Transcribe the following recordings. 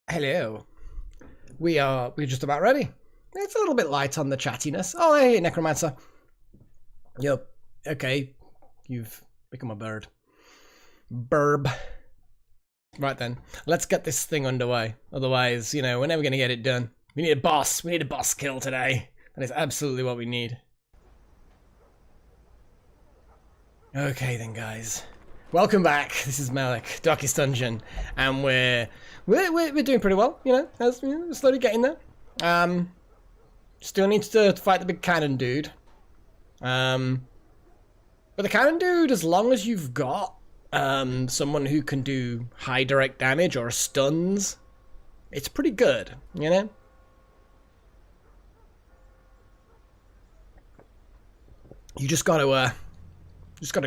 Hello. We're just about ready. It's a little bit light on the chattiness. Oh, hey, Necromancer. Yup. Okay. You've become a bird. Burb. Right then. Let's get this thing underway. Otherwise, we're never going to get it done. We need a boss. We need a boss kill today. That is absolutely what we need. Okay then, guys. Welcome back. This is Malik, Darkest Dungeon, and we're doing pretty well. As we're slowly getting there. Still need to fight the big cannon dude. But the cannon dude, as long as you've got someone who can do high direct damage or stuns, it's pretty good. You just gotta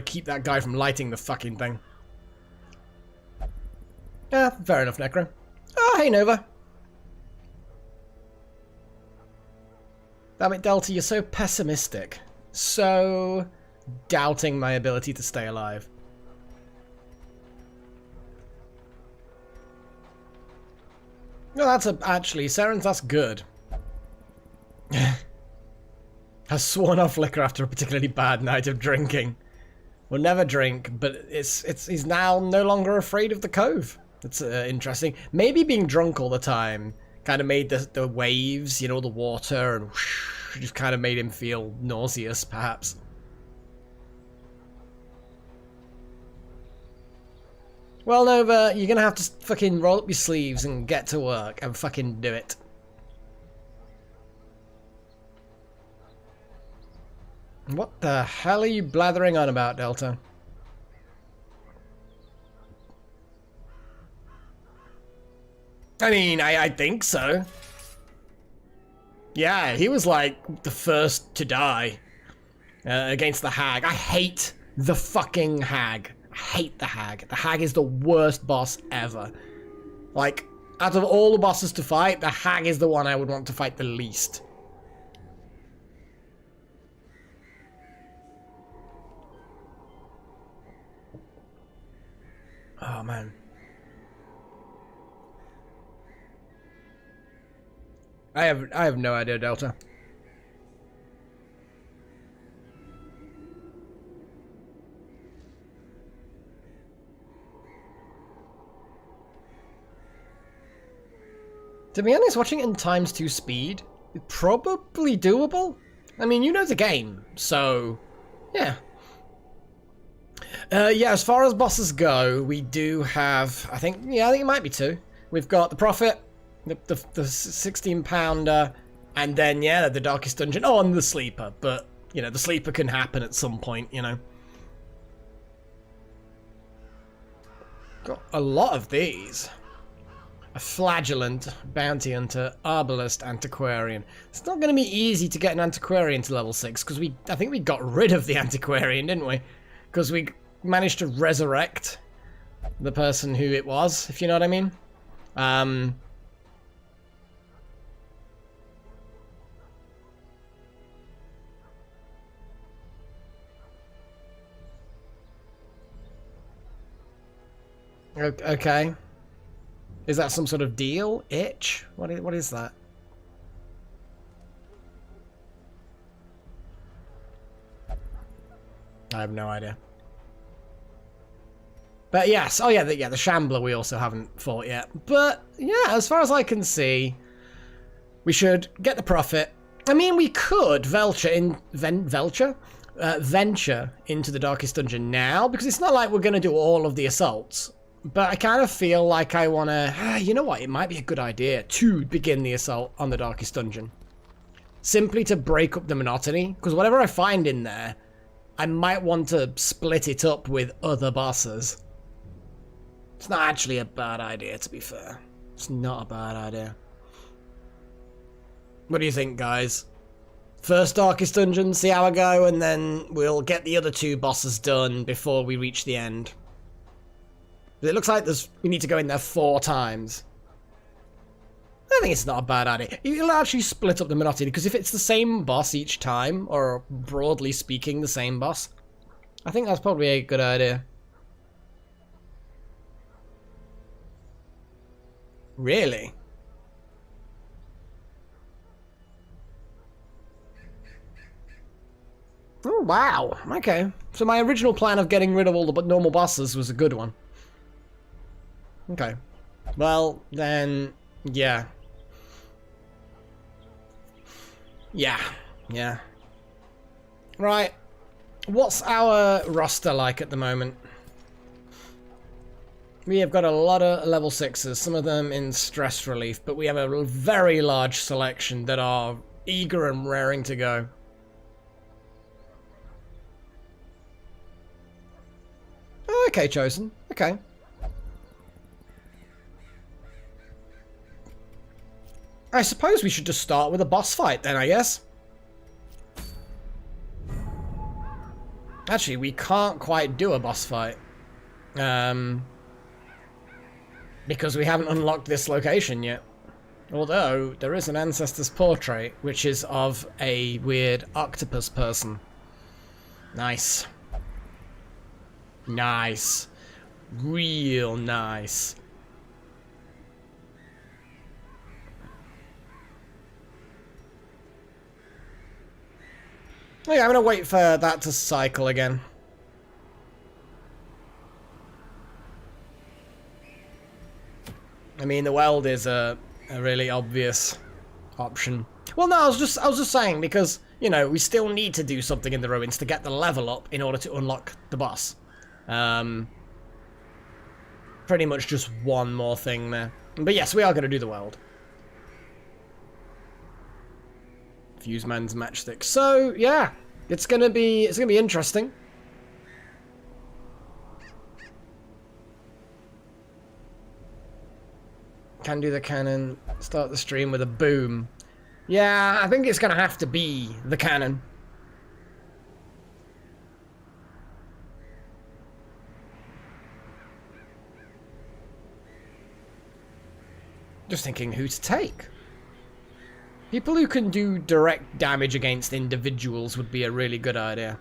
keep that guy from lighting the fucking thing. Yeah, fair enough, Necro. Oh, hey, Nova. Damn it, Delta, you're so pessimistic. So doubting my ability to stay alive. No, actually, Seren's, that's good. Has sworn off liquor after a particularly bad night of drinking. Will never drink, but he's now no longer afraid of the cove. It's interesting. Maybe being drunk all the time kind of made the waves, the water, and whoosh, just kind of made him feel nauseous, perhaps. Well, Nova, you're gonna have to fucking roll up your sleeves and get to work and fucking do it. What the hell are you blathering on about, Delta? I mean, I think so. Yeah, he was like the first to die against the hag. I hate the fucking hag. I hate the hag. The hag is the worst boss ever. Like, out of all the bosses to fight, the hag is the one I would want to fight the least. Oh, man. I have no idea, Delta. To be honest, watching it in ×2 speed is probably doable. I mean, you know the game, so yeah. Yeah, as far as bosses go, we do have, I think it might be 2. We've got the Prophet, the 16 pounder, and then, yeah, the Darkest Dungeon. Oh, and the Sleeper, but, the Sleeper can happen at some point, Got a lot of these. A Flagellant, Bounty Hunter, Arbalist, Antiquarian. It's not going to be easy to get an Antiquarian to level 6, because I think we got rid of the Antiquarian, didn't we? Because we managed to resurrect the person who it was, if you know what I mean. Okay. Is that some sort of deal? Itch? What is that? I have no idea. But yes, oh yeah, the Shambler we also haven't fought yet. But yeah, as far as I can see, we should get the Prophet. I mean, we could venture into the Darkest Dungeon now, because it's not like we're going to do all of the assaults. But I kind of feel like I want to... you know what? It might be a good idea to begin the assault on the Darkest Dungeon. Simply to break up the monotony. Because whatever I find in there, I might want to split it up with other bosses. It's not actually a bad idea, to be fair. It's not a bad idea. What do you think, guys? First Darkest Dungeon, see how I go, and then we'll get the other 2 bosses done before we reach the end. It looks like we need to go in there 4 times. I think it's not a bad idea. It'll actually split up the monotony, because if it's the same boss each time, or broadly speaking the same boss, I think that's probably a good idea. Really? Oh, wow. Okay. So my original plan of getting rid of all the normal bosses was a good one. Okay. Well, then, yeah. Yeah. Right. What's our roster like at the moment? We have got a lot of level 6s, some of them in stress relief, but we have a very large selection that are eager and raring to go. Okay, Chosen. Okay. I suppose we should just start with a boss fight then, I guess. Actually, we can't quite do a boss fight. Because we haven't unlocked this location yet. Although, there is an Ancestor's Portrait, which is of a weird octopus person. Nice. Nice. Real nice. Okay, I'm gonna wait for that to cycle again. I mean, the weld is a really obvious option. Well, no, I was just saying because, you know, we still need to do something in the ruins to get the level up in order to unlock the boss. Pretty much just one more thing there. But yes, we are going to do the weld. Fuse man's matchstick. So yeah, it's gonna be interesting. Can do the cannon. Start the stream with a boom. Yeah, I think it's gonna have to be the cannon. Just thinking who to take. People who can do direct damage against individuals would be a really good idea.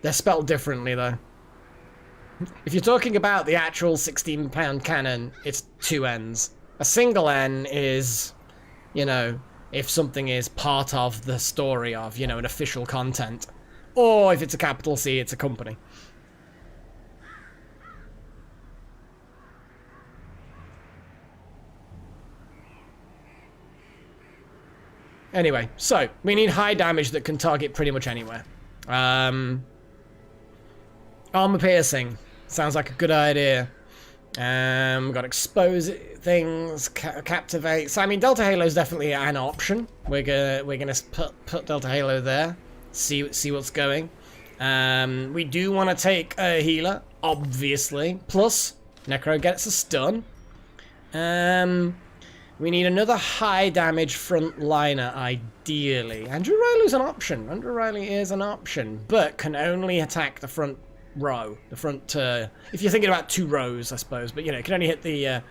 They're spelled differently, though. If you're talking about the actual 16-pound cannon, it's 2 N's. A single N is, you know, if something is part of the story of, you know, an official content. Or if it's a capital C, it's a company. Anyway, so, we need high damage that can target pretty much anywhere. Armor piercing. Sounds like a good idea. Got expose things, captivate. So I mean, Delta Halo is definitely an option. We're gonna put Delta Halo there. See what's going. We do want to take a healer, obviously. Plus, Necro gets a stun. We need another high damage frontliner, ideally. Andrew Riley's an option. Andrew Riley is an option, but can only attack the front row. The front, if you're thinking about 2 rows, I suppose, but you know, it can only hit the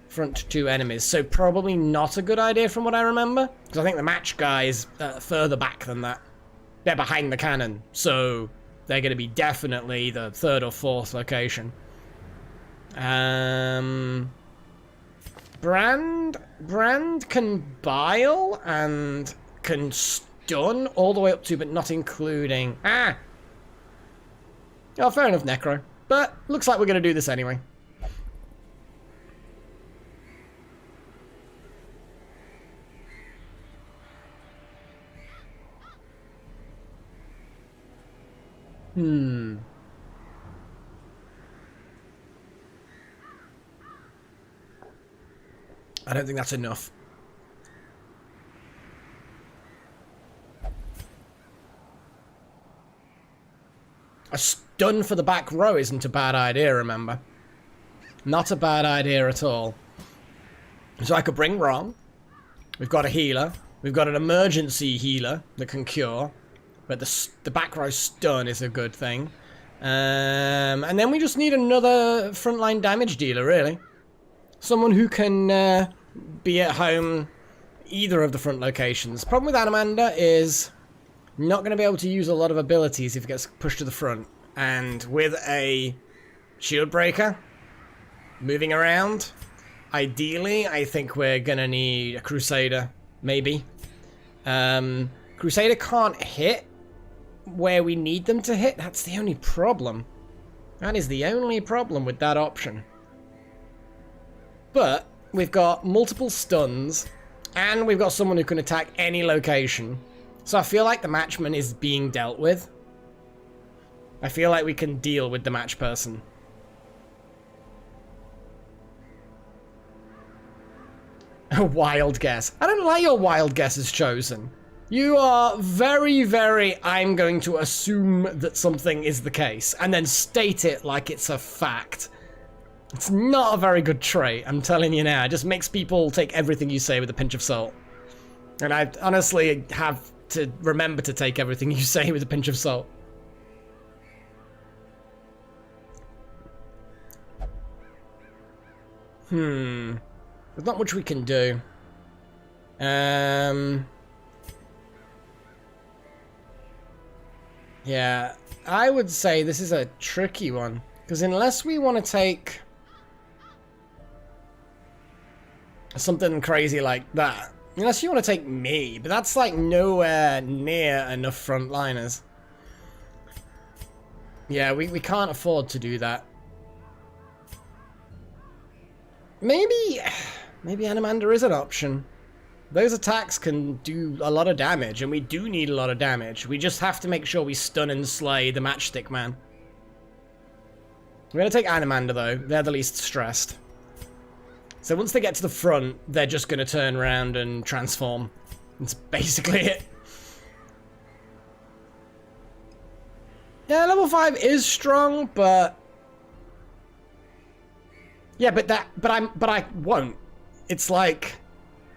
front 2 enemies, so probably not a good idea from what I remember, because I think the match guy is further back than that. They're behind the cannon, so they're going to be definitely the 3rd or 4th location. Brand can bile and can stun all the way up to, but not including... Oh, fair enough, Necro. But looks like we're going to do this anyway. I don't think that's enough. A stun for the back row isn't a bad idea, remember? Not a bad idea at all. So I could bring Rom. We've got a healer. We've got an emergency healer that can cure. But the back row stun is a good thing. And then we just need another frontline damage dealer, really. Someone who can be at home either of the front locations. Problem with Anamander is not going to be able to use a lot of abilities if it gets pushed to the front. And with a shield breaker moving around, ideally, I think we're going to need a Crusader, maybe. Crusader can't hit where we need them to hit. That's the only problem. That is the only problem with that option. But we've got multiple stuns, and we've got someone who can attack any location. So I feel like the matchman is being dealt with. I feel like we can deal with the match person. A wild guess. I don't like your wild guesses chosen. You are very, very, I'm going to assume that something is the case, and then state it like it's a fact. It's not a very good trait, I'm telling you now. It just makes people take everything you say with a pinch of salt. And I honestly have to remember to take everything you say with a pinch of salt. There's not much we can do. Yeah, I would say this is a tricky one. Because unless we want to take something crazy like that, unless you want to take me, but that's like nowhere near enough frontliners. Yeah, we can't afford to do that. Maybe Anamander is an option. Those attacks can do a lot of damage, and we do need a lot of damage. We just have to make sure we stun and slay the Matchstick Man. We're going to take Anamander, though. They're the least stressed. So once they get to the front, they're just going to turn around and transform. That's basically it. Yeah, level 5 is strong, but... Yeah, but I won't. It's like...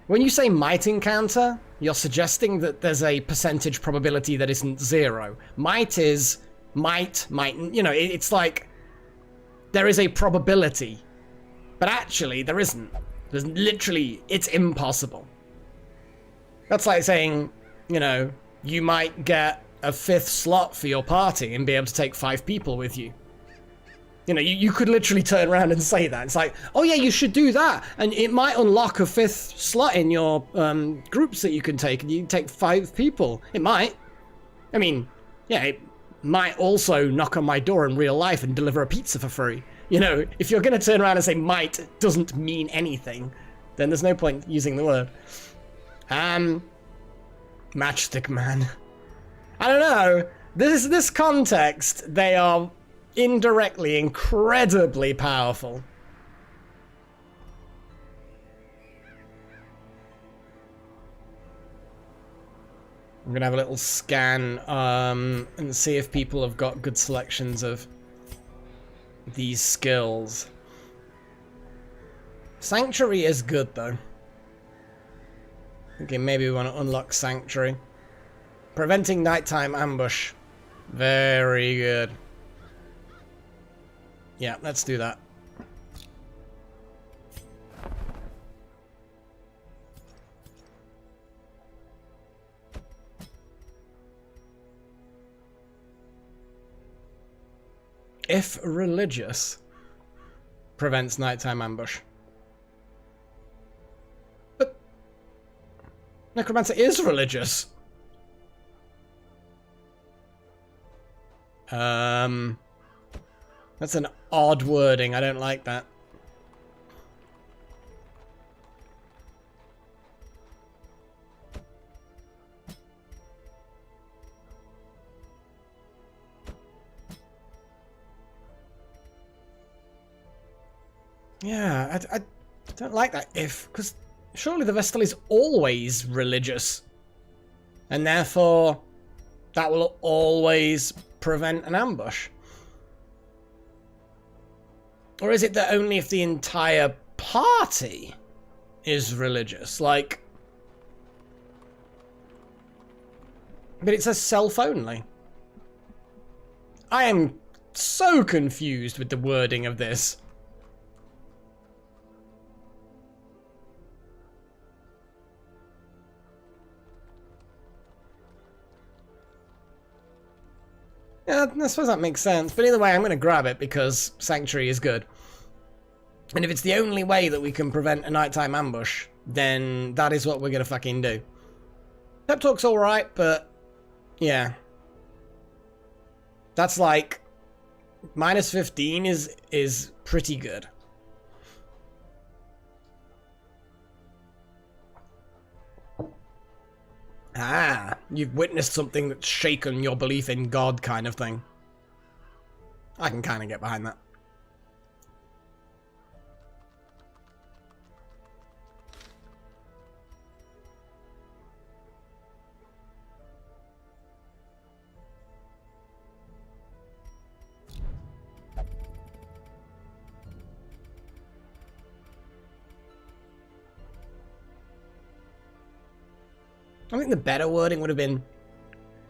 When you say might encounter, you're suggesting that there's a percentage probability that isn't 0. Might is might, you know, it's like there is a probability, but actually there isn't. There's literally, it's impossible. That's like saying, you know, you might get a 5th slot for your party and be able to take 5 people with you. You know, you could literally turn around and say that. It's like, oh yeah, you should do that. And it might unlock a 5th slot in your groups that you can take. And you can take 5 people. It might. I mean, yeah, it might also knock on my door in real life and deliver a pizza for free. You know, if you're going to turn around and say might doesn't mean anything, then there's no point using the word. Matchstick Man. I don't know. This context, they are... indirectly incredibly powerful. I'm gonna have a little scan and see if people have got good selections of these skills. Sanctuary is good though. Okay, maybe we want to unlock Sanctuary. Preventing nighttime ambush. Very good. Yeah, let's do that. If religious prevents nighttime ambush. But Necromancer is religious. That's an odd wording. I don't like that. Yeah, I don't like that if, because surely the Vestal is always religious. And therefore, that will always prevent an ambush. Or is it that only if the entire party is religious? Like... But it says self-only. I am so confused with the wording of this. Yeah, I suppose that makes sense. But either way, I'm going to grab it because Sanctuary is good. And if it's the only way that we can prevent a nighttime ambush, then that is what we're going to fucking do. Pep Talk's alright, but yeah. That's like minus 15 is pretty good. Ah, you've witnessed something that's shaken your belief in God kind of thing. I can kind of get behind that. I think the better wording would have been,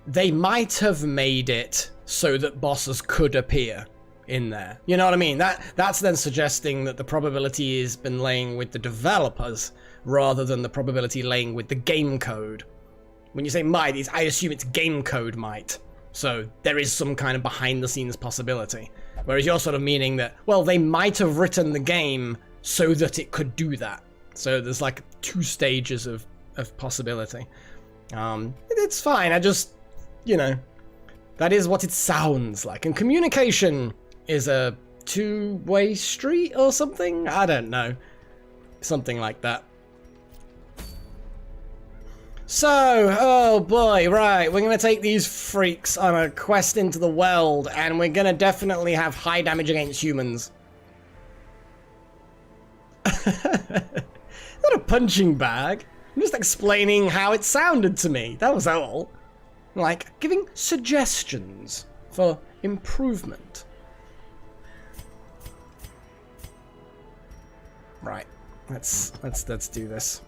they might have made it so that bosses could appear in there. You know what I mean? That's then suggesting that the probability has been laying with the developers rather than the probability laying with the game code. When you say might, I assume it's game code might. So there is some kind of behind the scenes possibility. Whereas you're sort of meaning that, well, they might have written the game so that it could do that. So there's like 2 stages of possibility. It's fine. I just, you know, that is what it sounds like. And communication is a 2-way street or something? I don't know. Something like that. So, oh boy, right, we're going to take these freaks on a quest into the world, and we're going to definitely have high damage against humans. Not a punching bag. I'm just explaining how it sounded to me. That was all. Like, giving suggestions for improvement. Right. Let's do this.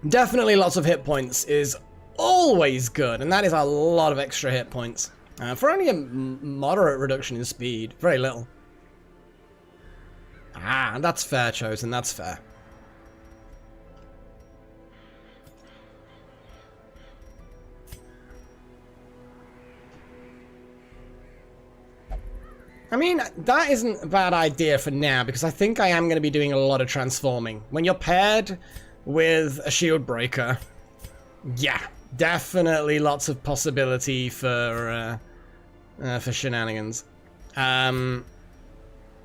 Definitely lots of hit points is always good, and that is a lot of extra hit points. For only a moderate reduction in speed. Very little. Ah, that's fair, Chosen. That's fair. I mean, that isn't a bad idea for now, because I think I am going to be doing a lot of transforming. When you're paired with a shield breaker, yeah, definitely lots of possibility for shenanigans.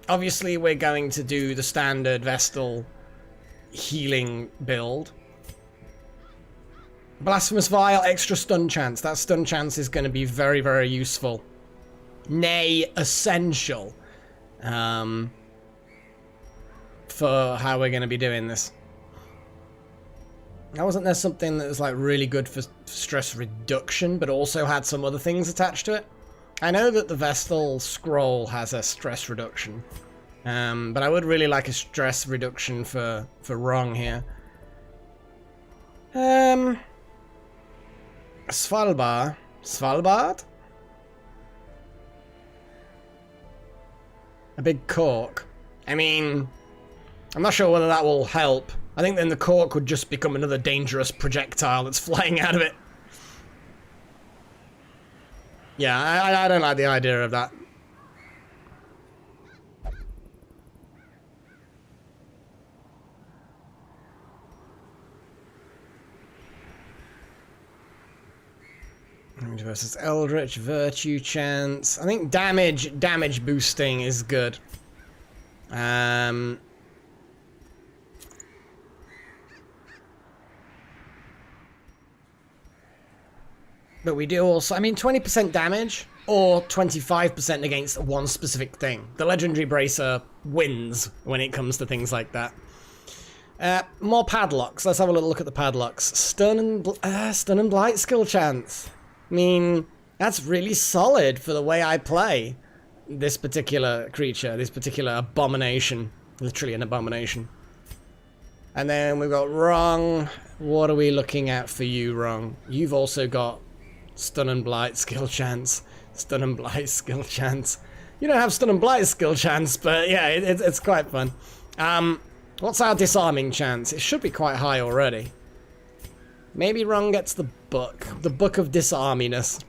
Obviously, we're going to do the standard Vestal healing build. Blasphemous Vial, extra stun chance. That stun chance is going to be very, very useful. Nay, essential for how we're going to be doing this. Now, wasn't there something that was like really good for stress reduction, but also had some other things attached to it? I know that the Vestal scroll has a stress reduction, but I would really like a stress reduction for Wrong here. Svalbard? A big cork. I mean, I'm not sure whether that will help. I think then the cork would just become another dangerous projectile that's flying out of it. Yeah, I don't like the idea of that. Versus Eldritch, Virtue Chance. I think damage boosting is good. But we do also, I mean, 20% damage or 25% against one specific thing. The Legendary Bracer wins when it comes to things like that. More padlocks. Let's have a little look at the padlocks. Stun and Blight skill chance. I mean, that's really solid for the way I play this particular creature, this particular abomination. Literally an abomination. And then we've got Wrong. What are we looking at for you, Wrong? You've also got Stun and Blight skill chance. Stun and Blight skill chance. You don't have Stun and Blight skill chance, but yeah, it's quite fun. What's our disarming chance? It should be quite high already. Maybe Wrong gets the book of disarminess.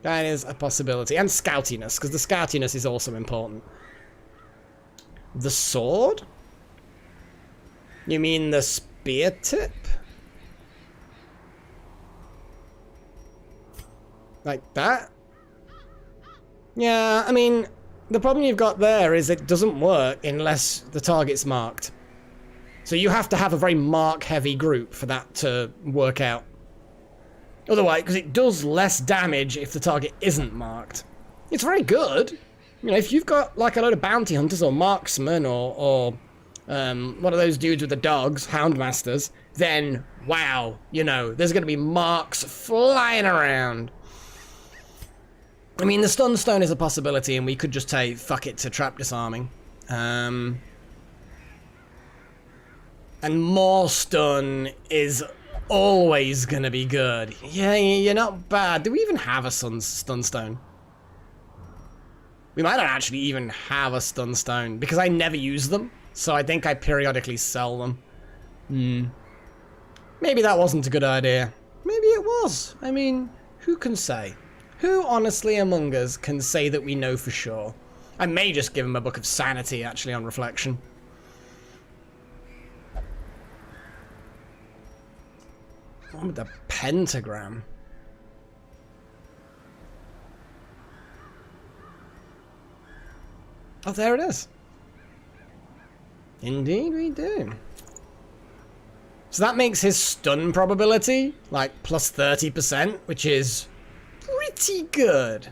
That is a possibility. And scoutiness, because the scoutiness is also important. The sword? You mean the spear tip? Like that? Yeah, I mean, the problem you've got there is it doesn't work unless the target's marked. So you have to have a very mark-heavy group for that to work out. Otherwise, because it does less damage if the target isn't marked. It's very good. You know, if you've got like a load of bounty hunters or marksmen or one of those dudes with the dogs, houndmasters, then wow, you know, there's going to be marks flying around. I mean, the stun stone is a possibility, and we could just say fuck it to trap disarming. And more stun is always gonna be good. Yeah, you're not bad. Do we even have a stun stone? We might not actually even have a stun stone, because I never use them, so I think I periodically sell them. Maybe that wasn't a good idea. Maybe it was. I mean, who can say? Who, honestly, among us can say that we know for sure? I may just give him a book of sanity, actually, on reflection. What with the pentagram? Oh, there it is. Indeed we do. So that makes his stun probability like plus 30%, which is pretty good.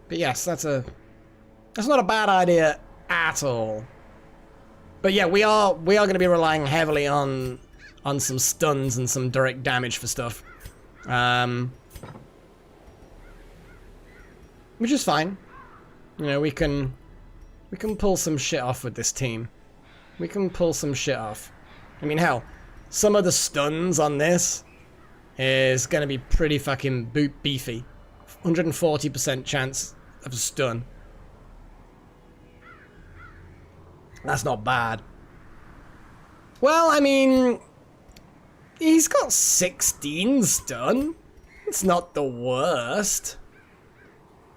But yes, that's not a bad idea at all. But yeah, we are going to be relying heavily on some stuns and some direct damage for stuff. Which is fine. You know, we can pull some shit off with this team. We can pull some shit off. I mean, hell, some of the stuns on this is going to be pretty fucking beefy. 140% chance of a stun. That's not bad. Well, I mean, he's got 16 stun. It's not the worst.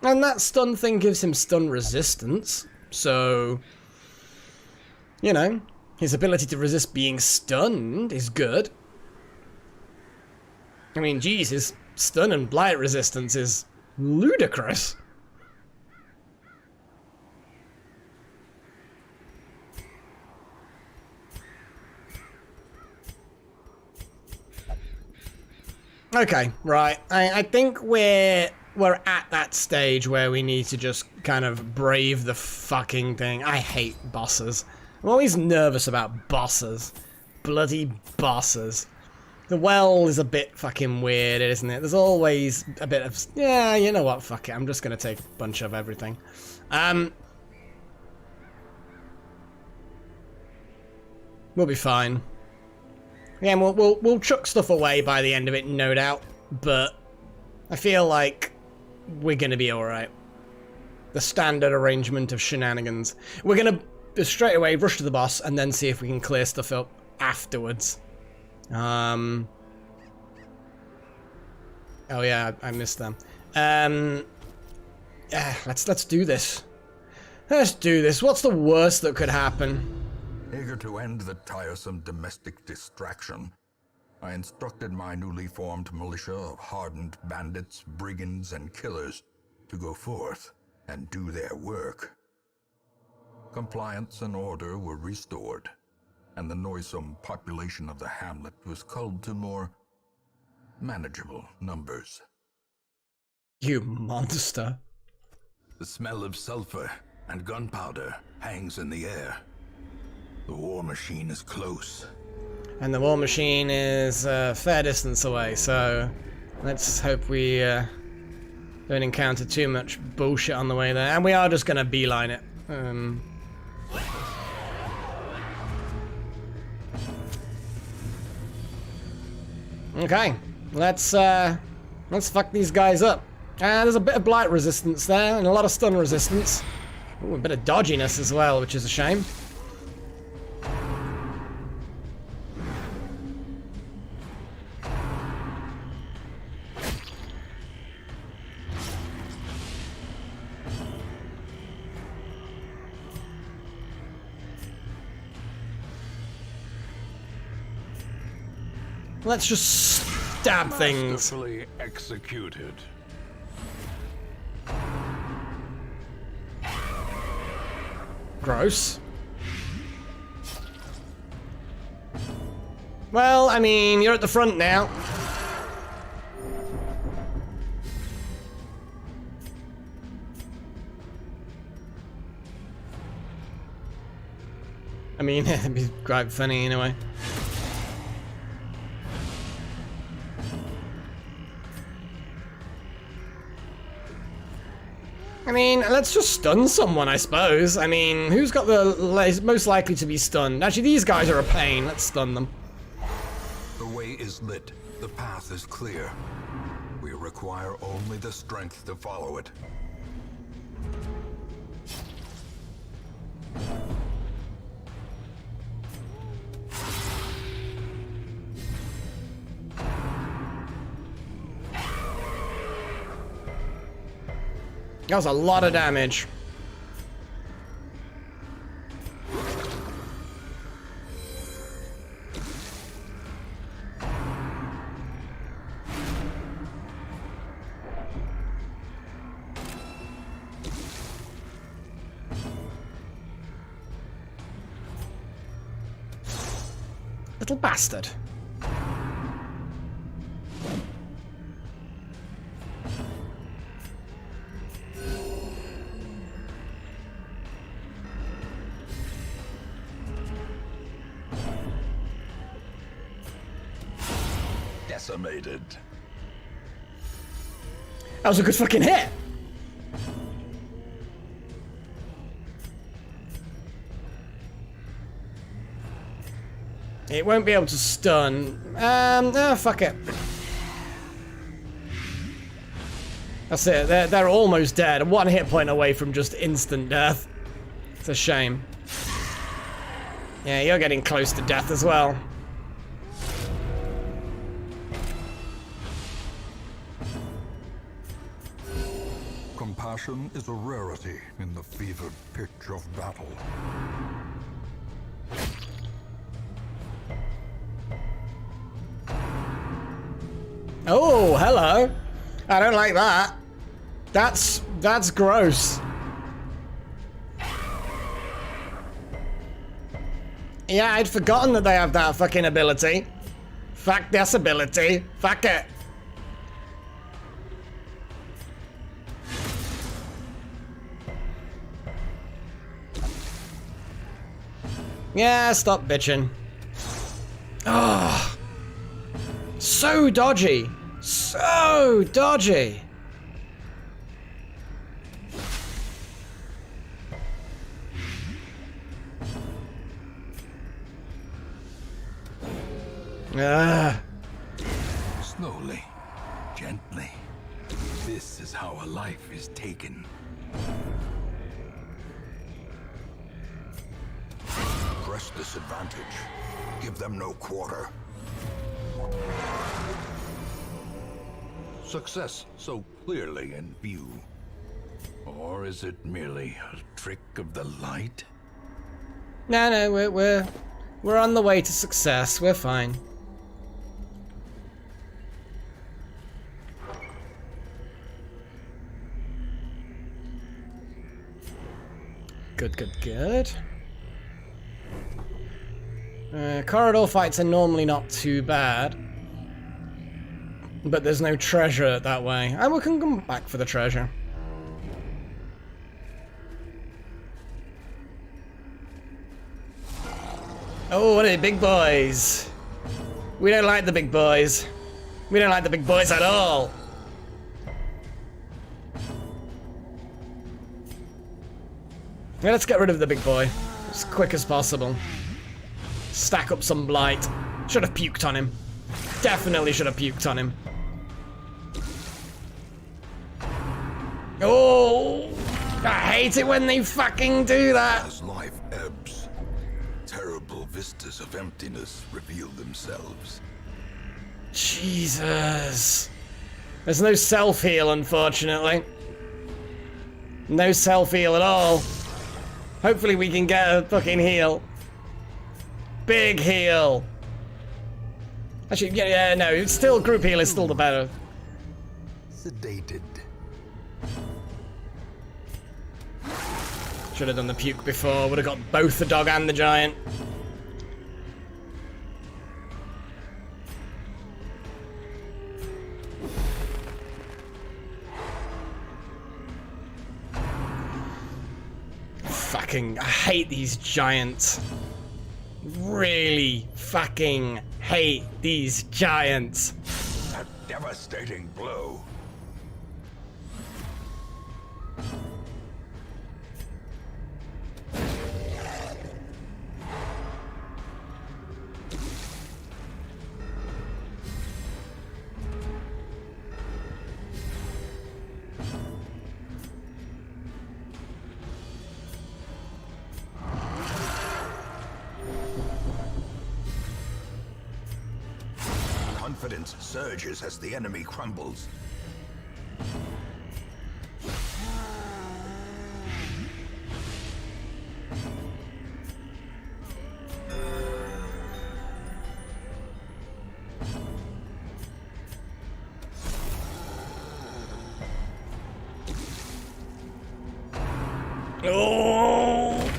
And that stun thing gives him stun resistance. So, you know, his ability to resist being stunned is good. I mean, geez, his stun and blight resistance is ludicrous. Okay, right. I think we're at that stage where we need to just kind of brave the fucking thing. I hate bosses. I'm always nervous about bosses. Bloody bosses. The well is a bit fucking weird, isn't it? There's always a bit of... Yeah, you know what? Fuck it. I'm just going to take a bunch of everything. We'll be fine. Yeah, we'll chuck stuff away by the end of it, no doubt. But I feel like we're going to be alright. The standard arrangement of shenanigans. We're going to straight away rush to the boss and then see if we can clear stuff up afterwards. Oh yeah, I missed them. Yeah, let's do this. Let's do this. What's the worst that could happen? Eager to end the tiresome domestic distraction, I instructed my newly formed militia of hardened bandits, brigands, and killers to go forth and do their work. Compliance and order were restored, and the noisome population of the hamlet was culled to more manageable numbers. You monster. The smell of sulfur and gunpowder hangs in the air. The war machine is close. And the war machine is a fair distance away, so let's hope we don't encounter too much bullshit on the way there. And we are just going to beeline it. Okay, let's fuck these guys up. There's a bit of blight resistance there, and a lot of stun resistance. Ooh, a bit of dodginess as well, which is a shame. Let's just stab things. Masterfully executed. Gross. Well, I mean, you're at the front now. I mean, it'd be quite funny in a way. I mean, let's just stun someone, I suppose. I mean, who's got the most likely to be stunned? Actually, these guys are a pain. Let's stun them. The way is lit. The path is clear. We require only the strength to follow it. That was a lot of damage. Little bastard. Decimated. That was a good fucking hit. It won't be able to stun. Fuck it. That's it. They're almost dead. One hit point away from just instant death. It's a shame. Yeah, you're getting close to death as well. Compassion is a rarity in the fevered pitch of battle. Oh, hello. I don't like that. That's gross. Yeah, I'd forgotten that they have that fucking ability. Fuck this ability. Fuck it. Yeah, stop bitching. Oh, so dodgy. So dodgy. Slowly, gently. This is how a life is taken. Press this advantage. Give them no quarter. Success so clearly in view. Or is it merely a trick of the light? No, we're on the way to success. We're fine. Good. Corridor fights are normally not too bad. But there's no treasure that way. And we can come back for the treasure. Oh, what are they, big boys? We don't like the big boys. We don't like the big boys at all. Yeah, let's get rid of the big boy as quick as possible. Stack up some blight. Should have puked on him. Definitely should have puked on him. Oh, I hate it when they fucking do that. As life ebbs, terrible vistas of emptiness reveal themselves. Jesus. There's no self-heal, unfortunately. No self-heal at all. Hopefully we can get a fucking heal. Big heal. Actually, yeah, no, it's still group heal is still the better. Sedated. Should have done the puke before. Would have got both the dog and the giant. Fucking, I hate these giants. Really fucking hate these giants. A devastating blow. Confidence surges as the enemy crumbles. Oh,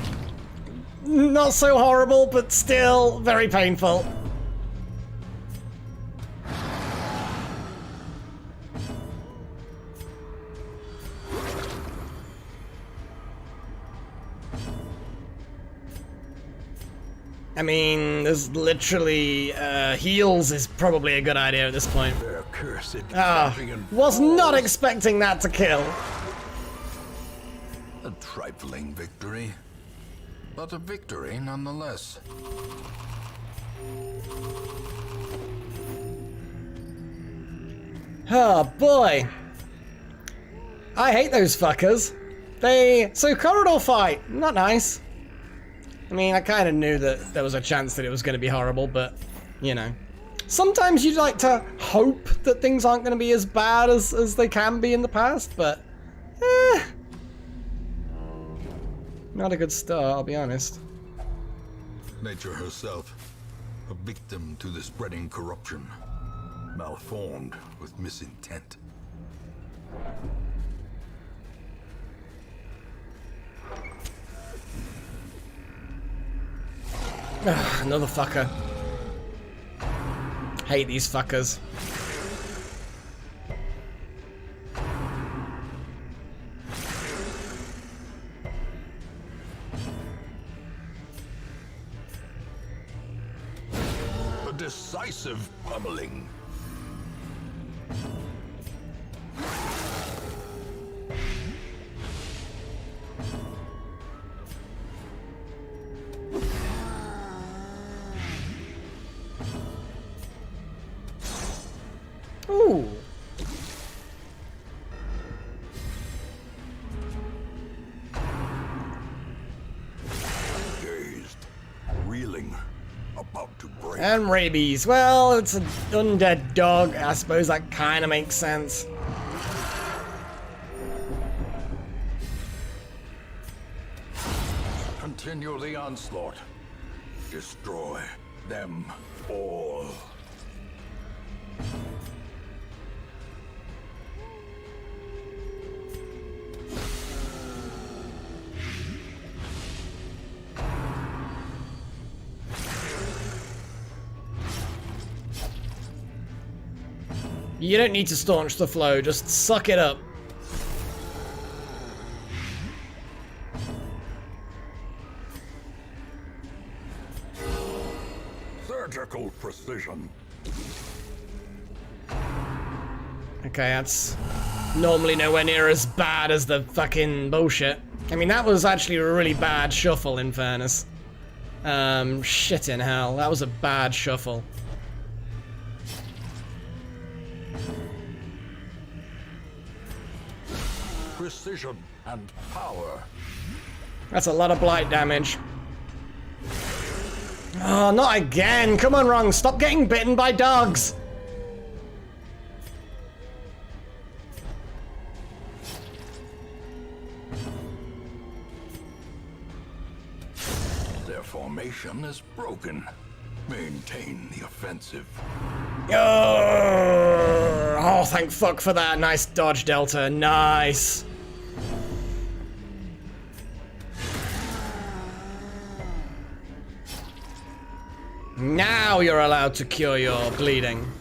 not so horrible, but still very painful. I mean, there's literally heals is probably a good idea at this point. Their cursed champion Was not falls. expecting that to kill. A trifling victory, but a victory nonetheless. Oh boy. I hate those fuckers. So corridor fight, not nice. I mean, I kind of knew that there was a chance that it was going to be horrible, but, you know. Sometimes you'd like to hope that things aren't going to be as bad as they can be in the past, but... not a good start, I'll be honest. Nature herself, a victim to the spreading corruption, malformed with misintent. Ugh, another fucker. Hate these fuckers. A decisive pummeling. Ooh. Dazed, reeling, about to break. And rabies. Well, it's an undead dog. I suppose that kind of makes sense. Continue the onslaught. Destroy them all. You don't need to staunch the flow, just suck it up. Surgical precision. Okay, that's normally nowhere near as bad as the fucking bullshit. I mean, that was actually a really bad shuffle, in fairness. Shit in hell, that was a bad shuffle. Precision and power. That's a lot of blight damage. Oh, not again! Come on, Wrong, stop getting bitten by dogs! Their formation is broken. Maintain the offensive. Oh, thank fuck for that. Nice dodge, Delta. Nice. Now you're allowed to cure your bleeding.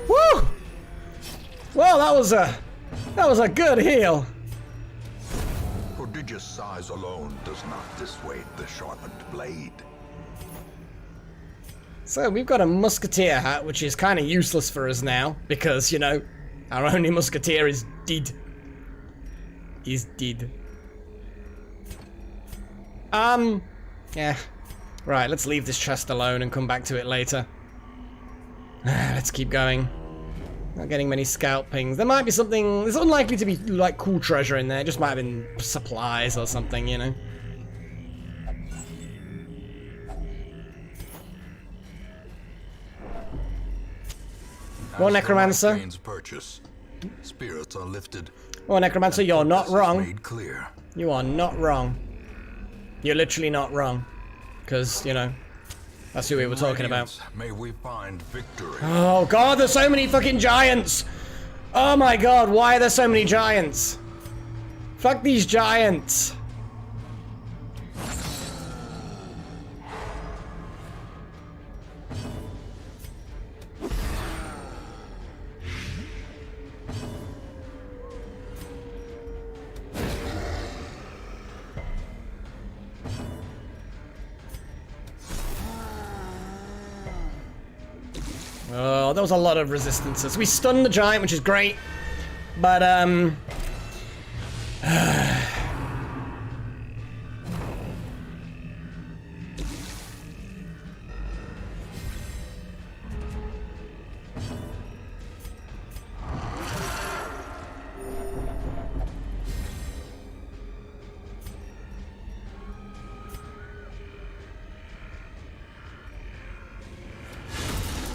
Woo! Well, that was a good heal. Prodigious size alone does not dissuade the sharpened blade. So we've got a musketeer hat, which is kind of useless for us now because, you know, our only musketeer is dead. He's dead. Yeah. Right, let's leave this chest alone and come back to it later. Let's keep going. Not getting many scout pings. There might be something... There's unlikely to be, like, cool treasure in there. It just might have been supplies or something, you know? Well, Necromancer. Gains purchase. Spirits are lifted. Well, Necromancer, you're not Purpose is wrong. made clear. You are not wrong. You're literally not wrong. Because, you know, that's who we were talking about. Radiance, may we find victory. Oh god, there's so many fucking giants! Oh my god, why are there so many giants? Fuck these giants! Oh, there was a lot of resistances. We stunned the giant, which is great. But,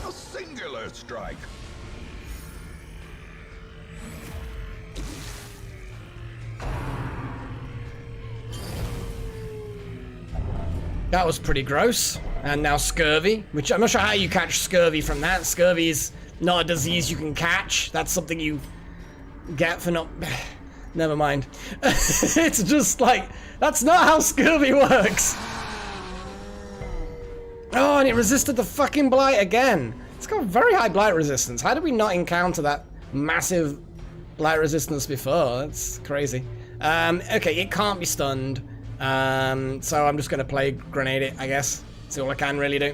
A singular strike. that was pretty gross. And now scurvy, which I'm not sure how you catch scurvy from that. Scurvy is not a disease you can catch. That's something you get for not... Never mind. It's just like, that's not how scurvy works. Oh, and it resisted the fucking blight again. It's got very high blight resistance. How did we not encounter that massive blight resistance before? That's crazy. Okay, it can't be stunned. So I'm just gonna play grenade it, I guess. That's all I can really do.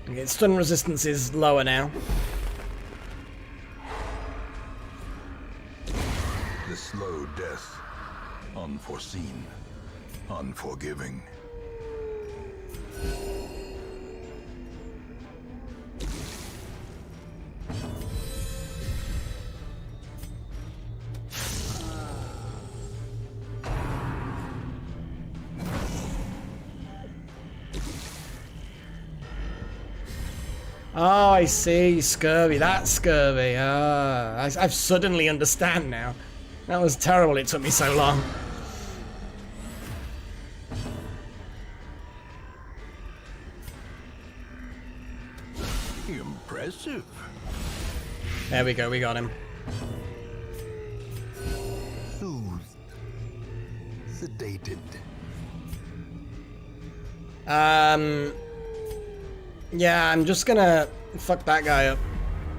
Okay, stun resistance is lower now. The slow death. Unforeseen. Unforgiving. Oh, I see. Scurvy. That's scurvy. Ah, I suddenly understand now. That was terrible. It took me so long. Impressive. There we go. We got him. Soothed. Sedated. Yeah, I'm just gonna fuck that guy up.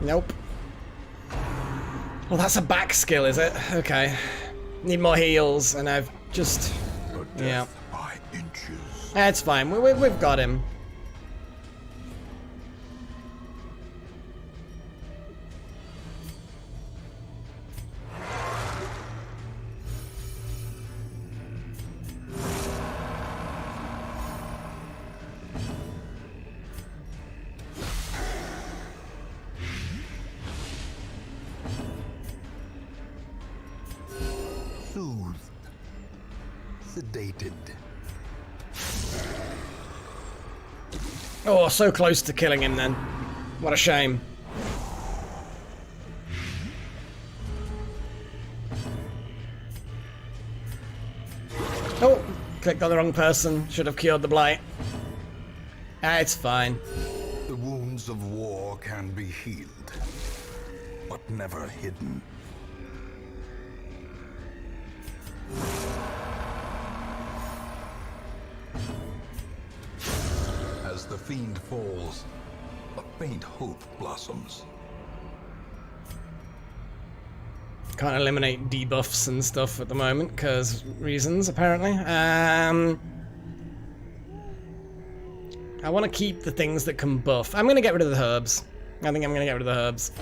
Nope. Well, that's a back skill, is it? Okay. Need more heals, and I've just... Yeah. By inches. It's fine. We've got him. soothed, sedated. Oh, so close to killing him then. What a shame. Oh, clicked on the wrong person. Should have cured the blight. Ah, it's fine. The wounds of war can be healed, but never hidden. As the fiend falls, a faint hope blossoms. Can't eliminate debuffs and stuff at the moment, because reasons, apparently. I want to keep the things that can buff. I'm going to get rid of the herbs. I think I'm going to get rid of the herbs.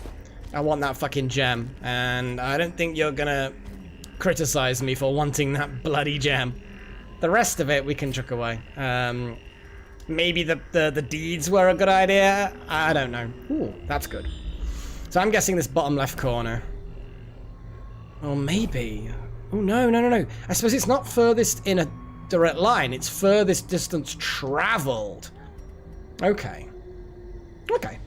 I want that fucking gem, and I don't think you're going to criticize me for wanting that bloody gem. The rest of it we can chuck away. Maybe the deeds were a good idea? I don't know. Ooh, that's good. So I'm guessing this bottom left corner. Or maybe... Oh, no. I suppose it's not furthest in a direct line. It's furthest distance traveled. Okay. Okay.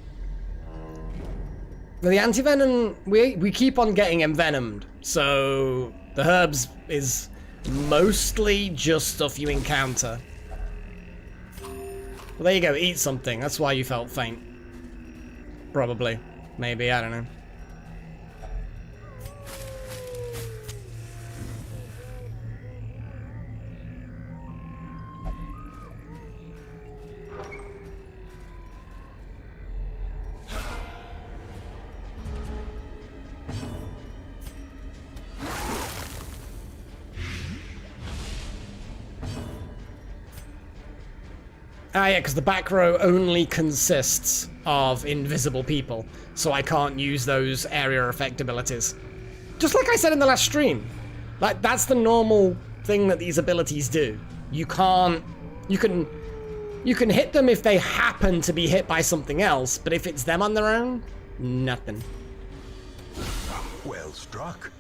Well, the anti-venom... We keep on getting envenomed. So the herbs is mostly just stuff you encounter. Well, there you go. Eat something. That's why you felt faint. Probably. Maybe. I don't know. Ah, yeah, because the back row only consists of invisible people, so I can't use those area effect abilities. Just like I said in the last stream. Like, that's the normal thing that these abilities do. You can't... You can hit them if they happen to be hit by something else, but if it's them on their own, nothing. Well struck.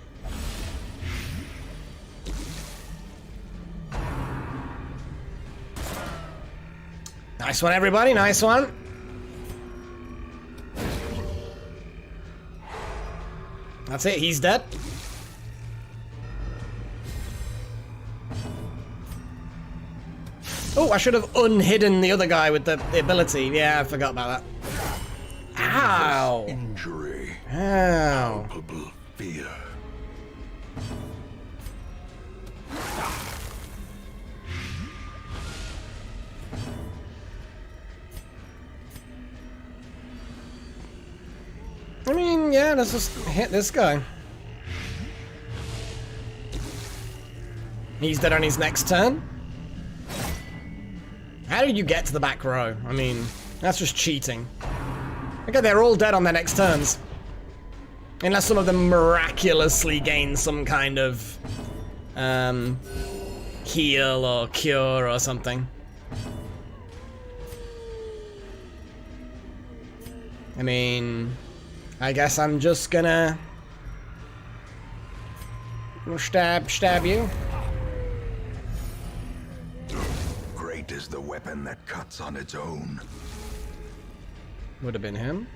Nice one, everybody. Nice one. That's it. He's dead. Oh, I should have unhidden the other guy with the ability. Yeah, I forgot about that. Ow. Injury. Ow. Palpable fear. I mean, yeah, let's just hit this guy. He's dead on his next turn. How did you get to the back row? I mean, that's just cheating. Okay, they're all dead on their next turns. Unless some of them miraculously gain some kind of heal or cure or something. I mean... I guess I'm just gonna stab you. Great is the weapon that cuts on its own. Would have been him.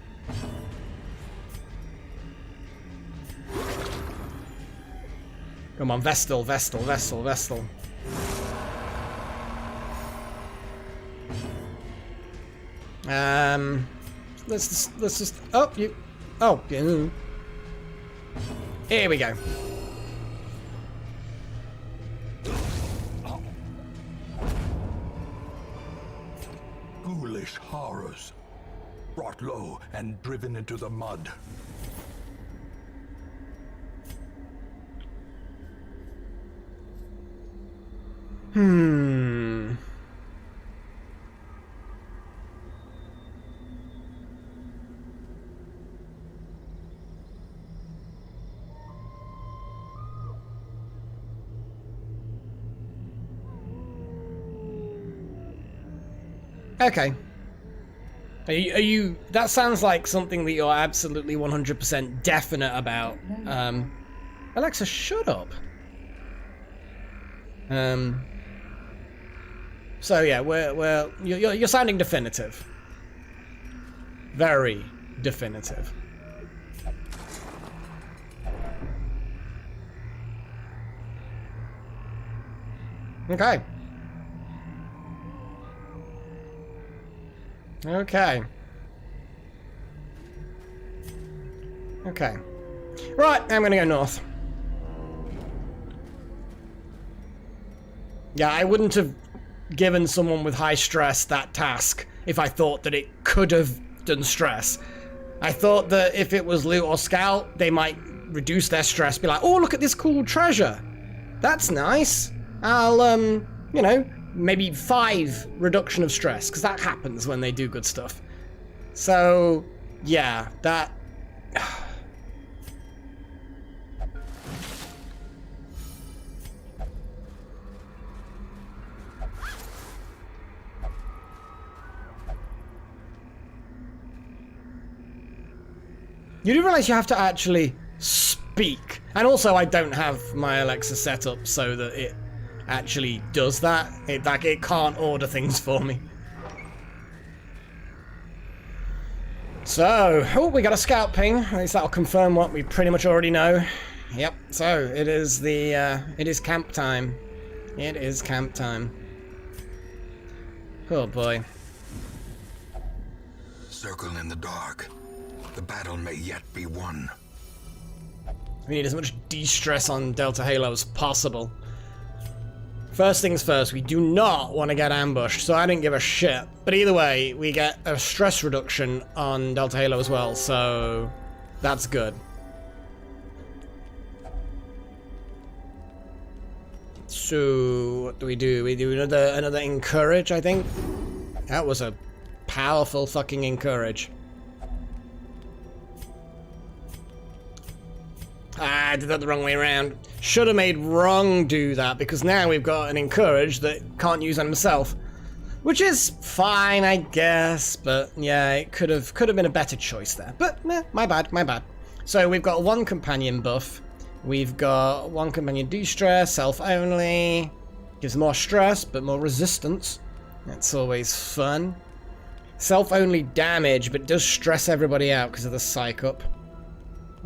Come on, Vestal. Let's just. Oh, you. Oh, yeah. Here we go. Ghoulish horrors, brought low and driven into the mud. Okay. Are you... That sounds like something that you're absolutely 100% definite about. Alexa, shut up. So yeah, you're sounding definitive. Very definitive. Okay. Okay. Okay. Right, I'm gonna go north. Yeah, I wouldn't have given someone with high stress that task if I thought that it could have done stress. I thought that if it was loot or scout, they might reduce their stress, be like, oh, look at this cool treasure. That's nice. I'll, you know, maybe 5 reduction of stress, because that happens when they do good stuff. So, yeah, that... You do realize you have to actually speak. And also, I don't have my Alexa set up so that it actually does that. It can't order things for me. So, oh, we got a scout ping. At least that'll confirm what we pretty much already know. Yep, so it is it is camp time. It is camp time. Oh boy. Circle in the dark. The battle may yet be won. We need as much de-stress on Delta Halo as possible. First things first, we do not want to get ambushed, so I didn't give a shit. But either way, we get a stress reduction on Delta Halo as well, so that's good. So, what do? We do another encourage, I think? That was a powerful fucking encourage. Ah, I did that the wrong way around. Should have made wrong do that, because now we've got an encourage that can't use on himself. Which is fine, I guess, but yeah, it could have been a better choice there. But, my bad. So we've got 1 companion buff. We've got 1 companion de-stress, self-only. Gives more stress, but more resistance. That's always fun. Self-only damage, but does stress everybody out because of the psych up.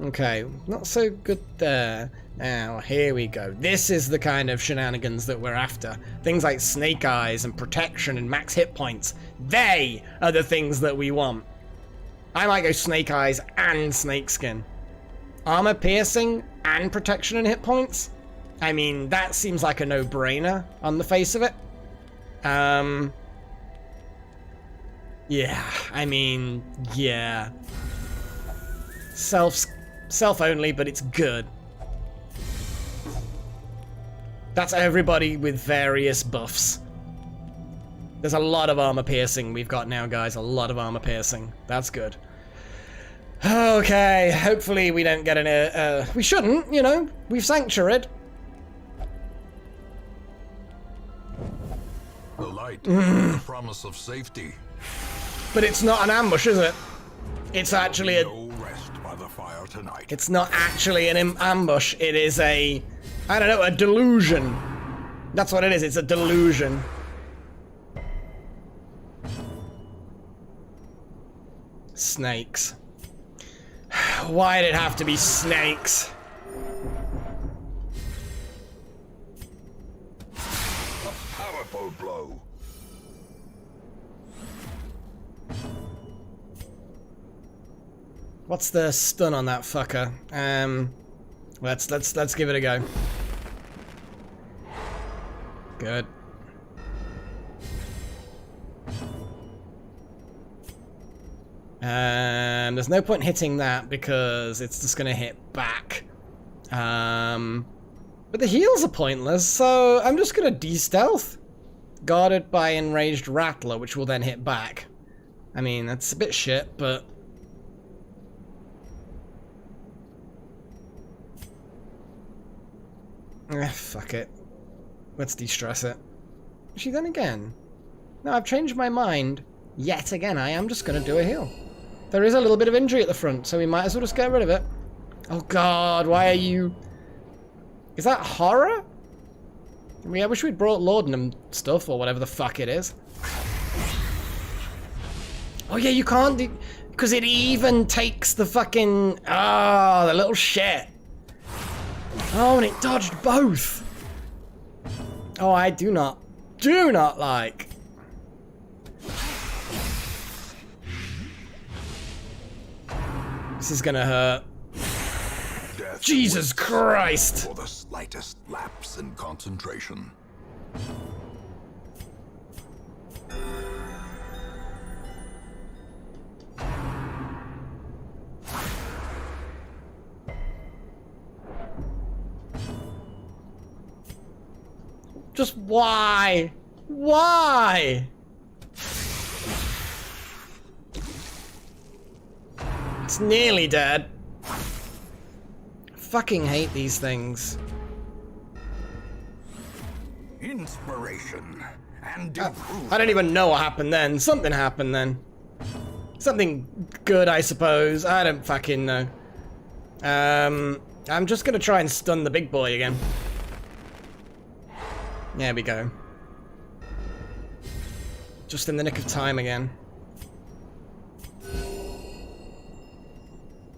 Okay, not so good there. Now, here we go. This is the kind of shenanigans that we're after. Things like snake eyes and protection and max hit points. They are the things that we want. I might go snake eyes and snake skin. Armor piercing and protection and hit points? I mean, that seems like a no-brainer on the face of it. Yeah, I mean, yeah. Self-only, but it's good. That's everybody with various buffs. There's a lot of armor piercing we've got now, guys. A lot of armor piercing. That's good. Okay, hopefully we don't get any... we shouldn't, you know. We've sanctuaried. The light, the promise of safety. But it's not an ambush, is it? It's actually a... No rest by the fire tonight. It's not actually an ambush. It is a... I don't know, a delusion. That's what it is. It's a delusion. Snakes. Why did it have to be snakes? A powerful blow. What's the stun on that fucker? Let's give it a go. Good. There's no point hitting that because it's just gonna hit back. But the heals are pointless, so I'm just gonna de-stealth. Guarded by enraged rattler, which will then hit back. I mean, that's a bit shit, but... fuck it. Let's de-stress it. Actually, then again... No, I've changed my mind. Yet again, I am just gonna do a heal. There is a little bit of injury at the front, so we might as well just get rid of it. Oh god, why are you... Is that horror? I mean, I wish we'd brought laudanum stuff or whatever the fuck it is. Oh yeah, you can't do... Because it even takes the fucking... Ah, the little shit. Oh, and it dodged both. Oh, I do not like. This is gonna hurt. Death Jesus Christ! for the slightest lapse in concentration. Just why? Why? It's nearly dead. Fucking hate these things. Inspiration and I don't even know what happened then. Something happened then. Something good, I suppose. I don't fucking know. I'm just gonna try and stun the big boy again. There we go. Just in the nick of time again.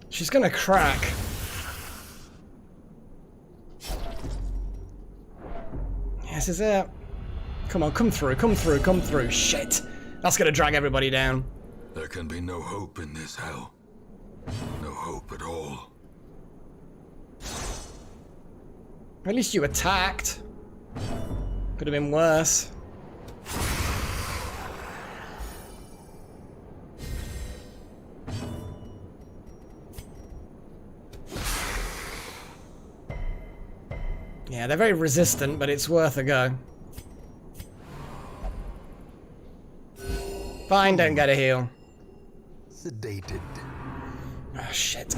She's gonna crack. This is it. Come on, come through, come through, come through. Shit! That's gonna drag everybody down. There can be no hope in this hell. No hope at all. At least you attacked. Could have been worse. Yeah, they're very resistant, but it's worth a go. Fine, don't get a heal. Sedated. Oh, shit.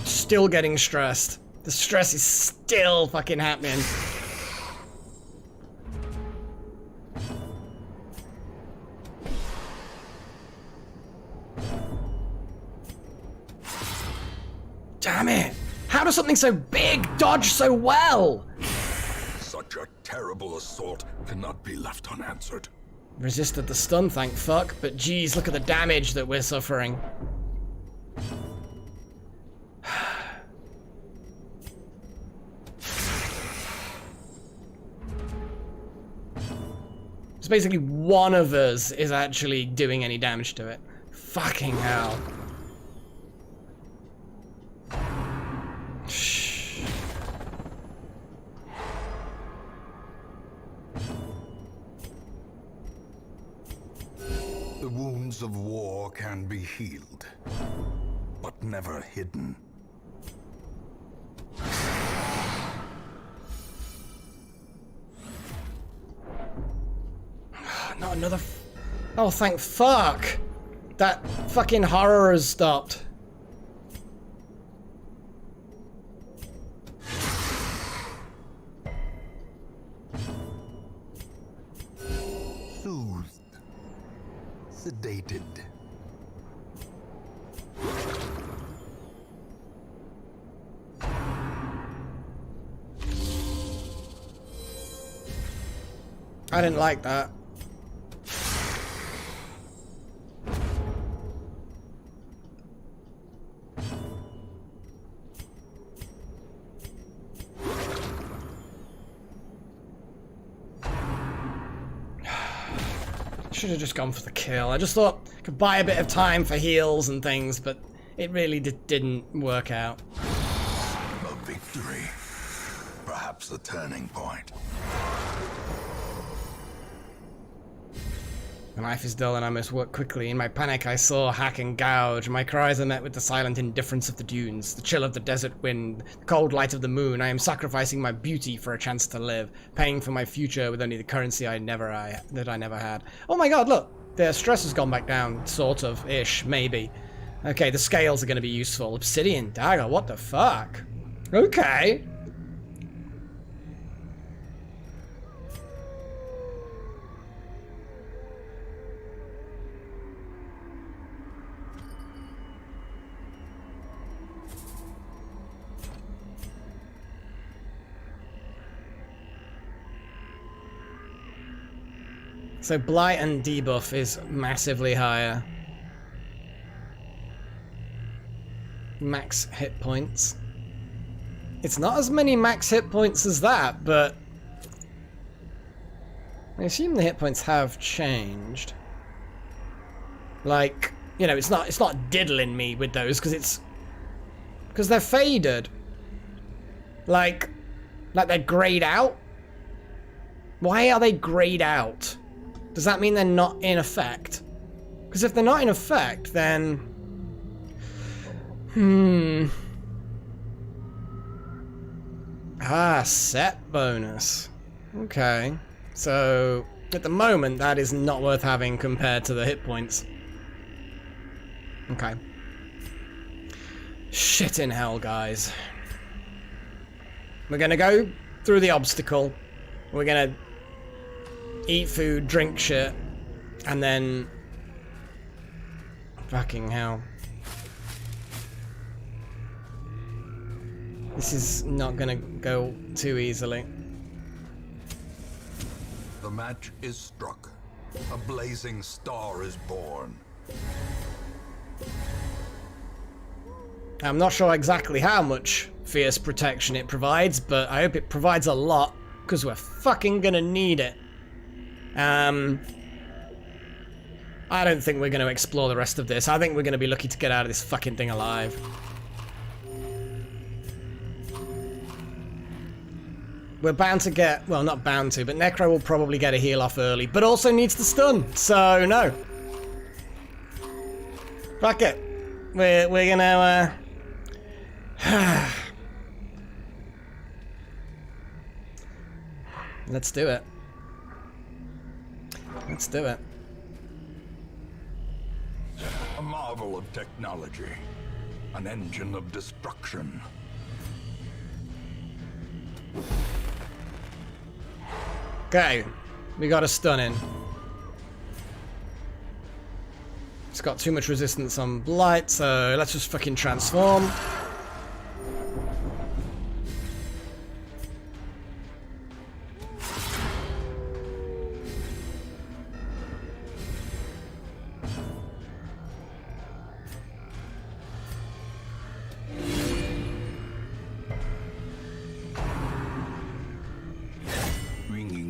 Still getting stressed. The stress is still fucking happening. Damn it! How does something so big dodge so well? Such a terrible assault cannot be left unanswered. Resisted the stun, thank fuck, but geez, look at the damage that we're suffering. So basically one of us is actually doing any damage to it. Fucking hell. Shh. The wounds of war can be healed, but never hidden. Not another oh, thank fuck! That fucking horror has stopped. Soothed. Sedated. I didn't like that. Should have just gone for the kill. I just thought I could buy a bit of time for heals and things, but it really didn't work out. A victory. Perhaps a turning point. My life is dull and I must work quickly. In my panic I saw, hack and gouge. My cries are met with the silent indifference of the dunes, the chill of the desert wind, the cold light of the moon. I am sacrificing my beauty for a chance to live, paying for my future with only the currency that I never had. Oh my god, look! Their stress has gone back down, sort of, ish, maybe. Okay, the scales are going to be useful. Obsidian dagger, what the fuck? Okay. So blight and debuff is massively higher. Max hit points. It's not as many max hit points as that, but I assume the hit points have changed. Like, you know, it's not diddling me with those because they're faded. Like they're grayed out. Why are they grayed out? Does that mean they're not in effect? Because if they're not in effect, then set bonus. Okay. So, at the moment, that is not worth having compared to the hit points. Okay. Shit in hell, guys. We're gonna go through the obstacle. We're gonna eat food, drink shit, and then... Fucking hell. This is not gonna go too easily. The match is struck. A blazing star is born. I'm not sure exactly how much fierce protection it provides, but I hope it provides a lot, because we're fucking gonna need it. I don't think we're gonna explore the rest of this. I think we're gonna be lucky to get out of this fucking thing alive. We're bound to get, well, not bound to, but Necro will probably get a heal off early, but also needs to stun, so no. Fuck it. We're gonna, Let's do it. Let's do it. A marvel of technology. An engine of destruction. Okay, we got a stun in. It's got too much resistance on blight, so let's just fucking transform.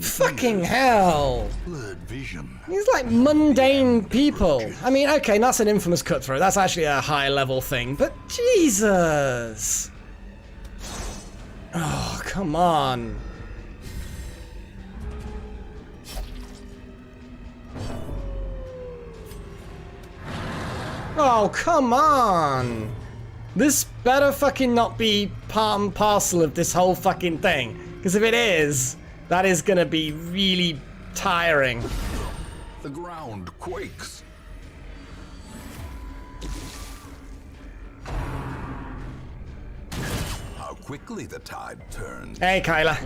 Fucking hell! Blurred vision. These like mundane people. I mean, okay, that's an infamous cutthroat. That's actually a high level thing, but Jesus! Oh, come on. Oh, come on! This better fucking not be part and parcel of this whole fucking thing. Because if it is, that is gonna be really tiring. The ground quakes. How quickly the tide turns. Hey, Kyla.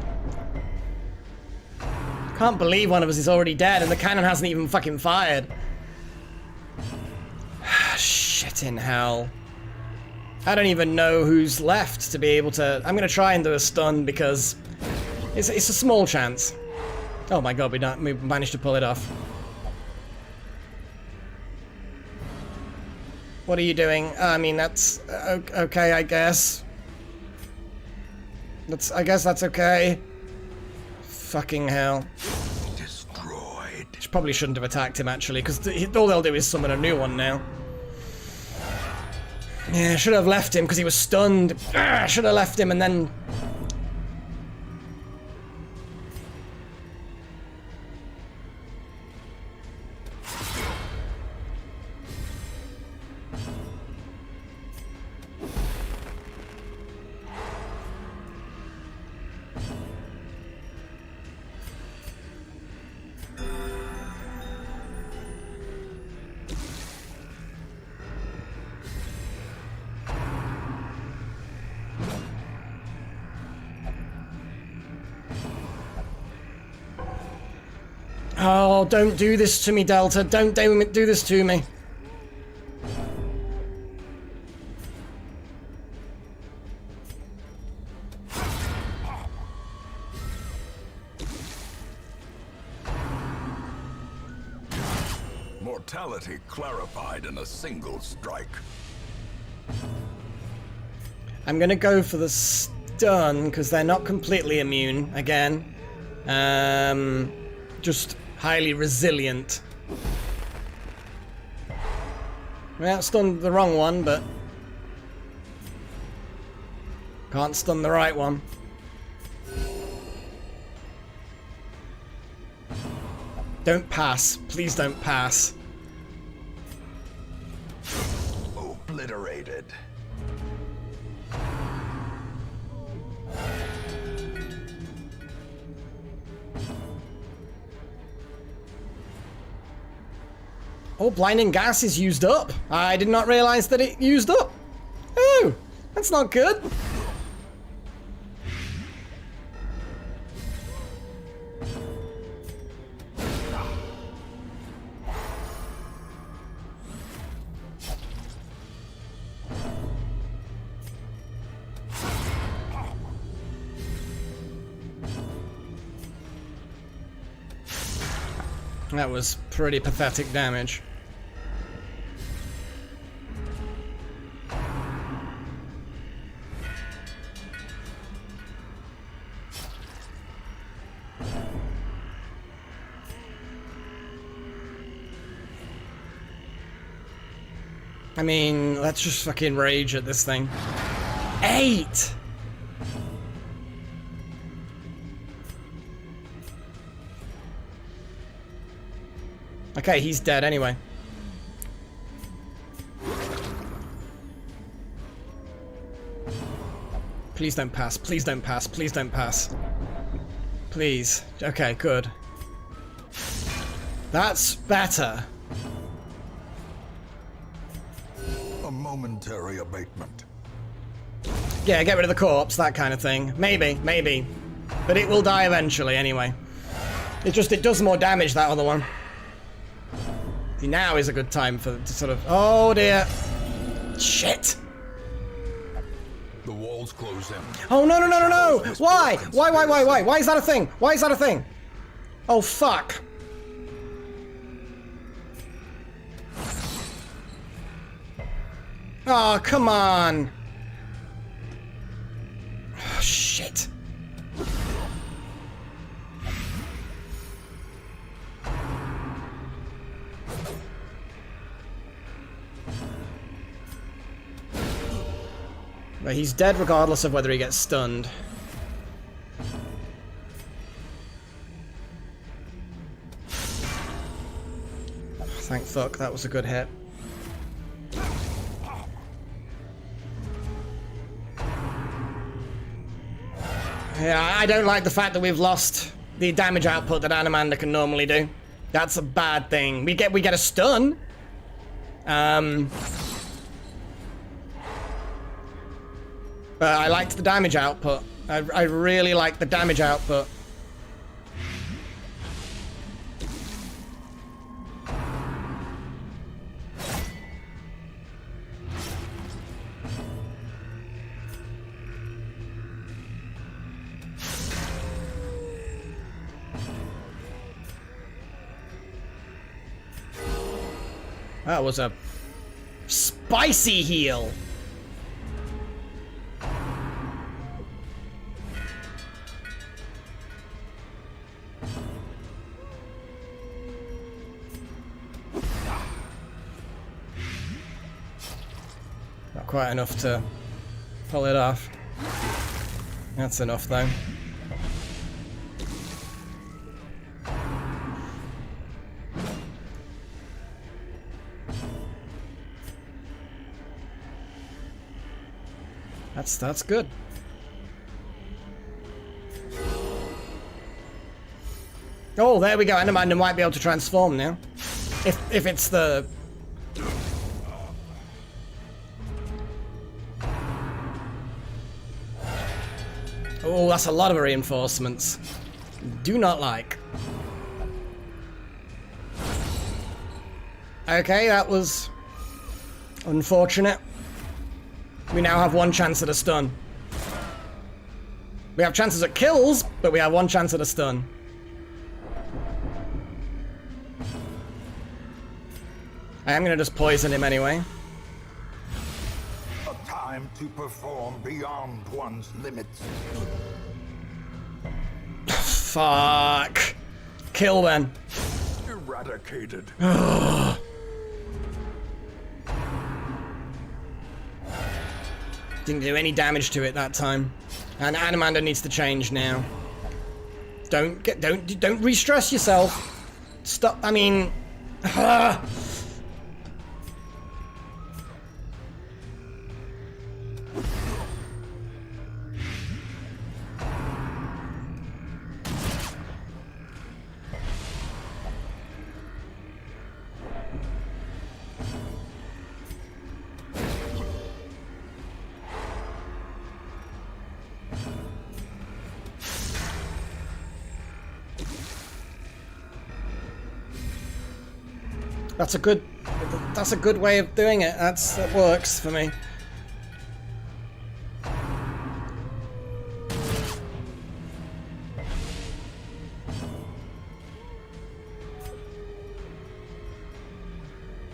Can't believe one of us is already dead and the cannon hasn't even fucking fired. Shit in hell. I don't even know who's left to be able to... I'm gonna try and do a stun because it's a small chance. Oh my god, we managed to pull it off. What are you doing? I mean, that's okay, I guess. I guess that's okay. Fucking hell. Destroyed. Probably shouldn't have attacked him actually, because all they'll do is summon a new one now. Yeah, should have left him because he was stunned. Should have left him and then... Oh, don't do this to me, Delta. Don't do this to me. reality clarified in a single strike. I'm gonna go for the stun, because they're not completely immune, again. Just highly resilient. Well, stunned the wrong one, but can't stun the right one. Don't pass. Please don't pass. Obliterated. Oh, blinding gas is used up. I did not realize that it used up. Oh, that's not good. That was pretty pathetic damage. I mean, let's just fucking rage at this thing. 8! Okay, he's dead anyway. Please don't pass, please don't pass, please don't pass. Please. Okay, good. That's better. A momentary abatement. Yeah, get rid of the corpse, that kind of thing. Maybe, maybe. But it will die eventually anyway. It does more damage, that other one. See, now is a good time for to sort of... Oh dear. Shit. The walls close in. Oh no no no no no! Why? Why? Why is that a thing? Why is that a thing? Oh fuck. Oh, come on. Oh, shit. But he's dead regardless of whether he gets stunned. Thank fuck, that was a good hit. Yeah, I don't like the fact that we've lost the damage output that Animander can normally do. That's a bad thing. We get a stun. But I liked the damage output. I really liked the damage output. That was a spicy heal. Not quite enough to pull it off. That's enough though. That's good. Oh, there we go. Animander might be able to transform now. If it's the... Oh, that's a lot of reinforcements. Do not like. Okay, that was unfortunate. We now have one chance at a stun. We have chances at kills, but we have one chance at a stun. I am gonna just poison him anyway. A time to perform beyond one's limits. Fuck. Kill then. Eradicated. Didn't do any damage to it that time. And Animander needs to change now. Don't re-stress yourself. Stop, I mean... That's a good way of doing it. That works for me.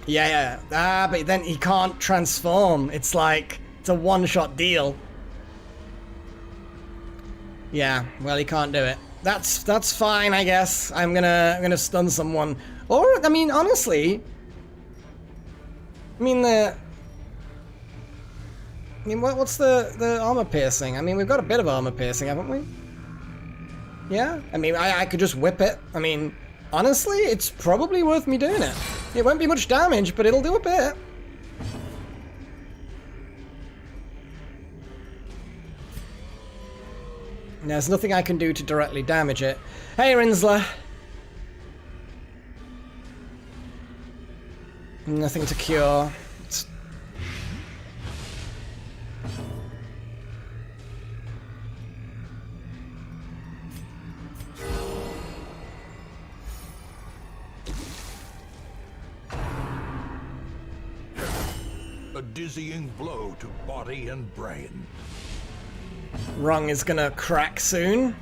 Yeah. Ah, but then he can't transform. It's like it's a one-shot deal. Yeah, well, he can't do it. That's fine, I guess. I'm gonna stun someone. Or, I mean, honestly, what's the armor piercing? I mean, we've got a bit of armor piercing, haven't we? Yeah? I mean, I could just whip it. I mean, honestly, it's probably worth me doing it. It won't be much damage, but it'll do a bit. There's nothing I can do to directly damage it. Hey, Rinsler. Nothing to cure. A dizzying blow to body and brain. Rung is gonna crack soon.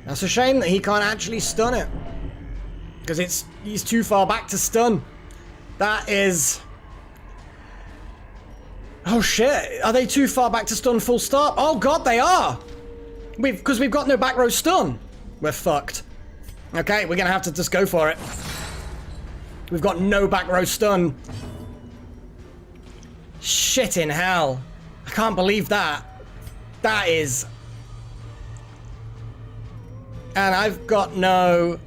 That's a shame that he can't actually stun it. Because he's too far back to stun. That is... Oh shit, are they too far back to stun full stop? Oh god, they are! Because we've got no back row stun. We're fucked. Okay, we're gonna have to just go for it. We've got no back row stun. Shit in hell. I can't believe that. That is... And I've got no...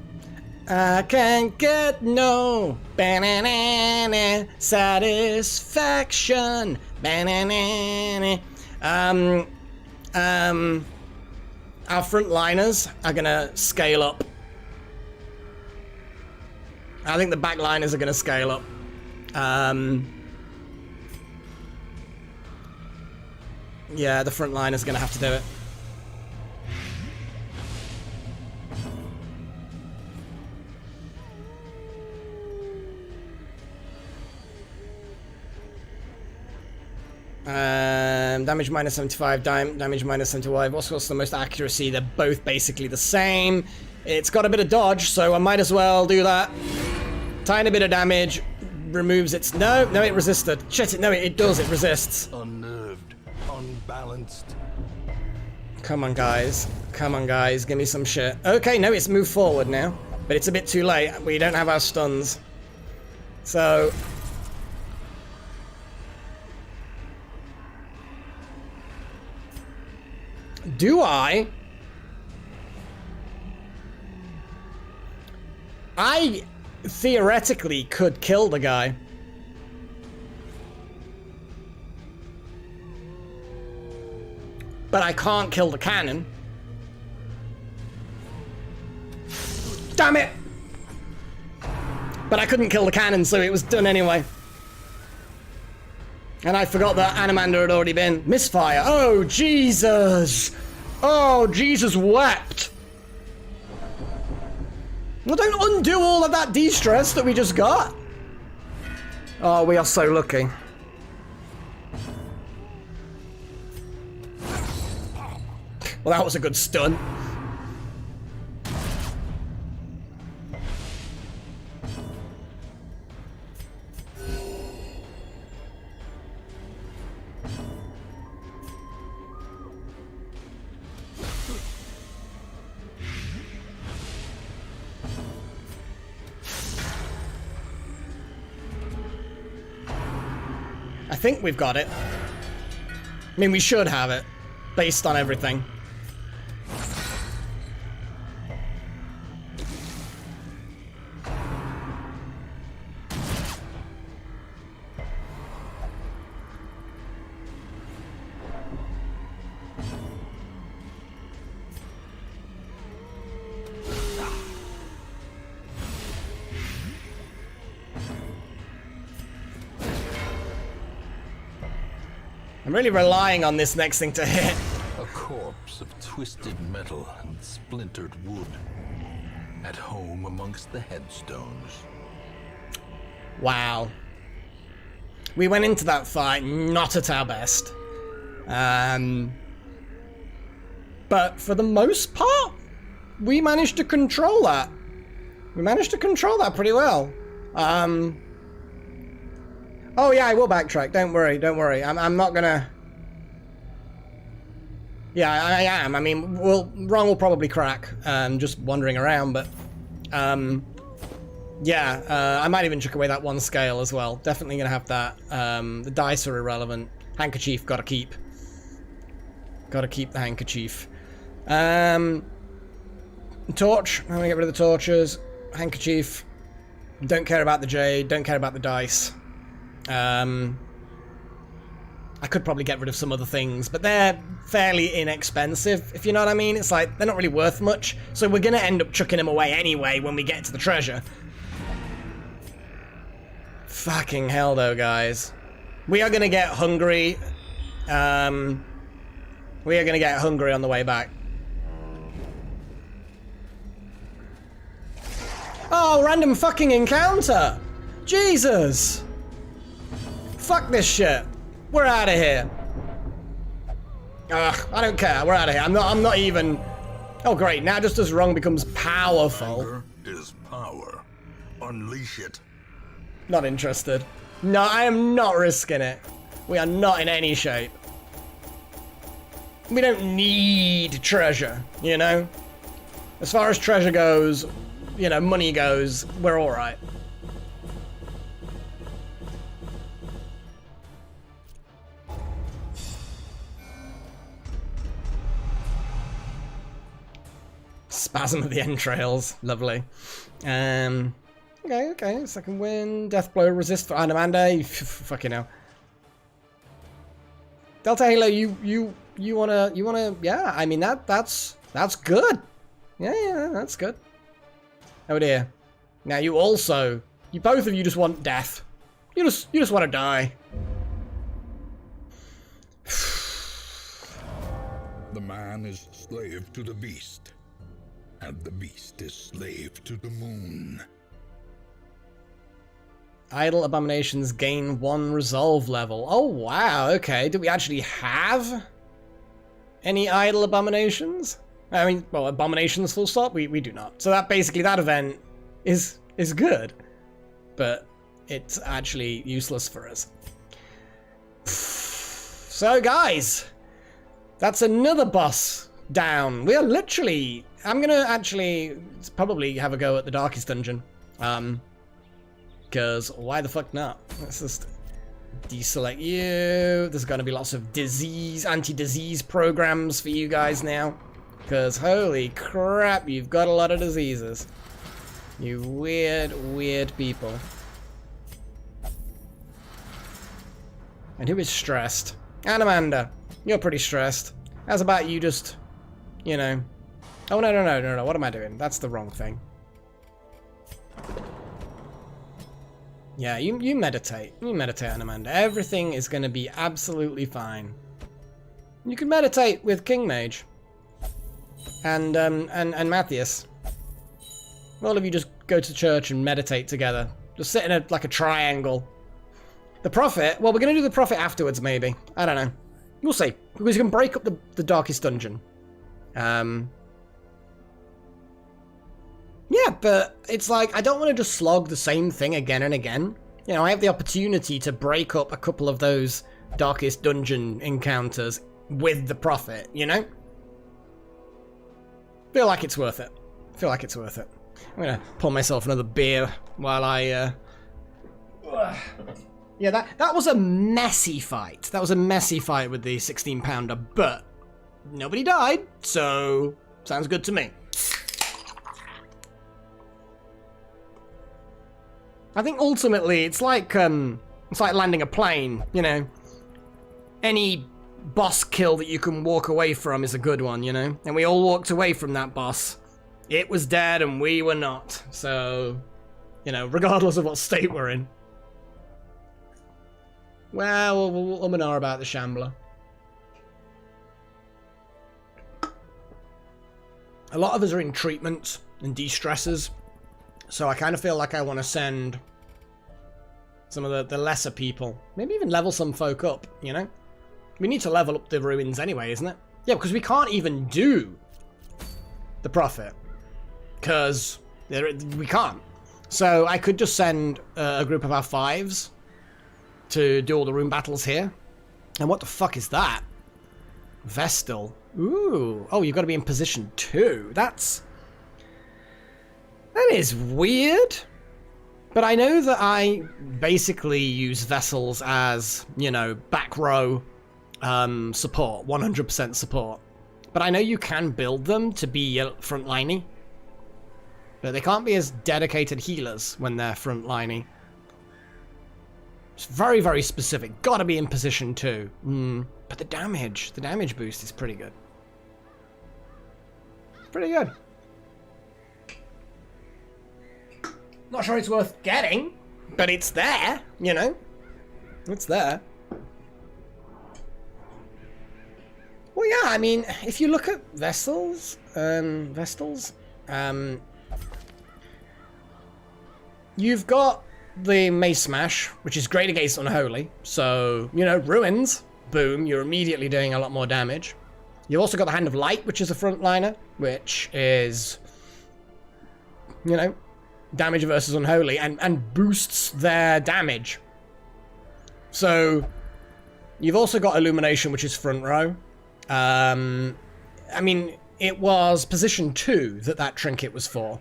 I can't get no banana satisfaction. Banana. Our frontliners are gonna scale up. I think the backliners are gonna scale up. Yeah, the frontliners are gonna have to do it. Damage minus 75, damage minus 75. What's the most accuracy? They're both basically the same. It's got a bit of dodge, so I might as well do that. Tiny bit of damage. Removes its... No, it resisted. Shit, no, it does. It resists. Unnerved, unbalanced. Come on, guys. Come on, guys. Give me some shit. Okay, no, it's moved forward now. But it's a bit too late. We don't have our stuns. So... Do I theoretically could kill the guy. But I can't kill the cannon. Damn it! But I couldn't kill the cannon, so it was done anyway. And I forgot that Animander had already been. Misfire. Oh, Jesus! Oh, Jesus wept! Well, don't undo all of that de-stress that we just got. Oh, we are so lucky. Well, that was a good stun. I think we've got it. I mean, we should have it, based on everything. I'm really relying on this next thing to hit. A corpse of twisted metal and splintered wood. At home amongst the headstones. Wow. We went into that fight not at our best. But for the most part, we managed to control that. We managed to control that pretty well. Oh yeah, I will backtrack. Don't worry, don't worry. I'm not gonna... Yeah, I am. I mean, Wrong will probably crack. Just wandering around, but... yeah, I might even chuck away that one scale as well. Definitely gonna have that. The dice are irrelevant. Handkerchief, gotta keep. Gotta keep the handkerchief. Torch, I'm gonna get rid of the torches. Handkerchief. Don't care about the jade, don't care about the dice. I could probably get rid of some other things, but they're fairly inexpensive, if you know what I mean. It's like, they're not really worth much, so we're gonna end up chucking them away anyway when we get to the treasure. Fucking hell though, guys. We are gonna get hungry. We are gonna get hungry on the way back. Oh, random fucking encounter! Jesus! Fuck this shit. We're out of here. Ugh, I don't care. We're out of here. I'm not even... Oh, great. Now just as Wrong becomes powerful. Anger is power. Unleash it. Not interested. No, I am not risking it. We are not in any shape. We don't need treasure, you know? As far as treasure goes, you know, money goes, we're alright. Spasm of the entrails. Lovely. Okay. Second win. Death blow. Resist for Anamanda. Fucking hell. Delta Halo, you wanna, yeah, I mean, that's good. Yeah, that's good. Oh dear. Now you both of you just want death. You just want to die. The man is slave to the beast, and the beast is slave to the moon. Idle abominations gain 1 resolve level. Oh wow, okay. Do we actually have any idle abominations? I mean, well, abominations full stop? We do not. So that basically, that event is good. But it's actually useless for us. So guys, that's another boss down. We are literally... I'm gonna actually probably have a go at the Darkest Dungeon. Because why the fuck not? Let's just deselect you. There's gonna be lots of anti-disease programs for you guys now. Because holy crap, you've got a lot of diseases. You weird people. And who is stressed? Anamanda, you're pretty stressed. How's about you just, you know... Oh, no, what am I doing? That's the wrong thing. Yeah, you meditate. You meditate, Anamanda. Everything is going to be absolutely fine. You can meditate with King Mage. And Matthias. All of you just go to church and meditate together. Just sit in like a triangle. The Prophet, well, we're going to do the Prophet afterwards, maybe. I don't know. We'll see. Because you can break up the Darkest Dungeon. Yeah, but it's like, I don't want to just slog the same thing again and again. You know, I have the opportunity to break up a couple of those Darkest Dungeon encounters with the Prophet, you know? Feel like it's worth it. Feel like it's worth it. I'm gonna pour myself another beer while I, Yeah, that was a messy fight. That was a messy fight with the 16-pounder, but nobody died, so sounds good to me. I think ultimately it's like landing a plane, you know. Any boss kill that you can walk away from is a good one, you know. And we all walked away from that boss. It was dead and we were not. So, you know, regardless of what state we're in. Well, we'll and ahh about the Shambler. A lot of us are in treatment and de-stressors. So I kind of feel like I want to send some of the lesser people. Maybe even level some folk up, you know? We need to level up the ruins anyway, isn't it? Yeah, because we can't even do the Prophet. Because we can't. So I could just send a group of our 5s to do all the rune battles here. And what the fuck is that? Vestal. Ooh. Oh, you've got to be in position 2. That is weird. But I know that I basically use vessels as, you know, back row support, 100% support. But I know you can build them to be frontliney. But they can't be as dedicated healers when they're frontliney. It's very, very specific. Gotta be in position 2. But the damage boost is pretty good. Pretty good. Not sure it's worth getting, but it's there, you know? It's there. Well, yeah, I mean, if you look at Vestals, you've got the Mace Smash, which is great against Unholy. So, you know, Ruins, boom, you're immediately doing a lot more damage. You've also got the Hand of Light, which is a frontliner, which is, you know, damage versus Unholy, and boosts their damage. So, you've also got Illumination, which is front row. I mean, it was position 2 that trinket was for.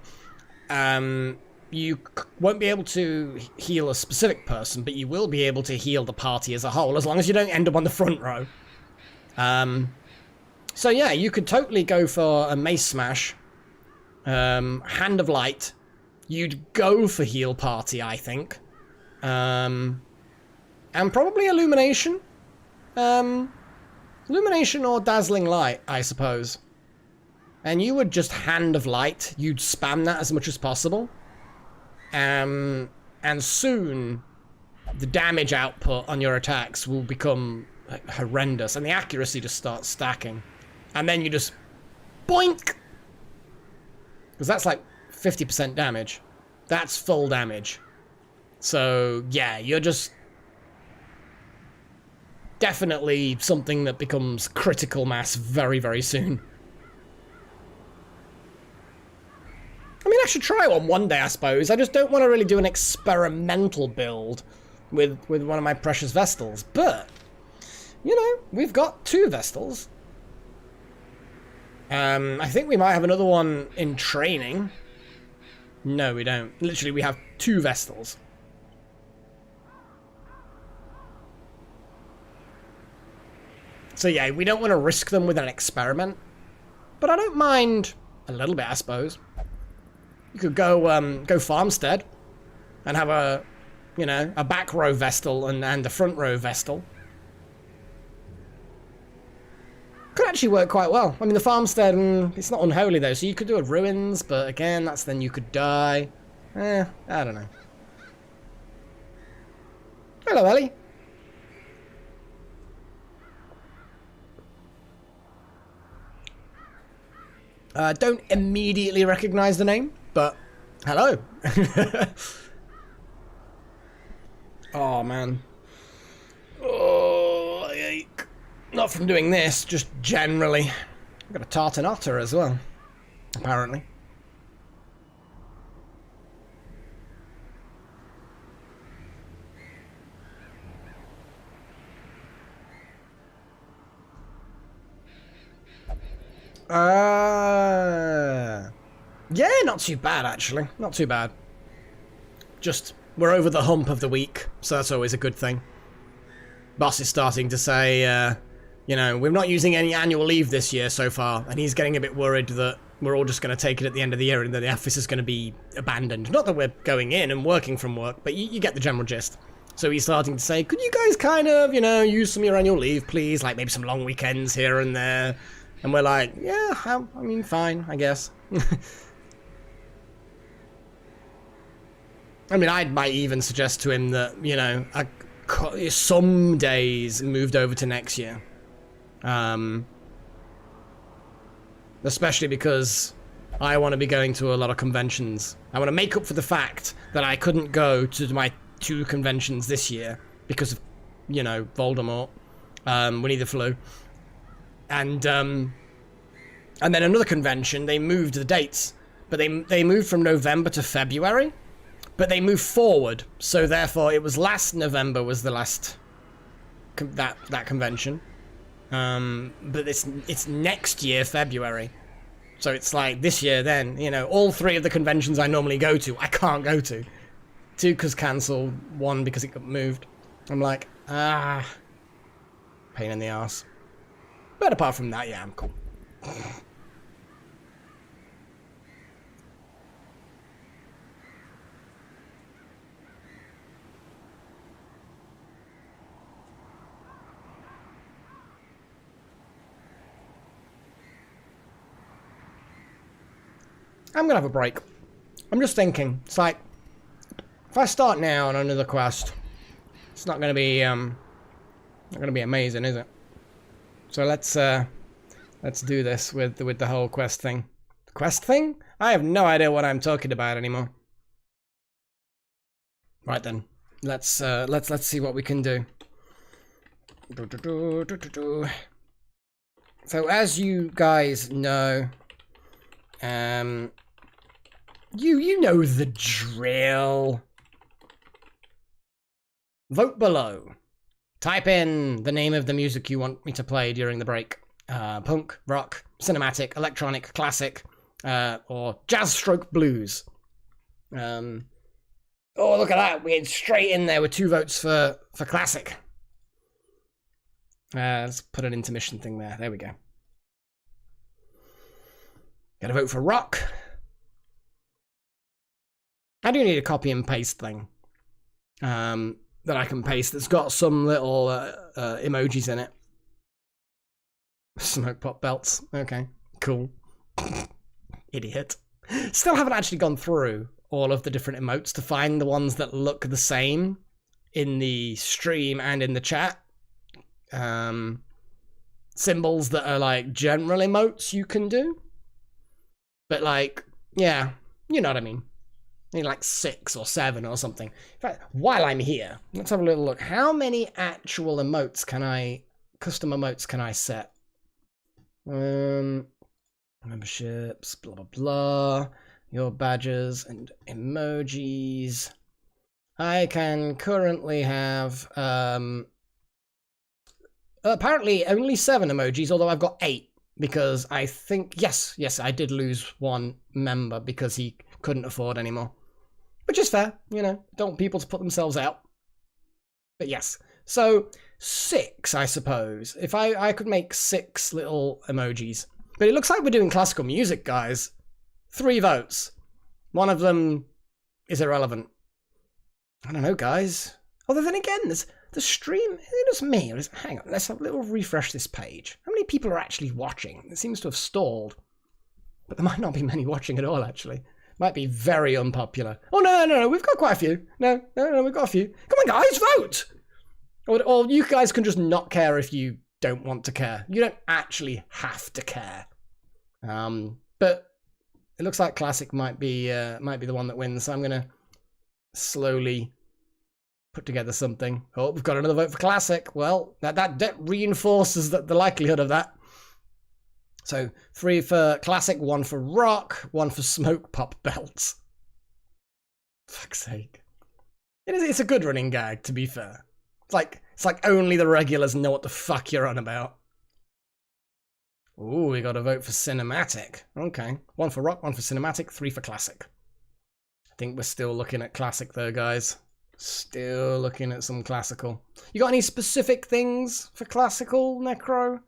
You won't be able to heal a specific person, but you will be able to heal the party as a whole, as long as you don't end up on the front row. So yeah, you could totally go for a Mace Smash, Hand of Light. You'd go for heal party, I think. And probably Illumination. Illumination or Dazzling Light, I suppose. And you would just Hand of Light. You'd spam that as much as possible. And soon, the damage output on your attacks will become horrendous. And the accuracy just starts stacking. And then you just... boink! Because that's like 50% damage. That's full damage. So, yeah, you're just... definitely something that becomes critical mass very, very soon. I mean, I should try one day, I suppose. I just don't want to really do an experimental build with one of my precious Vestals. But, you know, we've got 2 Vestals. I think we might have another one in training. No, we don't. Literally, we have 2 Vestals. So yeah, we don't want to risk them with an experiment. But I don't mind a little bit, I suppose. You could go Farmstead and have a, you know, a back row Vestal and a front row Vestal. Could actually work quite well. I mean, the Farmstead, it's not unholy though, so you could do a Ruins, but again, that's then you could die. I don't know. Hello, Ellie. Don't immediately recognize the name, but hello. Oh, man. Oh, I ache. Not from doing this, just generally. We've got a tartan otter as well, apparently. Yeah, not too bad, actually. Not too bad. Just, we're over the hump of the week, so that's always a good thing. Boss is starting to say, you know, we're not using any annual leave this year so far, and he's getting a bit worried that we're all just going to take it at the end of the year and that the office is going to be abandoned. Not that we're going in and working from work, but you get the general gist. So he's starting to say, could you guys kind of, you know, use some of your annual leave, please? Like maybe some long weekends here and there. And we're like, yeah, I mean, fine, I guess. I mean, I might even suggest to him that, you know, some days moved over to next year. Especially because I want to be going to a lot of conventions. I want to make up for the fact that I couldn't go to my 2 conventions this year because of, you know, Voldemort, Winnie the Flu. And then another convention, they moved the dates, but they moved from November to February, but they moved forward, so therefore it was last November was the last that convention, but it's next year February, so it's like this year then, you know, all 3 of the conventions I normally go to, I can't go to. 2 because cancelled, 1 because it got moved. I'm like, pain in the ass. But apart from that, yeah, I'm cool. I'm gonna have a break. I'm just thinking, it's like, if I start now on another quest, it's not gonna be amazing, is it? So let's do this with the whole quest thing. Quest thing? I have no idea what I'm talking about anymore. Right then, let's see what we can do. So as you guys know, you know the drill. Vote below. Type in the name of the music you want me to play during the break. Punk, rock, cinematic, electronic, classic, or jazz stroke blues. Oh, look at that. We had straight in there with 2 votes for classic. Let's put an intermission thing there. There we go. Gotta vote for rock. I do need a copy and paste thing. That I can paste that's got some little emojis in it. Smoke pop belts. Okay, cool. Idiot. Still haven't actually gone through all of the different emotes to find the ones that look the same in the stream and in the chat. Symbols that are like general emotes you can do. But like, yeah, you know what I mean. I need like 6 or 7 or something. In fact, while I'm here, let's have a little look. How many actual emotes can custom emotes can I set? Memberships, blah, blah, blah. Your badges and emojis. I can currently have, apparently only 7 emojis, although I've got 8. Because I think, yes, I did lose 1 member because he couldn't afford anymore. Which is fair, you know, don't want people to put themselves out. But yes, so 6, I suppose. If I could make 6 little emojis. But it looks like we're doing classical music, guys. 3 votes. 1 of them is irrelevant. I don't know, guys. Although then again, there's the stream. Is it just me? Or hang on, let's have a little refresh this page. How many people are actually watching? It seems to have stalled. But there might not be many watching at all, actually. Might be very unpopular. Oh, no, we've got quite a few. No, we've got a few. Come on, guys, vote! Or you guys can just not care if you don't want to care. You don't actually have to care. But it looks like Classic might be the one that wins, so I'm going to slowly put together something. Oh, we've got another vote for Classic. Well, that reinforces the likelihood of that. So 3 for classic, 1 for rock, 1 for smoke pop belts. Fuck's sake. It's a good running gag, to be fair. It's like only the regulars know what the fuck you're on about. Ooh, we got to vote for cinematic. Okay. 1 for rock, 1 for cinematic, 3 for classic. I think we're still looking at classic though, guys. Still looking at some classical. You got any specific things for classical, Necro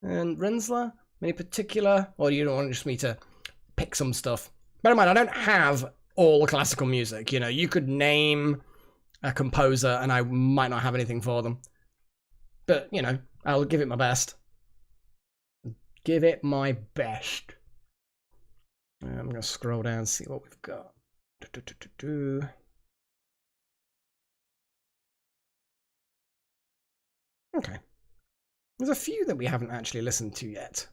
and Rinsler? Any particular? Or you don't want just me to pick some stuff? Bear in mind, I don't have all the classical music. You know, you could name a composer and I might not have anything for them. But, you know, I'll give it my best. Give it my best. I'm going to scroll down and see what we've got. Okay. There's a few that we haven't actually listened to yet.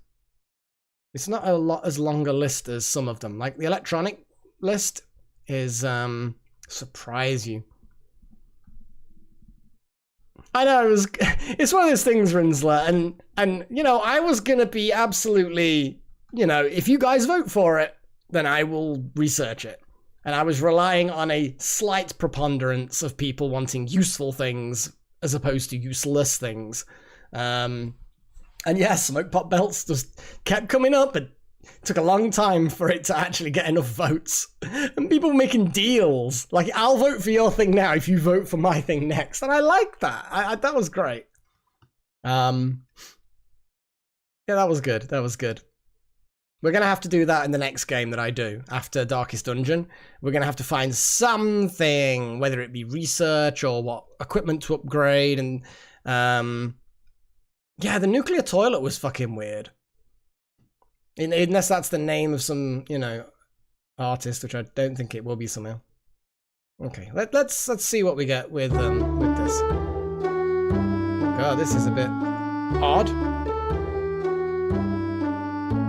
It's not a lot as long a list as some of them. Like the electronic list is surprise you. I know it's one of those things, Rinsler, and you know, I was gonna be absolutely, you know, if you guys vote for it, then I will research it. And I was relying on a slight preponderance of people wanting useful things as opposed to useless things. And yeah, smoke pop belts just kept coming up, but it took a long time for it to actually get enough votes. And people making deals. Like, I'll vote for your thing now if you vote for my thing next. And I like that. That was great. Yeah, that was good. That was good. We're going to have to do that in the next game that I do. After Darkest Dungeon, we're going to have to find something, whether it be research or what equipment to upgrade. And, yeah, the nuclear toilet was fucking weird. Unless that's the name of some, you know, artist, which I don't think it will be somehow. Okay, let's see what we get with this. Oh god, this is a bit odd.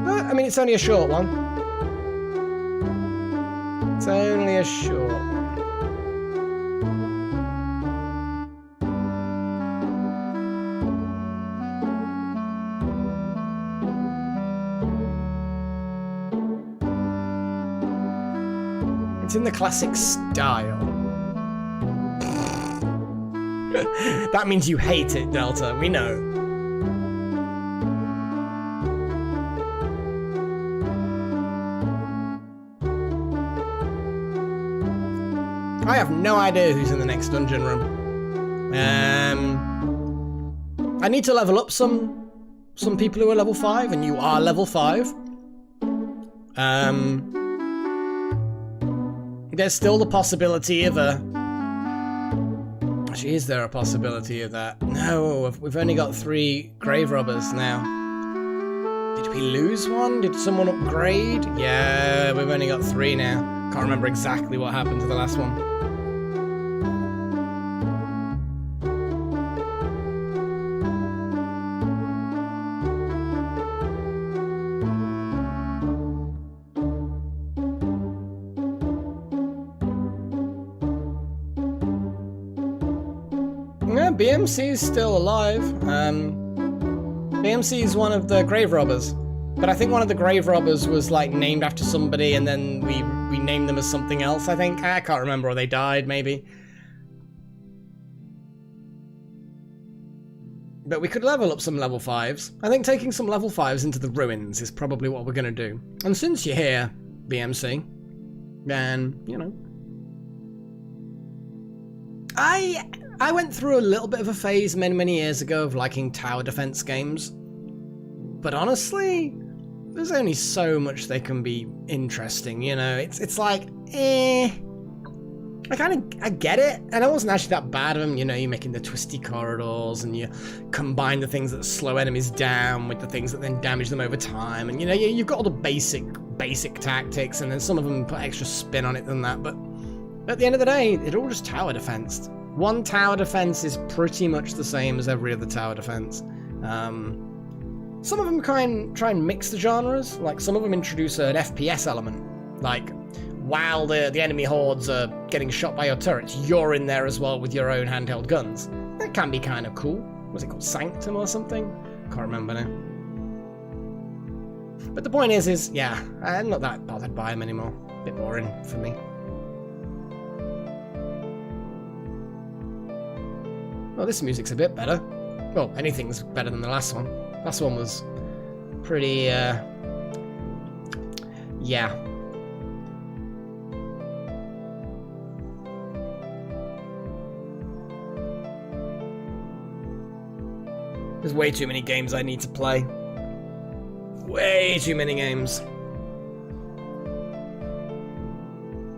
I mean, it's only a short one. It's only a short one. It's in the classic style. That means you hate it, Delta. We know. I have no idea who's in the next dungeon room. I need to level up some people who are level 5, and you are level 5. There's still the possibility of a... Actually, is there a possibility of that? No, we've only got 3 grave robbers now. Did we lose one? Did someone upgrade? Yeah, we've only got 3 now. Can't remember exactly what happened to the last one. BMC is still alive. BMC is one of the grave robbers, but I think one of the grave robbers was like named after somebody, and then we named them as something else. I think I can't remember, or they died maybe. But we could level up some level 5s. I think taking some level 5s into the ruins is probably what we're gonna do. And since you're here, BMC, then you know. I went through a little bit of a phase many years ago of liking tower defense games. But honestly, there's only so much they can be interesting, you know? It's like, I get it, and it wasn't actually that bad of them, you know, you're making the twisty corridors, and you combine the things that slow enemies down with the things that then damage them over time, and you know, you've got all the basic tactics, and then some of them put extra spin on it than that, but at the end of the day, it's all just tower defense. One tower defense is pretty much the same as every other tower defense. Some of them try and mix the genres, like some of them introduce an FPS element, like while the enemy hordes are getting shot by your turrets, you're in there as well with your own handheld guns. That can be kind of cool. Was it called Sanctum or something? Can't remember now. But the point is yeah, I'm not that bothered by them anymore. A bit boring for me. Well, this music's a bit better. Well, anything's better than the last one. Last one was pretty, yeah. There's way too many games I need to play. Way too many games.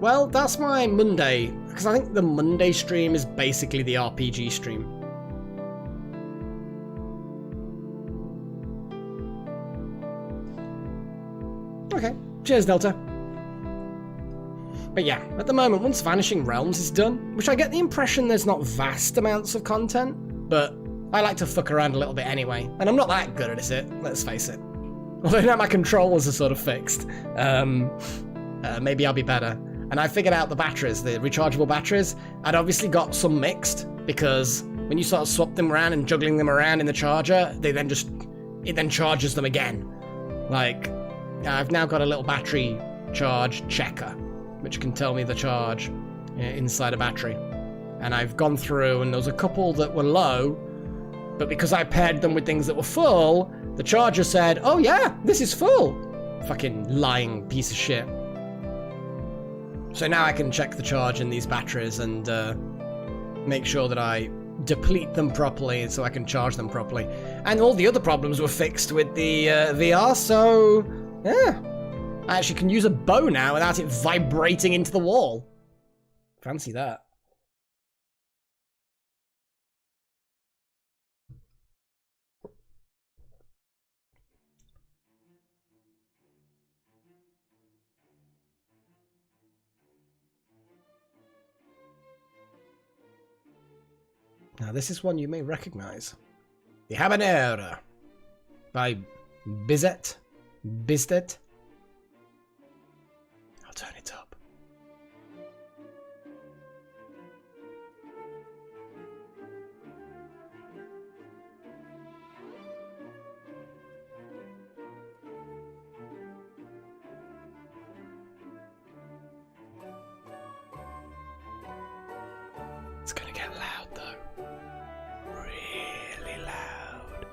Well, that's my Monday, because I think the Monday stream is basically the RPG stream. Okay, cheers Delta. But yeah, at the moment, once Vanishing Realms is done, which I get the impression there's not vast amounts of content, but I like to fuck around a little bit anyway, and I'm not that good at it, let's face it. Although now my controls are sort of fixed, maybe I'll be better. And I figured out the batteries, the rechargeable batteries. I'd obviously got some mixed, because when you sort of swap them around and juggling them around in the charger, it then charges them again. Like, I've now got a little battery charge checker, which can tell me the charge inside a battery. And I've gone through, and there was a couple that were low, but because I paired them with things that were full, the charger said, oh yeah, this is full. Fucking lying piece of shit. So now I can check the charge in these batteries and make sure that I deplete them properly so I can charge them properly. And all the other problems were fixed with the VR, so yeah. I actually can use a bow now without it vibrating into the wall. Fancy that. Now this is one you may recognize. The Habanera by Bizet. I'll turn it up. It's gonna get loud though. Really loud.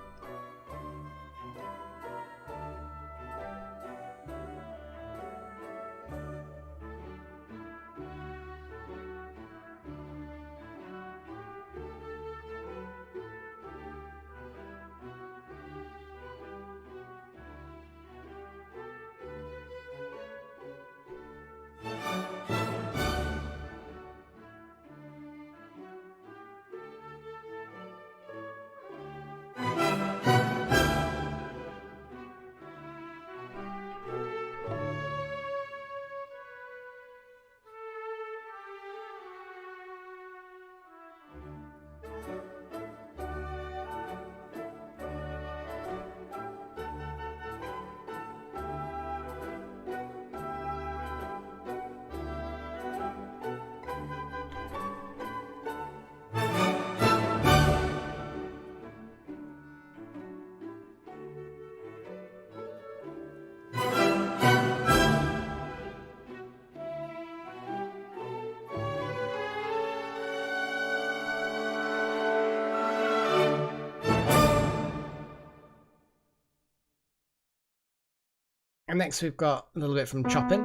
And next we've got a little bit from Chopin,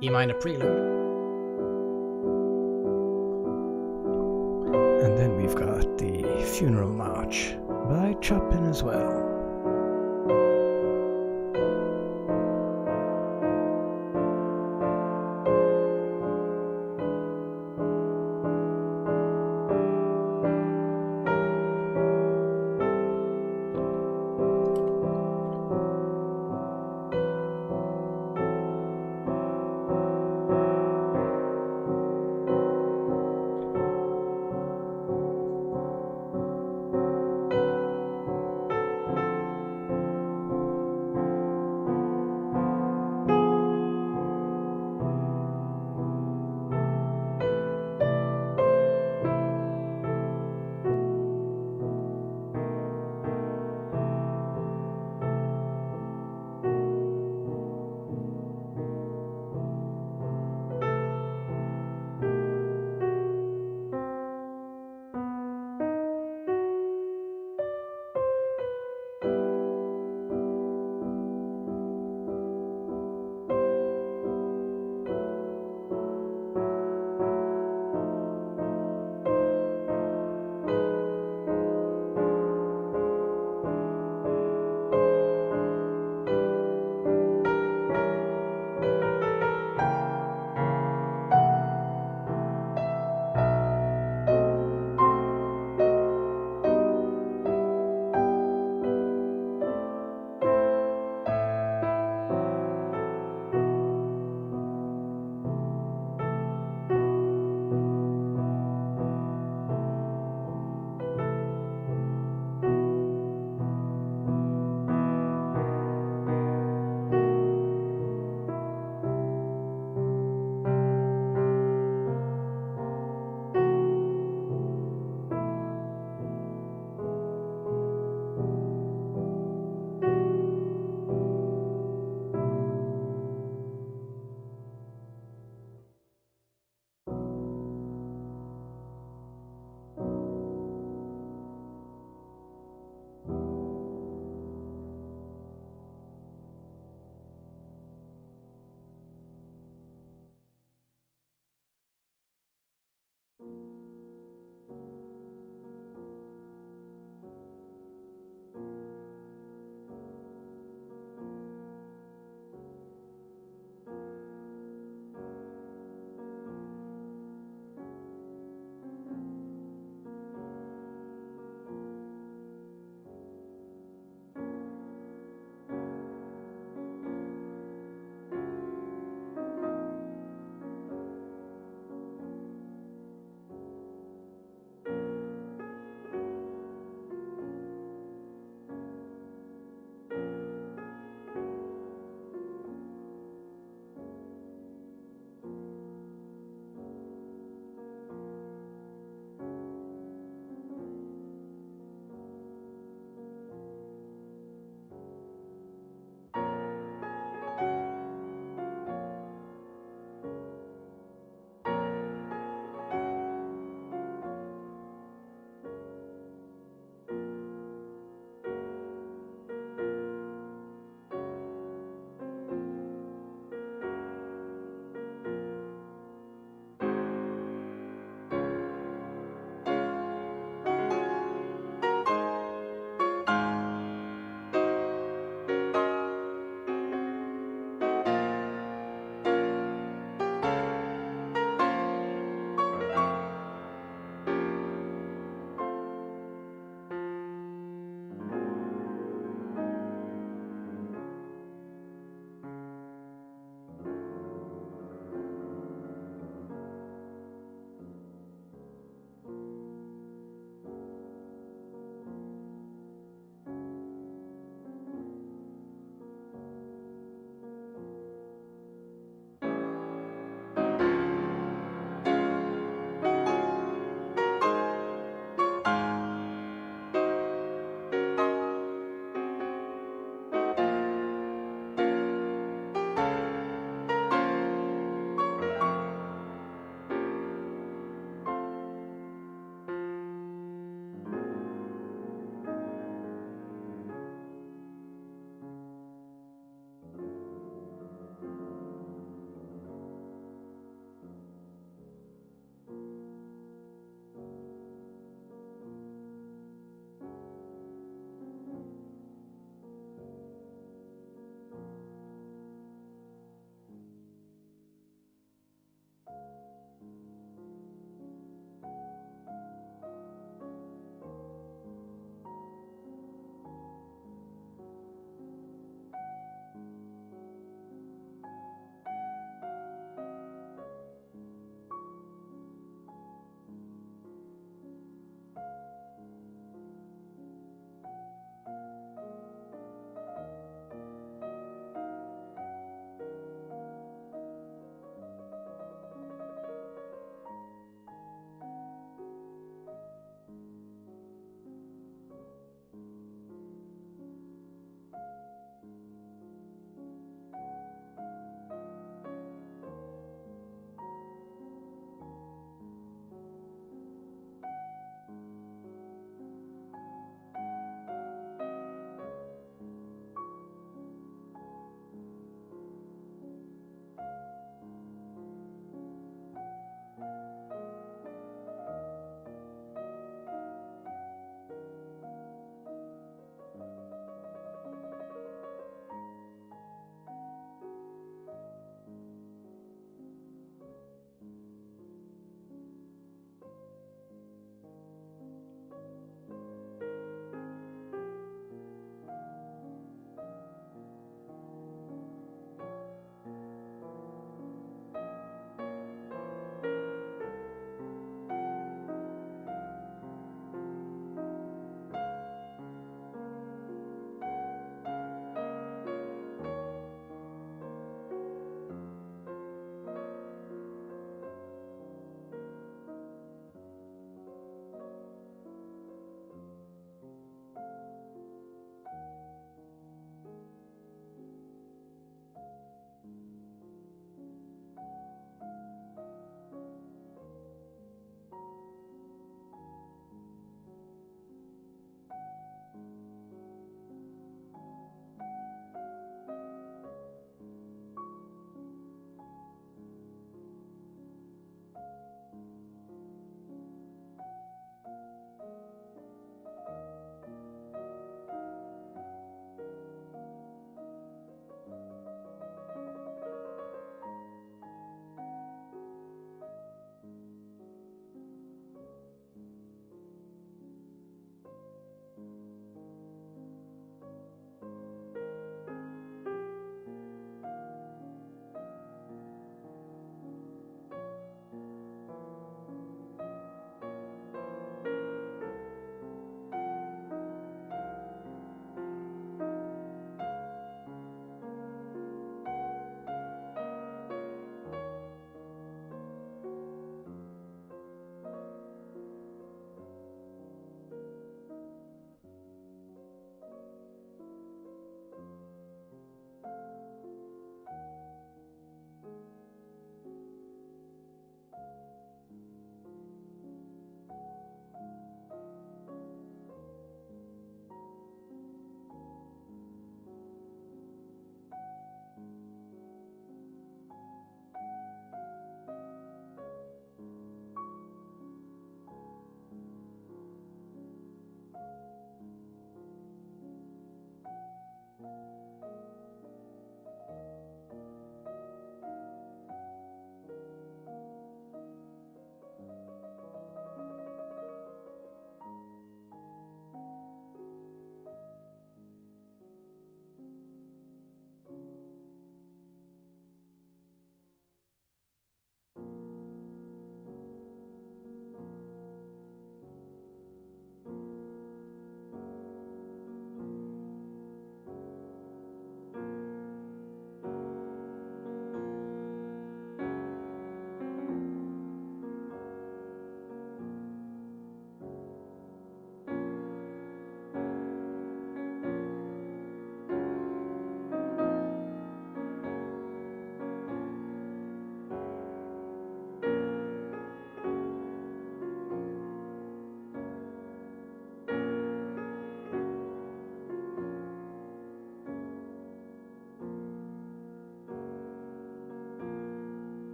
E minor prelude. And then we've got the Funeral March by Chopin as well.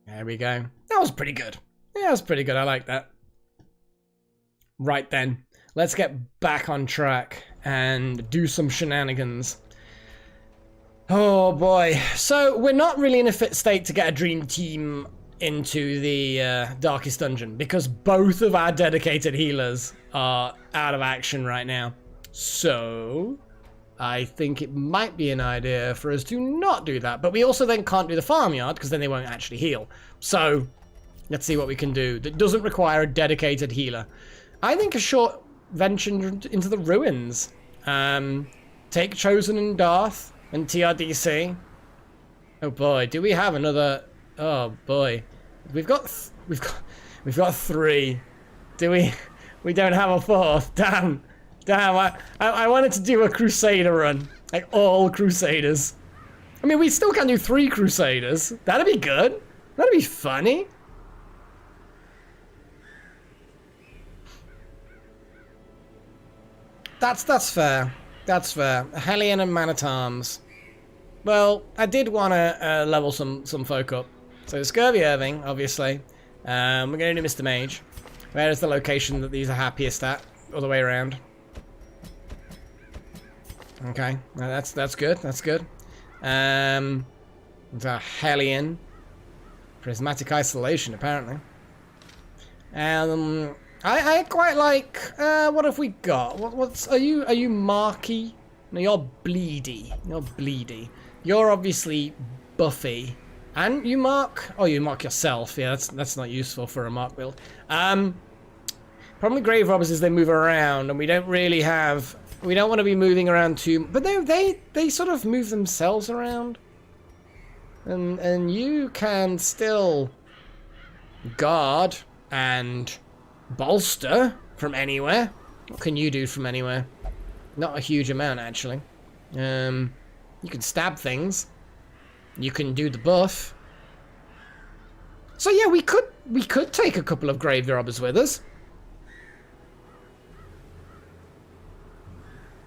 There we go. That was pretty good. Yeah, that was pretty good. I like that. Right then, let's get back on track and do some shenanigans. Oh boy. So we're not really in a fit state to get a dream team into the Darkest Dungeon because both of our dedicated healers are out of action right now. So I think it might be an idea for us to not do that. But we also then can't do the farmyard because then they won't actually heal. So let's see what we can do that doesn't require a dedicated healer. I think a short venture into the ruins. Take Chosen and Darth and TRDC. Oh boy, do we have another? Oh boy, we've got three. Do we? We don't have a fourth. Damn. I wanted to do a Crusader run, like all Crusaders. I mean, we still can do 3 Crusaders. That'd be good. That'd be funny. That's fair. That's fair. Hellion and Man-at-Arms. Well, I did want to level some folk up. So Scurvy Irving, obviously. We're going to do Mr. Mage. Where is the location that these are happiest at? All the way around. Okay, that's good. That's good. It's a Hellion. Prismatic Isolation, apparently. I quite like. What have we got? What's are you Marky? No, you're Bleedy. You're Bleedy. You're obviously Buffy. And you mark? Oh, you mark yourself. Yeah, that's not useful for a mark build. Problem with Grave Robbers is they move around, and we don't really have. We don't want to be moving around too. But they sort of move themselves around. And you can still guard and bolster from anywhere. What can you do from anywhere? Not a huge amount, actually. You can stab things. You can do the buff. So yeah, we could take a couple of grave robbers with us.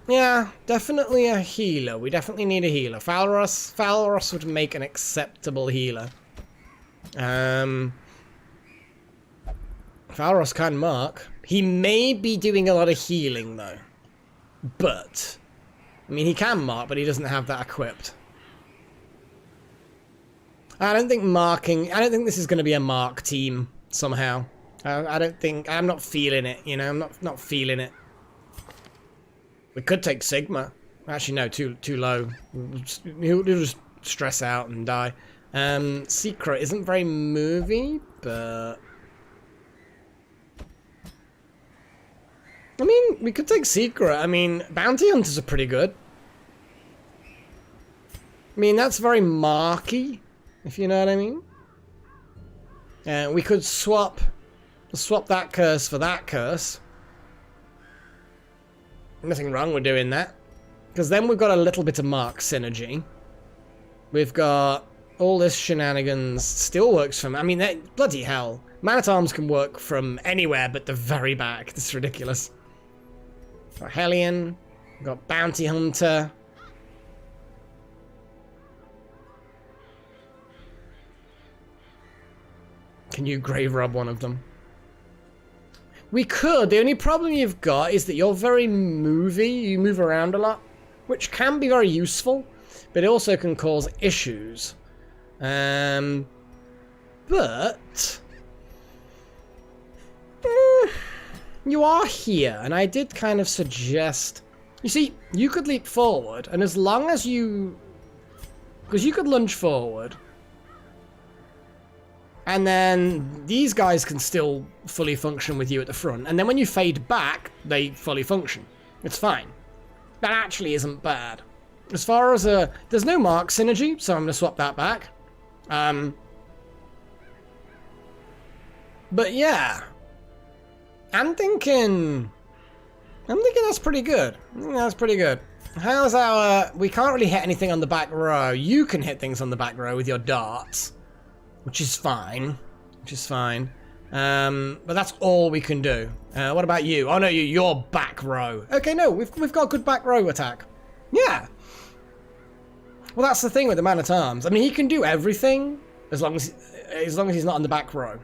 Yeah, definitely a healer. We definitely need a healer. Falros would make an acceptable healer. Falros can mark. He may be doing a lot of healing though. But I mean, he can mark, but he doesn't have that equipped. I don't think this is going to be a mark team somehow. I'm not feeling it, you know, I'm not feeling it. We could take Sigma. Actually, no, too low. He'll just stress out and die. Secret isn't very movie, but... I mean, we could take Secret. I mean, Bounty Hunters are pretty good. I mean, that's very marky, if you know what I mean. We could swap that curse for that curse. Nothing wrong with doing that. Because then we've got a little bit of mark synergy. We've got all this shenanigans still works from... I mean, bloody hell. Man-at-Arms can work from anywhere but the very back. This is ridiculous. Got Hellion. We've got Bounty Hunter. Can you grave rob one of them? We could. The only problem you've got is that you're very movie. You move around a lot, which can be very useful, but it also can cause issues. But you are here, and I did kind of suggest... You see, you could leap forward, and as long as you... Because you could lunge forward, and then these guys can still fully function with you at the front. And then when you fade back, they fully function. It's fine. That actually isn't bad. As far as there's no mark synergy, so I'm going to swap that back. But yeah. I'm thinking that's pretty good. That's pretty good. How's our... We can't really hit anything on the back row. You can hit things on the back row with your darts. Which is fine. But that's all we can do. What about you? Oh no, you're back row. Okay, no, we've got good back row attack. Yeah. Well, that's the thing with the Man-at-Arms. I mean, he can do everything as long as he's not on the back row.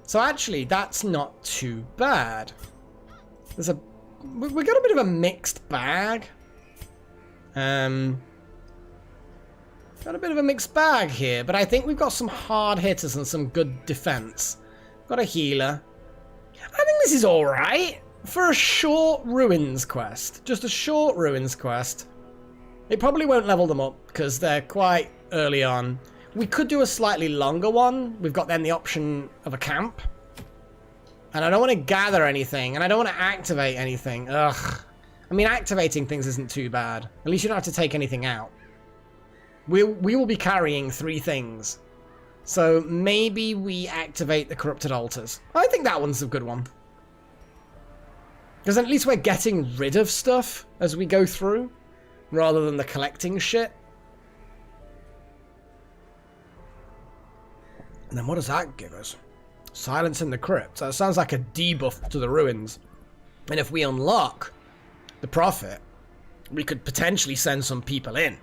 So actually, that's not too bad. We got a bit of a mixed bag. Got a bit of a mixed bag here, but I think we've got some hard hitters and some good defense. Got a healer. I think this is alright for a short Ruins quest. Just a short Ruins quest. It probably won't level them up because they're quite early on. We could do a slightly longer one. We've got then the option of a camp. And I don't want to gather anything, and I don't want to activate anything. Ugh. I mean, activating things isn't too bad. At least you don't have to take anything out. We will be carrying 3 things. So maybe we activate the Corrupted Altars. I think that one's a good one. Because at least we're getting rid of stuff as we go through, rather than the collecting shit. And then what does that give us? Silence in the Crypt. That sounds like a debuff to the Ruins. And if we unlock the Prophet, we could potentially send some people in.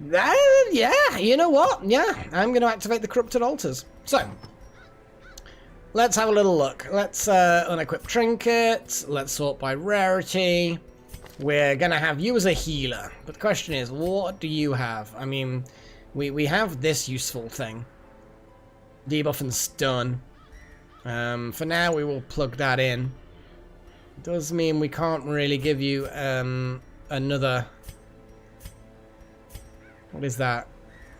Yeah, you know what? Yeah, I'm going to activate the Corrupted Altars. So, let's have a little look. Let's unequip trinkets. Let's sort by rarity. We're going to have you as a healer. But the question is, what do you have? I mean, we have this useful thing. Debuff and stun. For now, we will plug that in. Does mean we can't really give you another... What is that?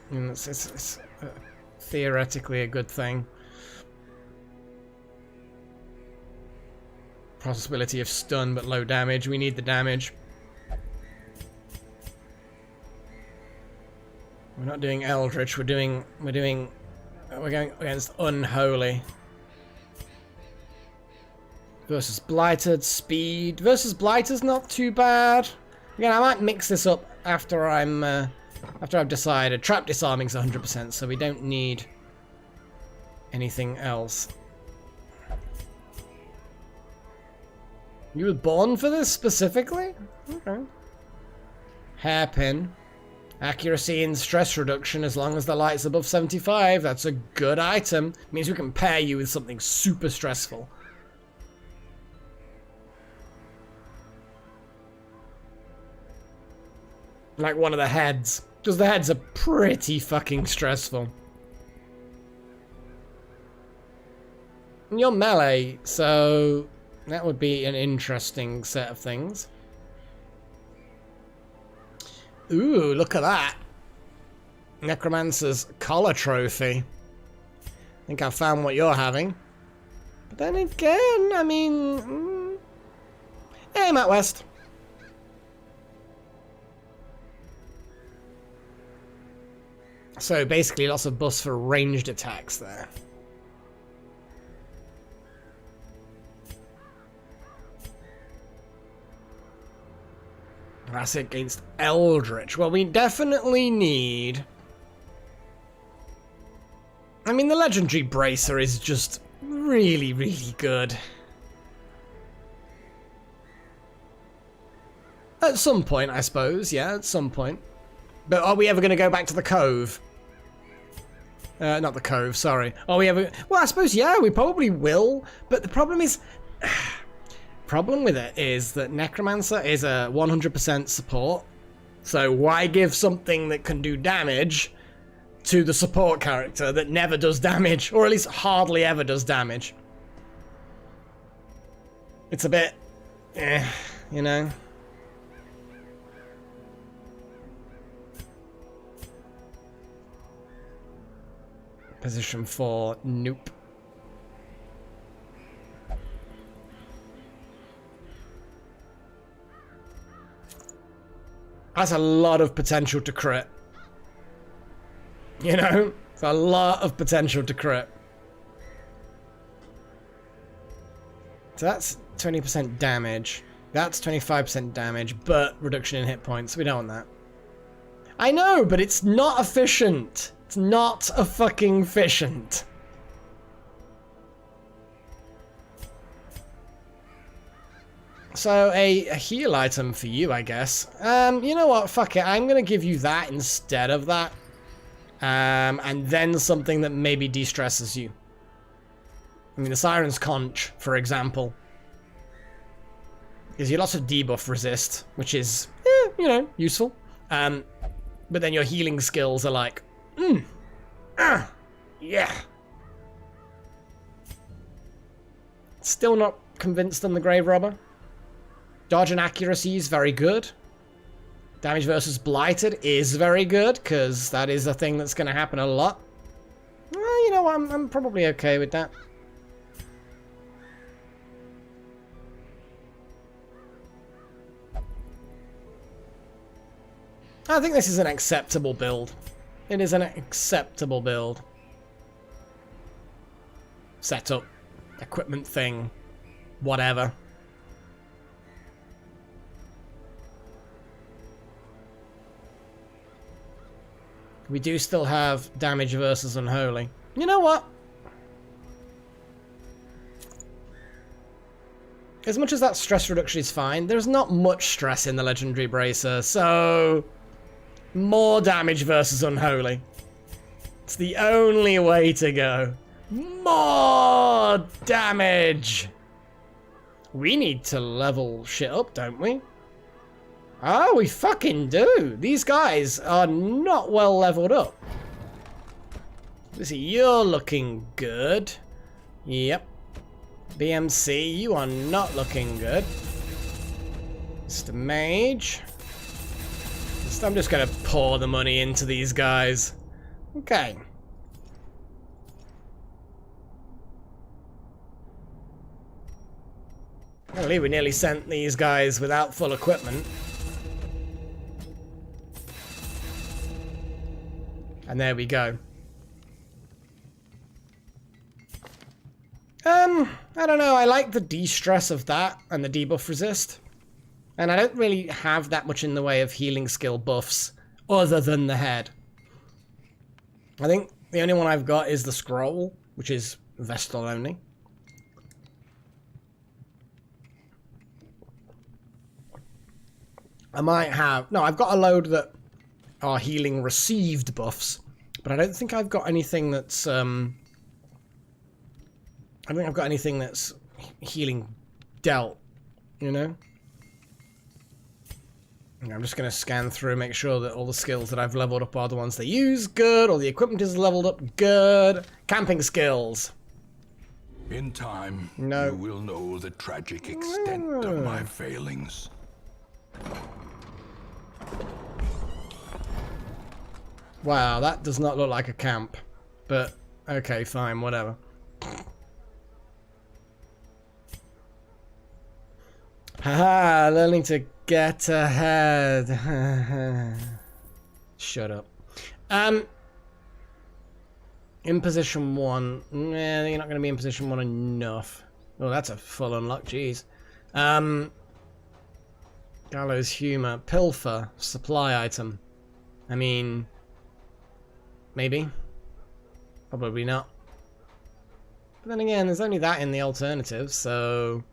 It's theoretically a good thing. Possibility of stun, but low damage. We need the damage. We're not doing Eldritch. We're doing We're going against Unholy. Versus Blighted. Speed. Versus Blighter's not too bad. Again, I might mix this up after I've decided. Trap disarming's 100%, so we don't need anything else. You were born for this specifically? Okay. Hairpin. Accuracy and stress reduction as long as the light's above 75. That's a good item. Means we can pair you with something super stressful. Like one of the heads. Because the heads are pretty fucking stressful. And you're melee, so that would be an interesting set of things. Ooh, look at that. Necromancer's collar trophy. I think I found what you're having. But then again, I mean... Hey, Matt West. So basically lots of buffs for ranged attacks there. That's against Eldritch. Well, we definitely need... I mean, the Legendary Bracer is just really, really good. At some point, I suppose. Yeah, at some point. But are we ever going to go back to the Cove? Not the Cove, sorry. Are we ever... Well, I suppose, yeah, we probably will. But the problem is... problem with it is that Necromancer is a 100% support. So why give something that can do damage to the support character that never does damage? Or at least hardly ever does damage. It's a bit... you know? Position 4, nope. That's a lot of potential to crit. You know? It's a lot of potential to crit. So that's 20% damage. That's 25% damage, but reduction in hit points. We don't want that. I know, but it's not efficient. It's not a fucking efficient. So, a heal item for you, I guess. You know what? Fuck it. I'm going to give you that instead of that. And then something that maybe de-stresses you. I mean, the Siren's Conch, for example. Gives you lots of debuff resist, which is, you know, useful. But then your healing skills are like, yeah. Still not convinced on the Grave Robber. Dodge and accuracy is very good. Damage versus Blighted is very good, because that is a thing that's going to happen a lot. Well, you know what, I'm probably okay with that. I think this is an acceptable build. It is an acceptable build. Setup, equipment thing, whatever. We do still have damage versus Unholy. You know what? As much as that stress reduction is fine, there's not much stress in the Legendary Bracer, so... more damage versus Unholy. It's the only way to go. More damage! We need to level shit up, don't we? Oh, we fucking do. These guys are not well leveled up. Lizzie, you're looking good. Yep. BMC, you are not looking good. Mr. Mage. I'm just gonna pour the money into these guys. Okay. I believe we nearly sent these guys without full equipment. And there we go. I don't know. I like the de-stress of that and the debuff resist. And I don't really have that much in the way of healing skill buffs other than the head. I think the only one I've got is the scroll, which is Vestal only. I might have... No, I've got a load that are healing received buffs, but I don't think I've got anything that's... I don't think I've got anything that's healing dealt, you know? I'm just going to scan through, make sure that all the skills that I've leveled up are the ones they use. Good. All the equipment is leveled up. Good. Camping skills. In time, No. you will know the tragic extent of my failings. Wow, that does not look like a camp. But, okay, fine, whatever. Haha, learning to get ahead. Shut up. In position 1. Nah, you're not going to be in position 1 enough. Oh, that's a full unlock, jeez. Gallows humor. Pilfer. Supply item. I mean... maybe. Probably not. But then again, there's only that in the alternative, so...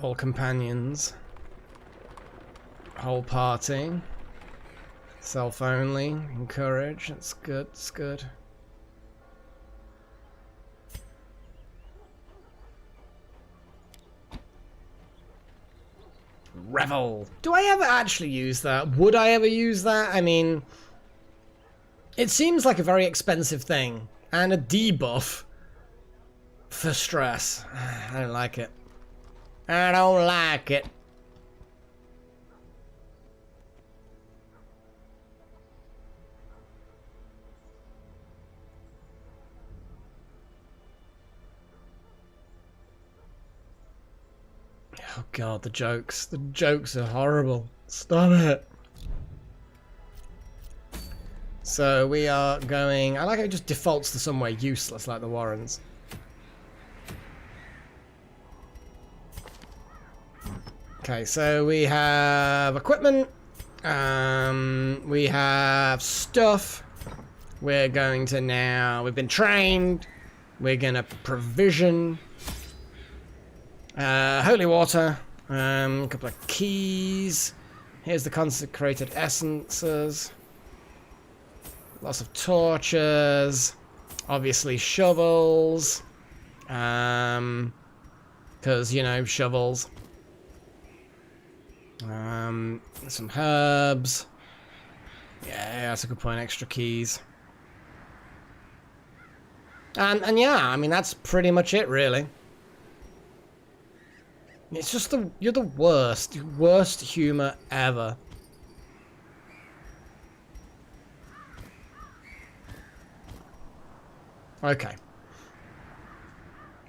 all companions. Whole party. Self only. Encourage. That's good. That's good. Revel. Do I ever actually use that? Would I ever use that? I mean, it seems like a very expensive thing. And a debuff for stress. I don't like it. I don't like it. Oh god, the jokes. The jokes are horrible. Stop it. So we are going... I like how it just defaults to somewhere useless like the Warrens. Okay, so we have equipment, we have stuff, we're going to now, we've been trained, we're going to provision, holy water, a couple of keys, here's the consecrated essences, lots of torches, obviously shovels, because, you know, shovels. Some herbs. Yeah, that's a good point. Extra keys. And yeah, I mean that's pretty much it, really. It's just you're the worst humor ever. Okay.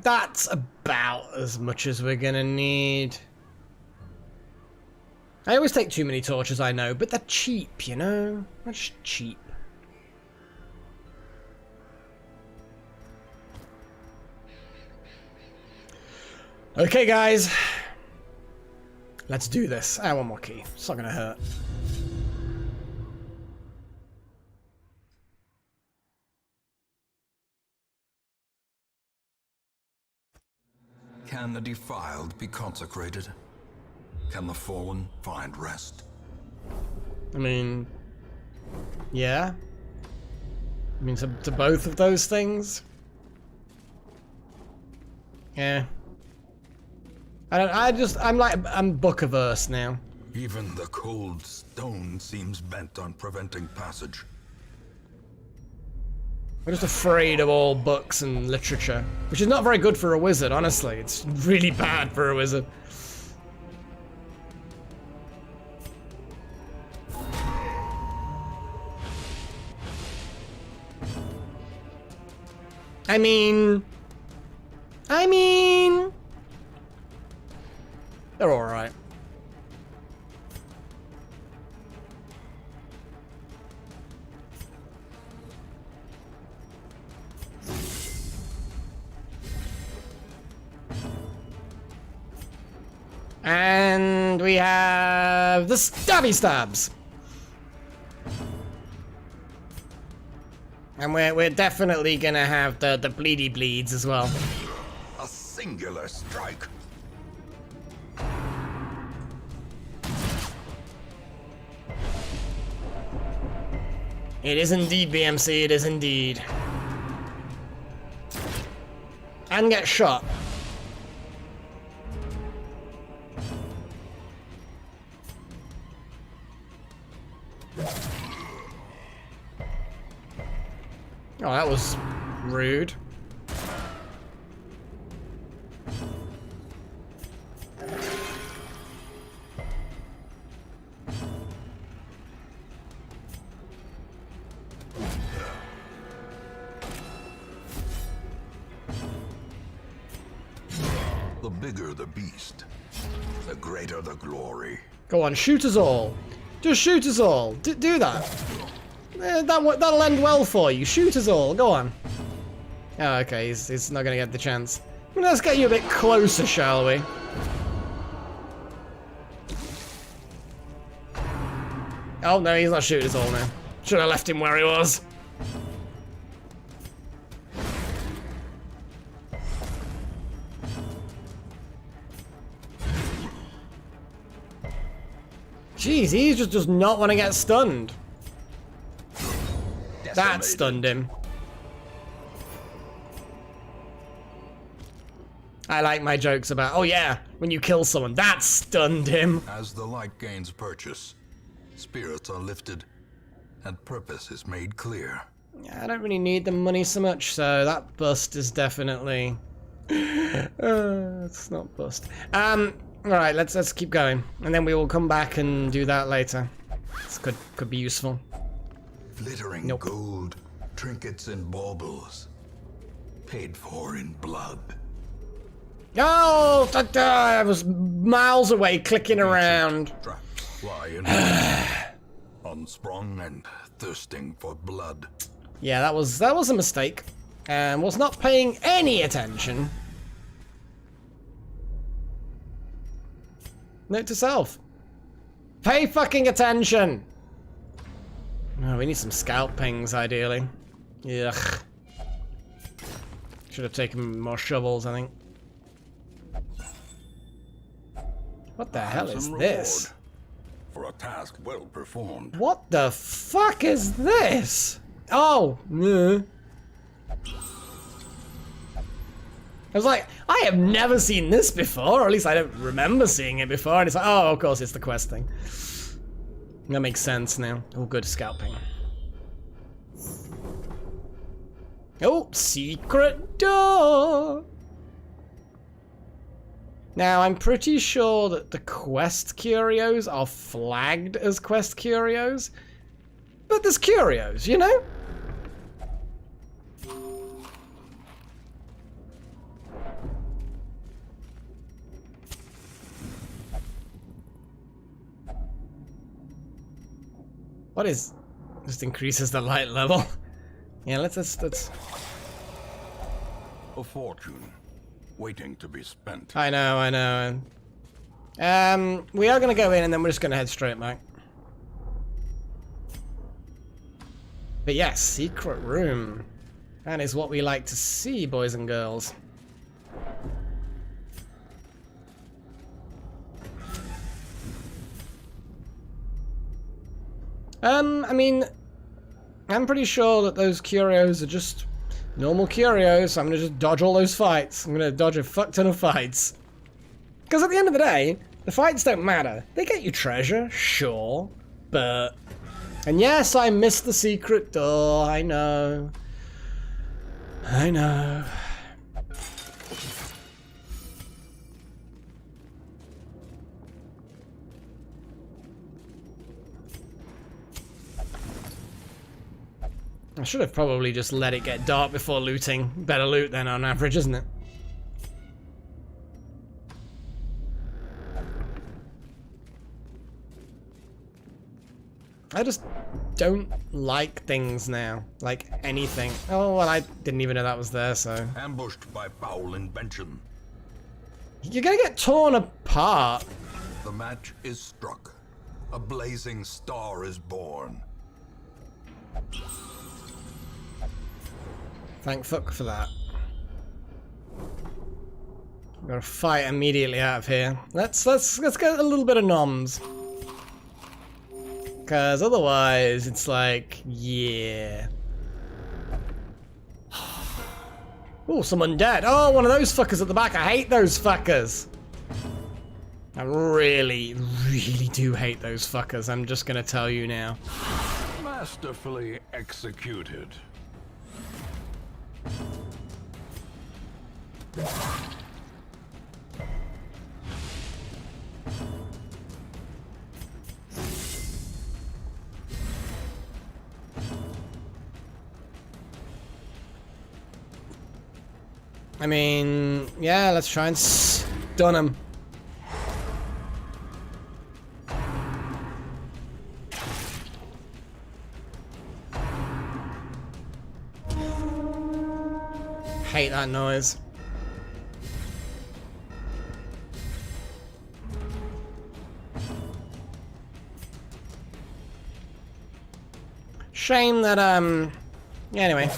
That's about as much as we're gonna need. I always take too many torches, I know, but they're cheap, you know? They're just cheap. Okay, guys. Let's do this. Ah, one more key. It's not gonna hurt. Can the defiled be consecrated? Can the fallen find rest? I mean... yeah. I mean, to both of those things. Yeah. I'm book averse now. Even the cold stone seems bent on preventing passage. I'm just afraid of all books and literature, which is not very good for a wizard, honestly. It's really bad for a wizard. I mean, they're all right. And we have the stabby stabs. And we're definitely gonna have the bleedy bleeds as well. A singular strike. It is indeed, BMC, it is indeed. And get shot. Oh, that was rude. The bigger the beast, the greater the glory. Go on, shoot us all. Just shoot us all. Do that. That'll end well for you. Shoot us all. Go on. Oh, okay. He's not gonna get the chance. Well, let's get you a bit closer, shall we? Oh no, he's not shooting us all now. Should have left him where he was. Jeez, he just does not want to get stunned. That stunned him. I like my jokes about, oh yeah, when you kill someone, that stunned him. As the light gains purchase, spirits are lifted, and purpose is made clear. Yeah, I don't really need the money so much, so that bust is definitely... it's not bust. Alright, let's keep going. And then we will come back and do that later. This could be useful. Glittering gold, trinkets and baubles, paid for in blood. Oh, I was miles away clicking around. Lion, unsprung and thirsting for blood. Yeah, that was a mistake. And was not paying any attention. Note to self. Pay fucking attention! Oh, we need some scalp pings, ideally. Ugh. Should have taken more shovels, I think. What the hell is this? For a task well performed. What the fuck is this? Oh, I was like, I have never seen this before, or at least I don't remember seeing it before, and it's like, oh, of course, it's the quest thing. That makes sense now. Oh, good, scalping. Oh, secret door! Now, I'm pretty sure that the quest curios are flagged as quest curios, but there's curios, you know? What is... just increases the light level. Yeah, let's... A fortune, waiting to be spent. I know. We are gonna go in and then we're just gonna head straight back. But yes, secret room. That is what we like to see, boys and girls. I mean, I'm pretty sure that those curios are just Normal curios, so I'm gonna just dodge all those fights. I'm gonna dodge a fuck ton of fights. Because at the end of the day, the fights don't matter. They get you treasure, sure, but... And yes, I missed the secret door, I know. I know. I should have probably just let it get dark before looting. Better loot than on average, isn't it? I just don't like things now. Like anything. Oh, well, I didn't even know that was there, so... Ambushed by foul invention. You're gonna get torn apart. The match is struck. A blazing star is born. Thank fuck for that. Gotta fight immediately out of here. Let's get a little bit of noms. Cause otherwise it's like, yeah. Oh, some undead. Oh, one of those fuckers at the back. I hate those fuckers. I really, really do hate those fuckers. I'm just gonna tell you now. Masterfully executed. I mean, yeah, let's try and stun him. Hate that noise. Shame that, yeah, anyway.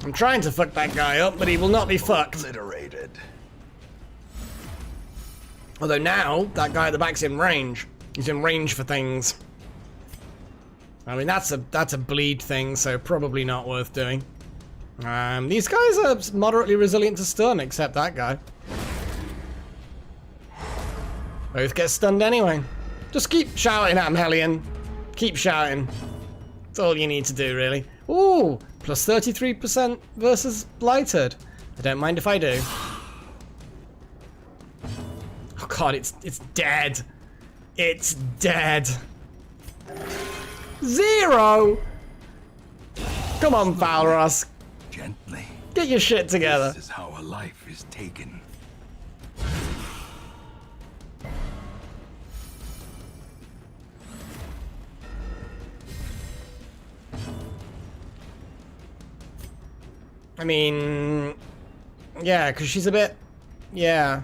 I'm trying to fuck that guy up, but he will not be fucked. Obliterated. Although now, that guy at the back's in range. He's in range for things. I mean, that's a bleed thing, so probably not worth doing. These guys are moderately resilient to stun, except that guy. Both get stunned anyway. Just keep shouting at him, Hellion. Keep shouting. That's all you need to do, really. Ooh, plus 33% versus Blighted. I don't mind if I do. Oh god, it's dead. It's dead. 0! Come on, Falros. Gently. Get your shit together. This is how a life is taken. I mean, yeah, because she's a bit, yeah.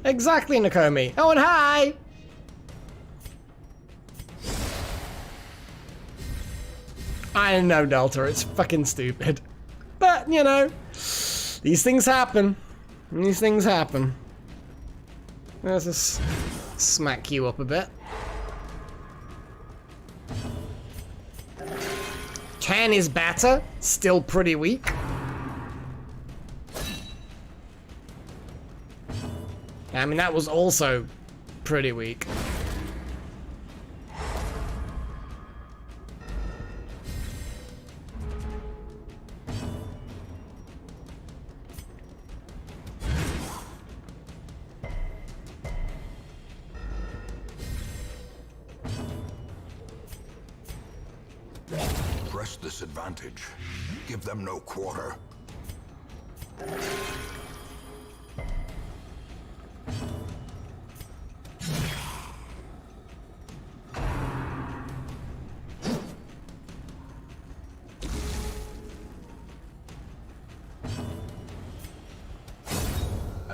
Exactly, Nakomi. Oh, and hi! I know, Delta, it's fucking stupid. But, you know, these things happen. These things happen. Let's just smack you up a bit. 10 is better, still pretty weak. I mean, that was also pretty weak. Press this advantage. Give them no quarter.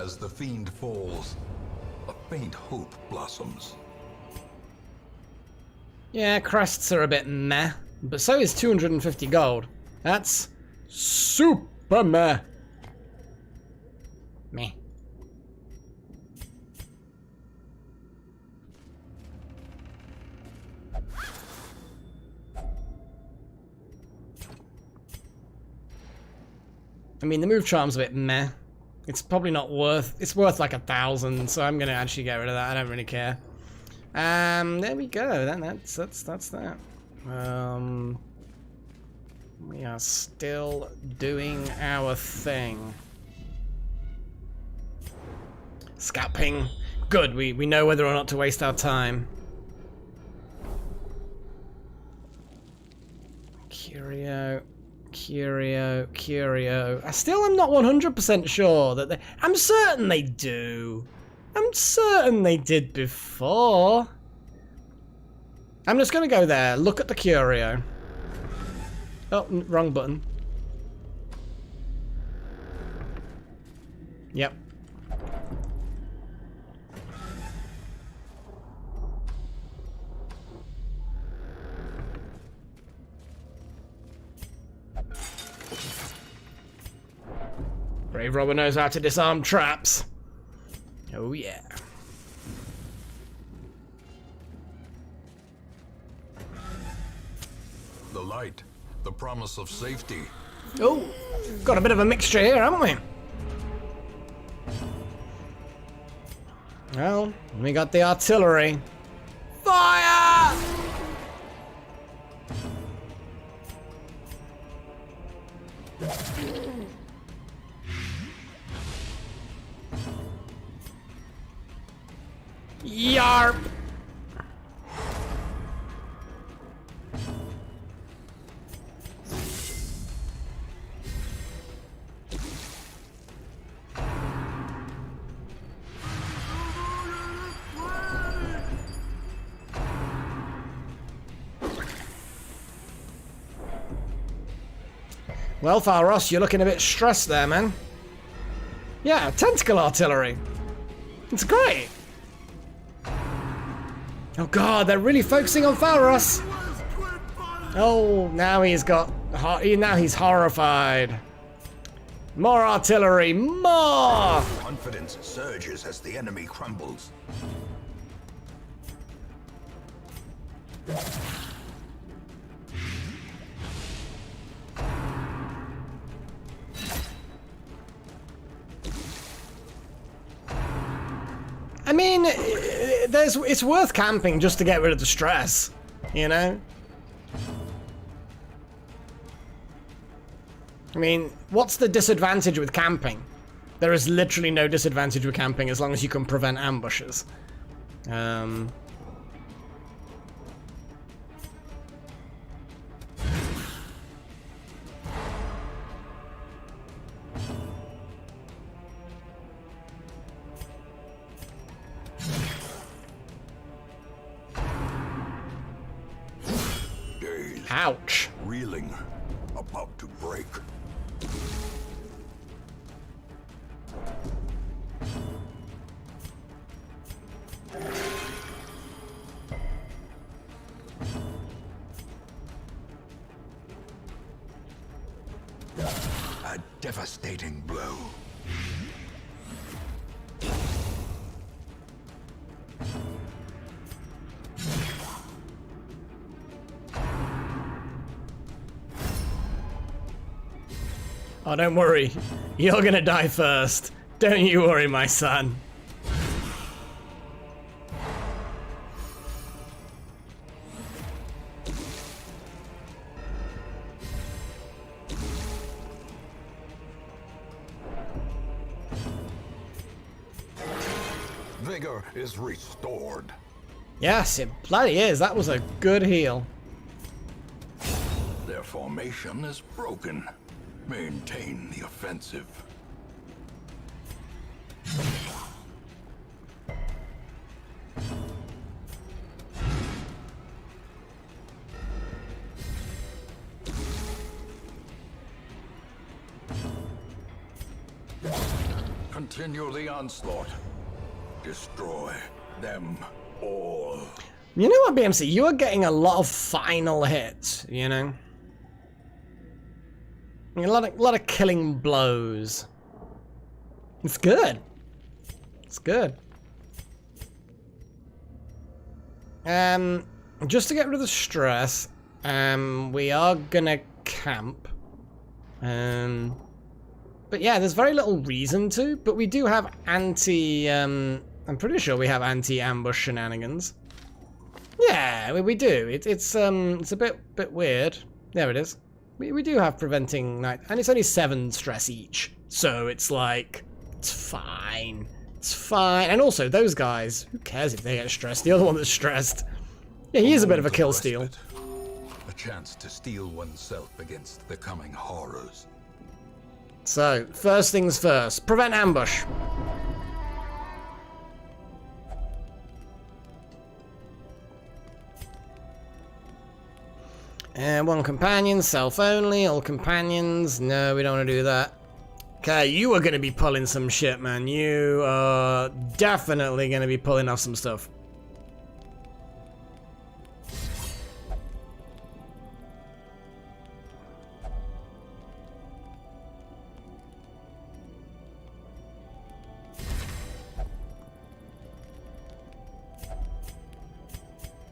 As the fiend falls, a faint hope blossoms. Yeah, crests are a bit meh, but so is 250 gold. That's super meh. Meh. I mean, the move charm's a bit meh. It's probably not worth... It's worth like 1,000, so I'm going to actually get rid of that. I don't really care. There we go. That's that. We are still doing our thing. Scout ping. Good. We know whether or not to waste our time. Curio. I still am not 100% sure that they... I'm certain they do. I'm certain they did before. I'm just going to go there. Look at the curio. Oh, wrong button. Yep. Brave Robber knows how to disarm traps. Oh yeah. The light, the promise of safety. Oh, got a bit of a mixture here, haven't we? Well, we got the artillery. Fire! Yarp! Well, Falros, you're looking a bit stressed there, man. Yeah, tentacle artillery. It's great. Oh god, they're really focusing on Falros. Oh, now he's got... Now he's horrified. More artillery, more! Confidence surges as the enemy crumbles. I mean, it's worth camping just to get rid of the stress, you know? I mean, what's the disadvantage with camping? There is literally no disadvantage with camping as long as you can prevent ambushes. Ouch. Reeling, about to break. A devastating blow. Oh, don't worry. You're gonna die first. Don't you worry, my son. Vigor is restored. Yes, it bloody is. That was a good heal. Their formation is broken. Maintain the offensive. Continue the onslaught. Destroy them all. You know what, BMC? You are getting a lot of final hits, you know? A lot of killing blows. It's good. It's good. Just to get rid of the stress, we are gonna camp. But yeah, there's very little reason to, but we do have I'm pretty sure we have anti-ambush shenanigans. Yeah, we do. It's a bit weird. There it is. We do have preventing night, and it's only 7 stress each, so it's like, it's fine. It's fine. And also, those guys, who cares if they get stressed? The other one that's stressed. Yeah, he is a bit of a kill steal. A chance to steel oneself against the coming horrors. So, first things first. Prevent ambush. And 1 companion, self only, all companions. No, we don't want to do that. Okay, you are going to be pulling some shit, man. You are definitely going to be pulling off some stuff.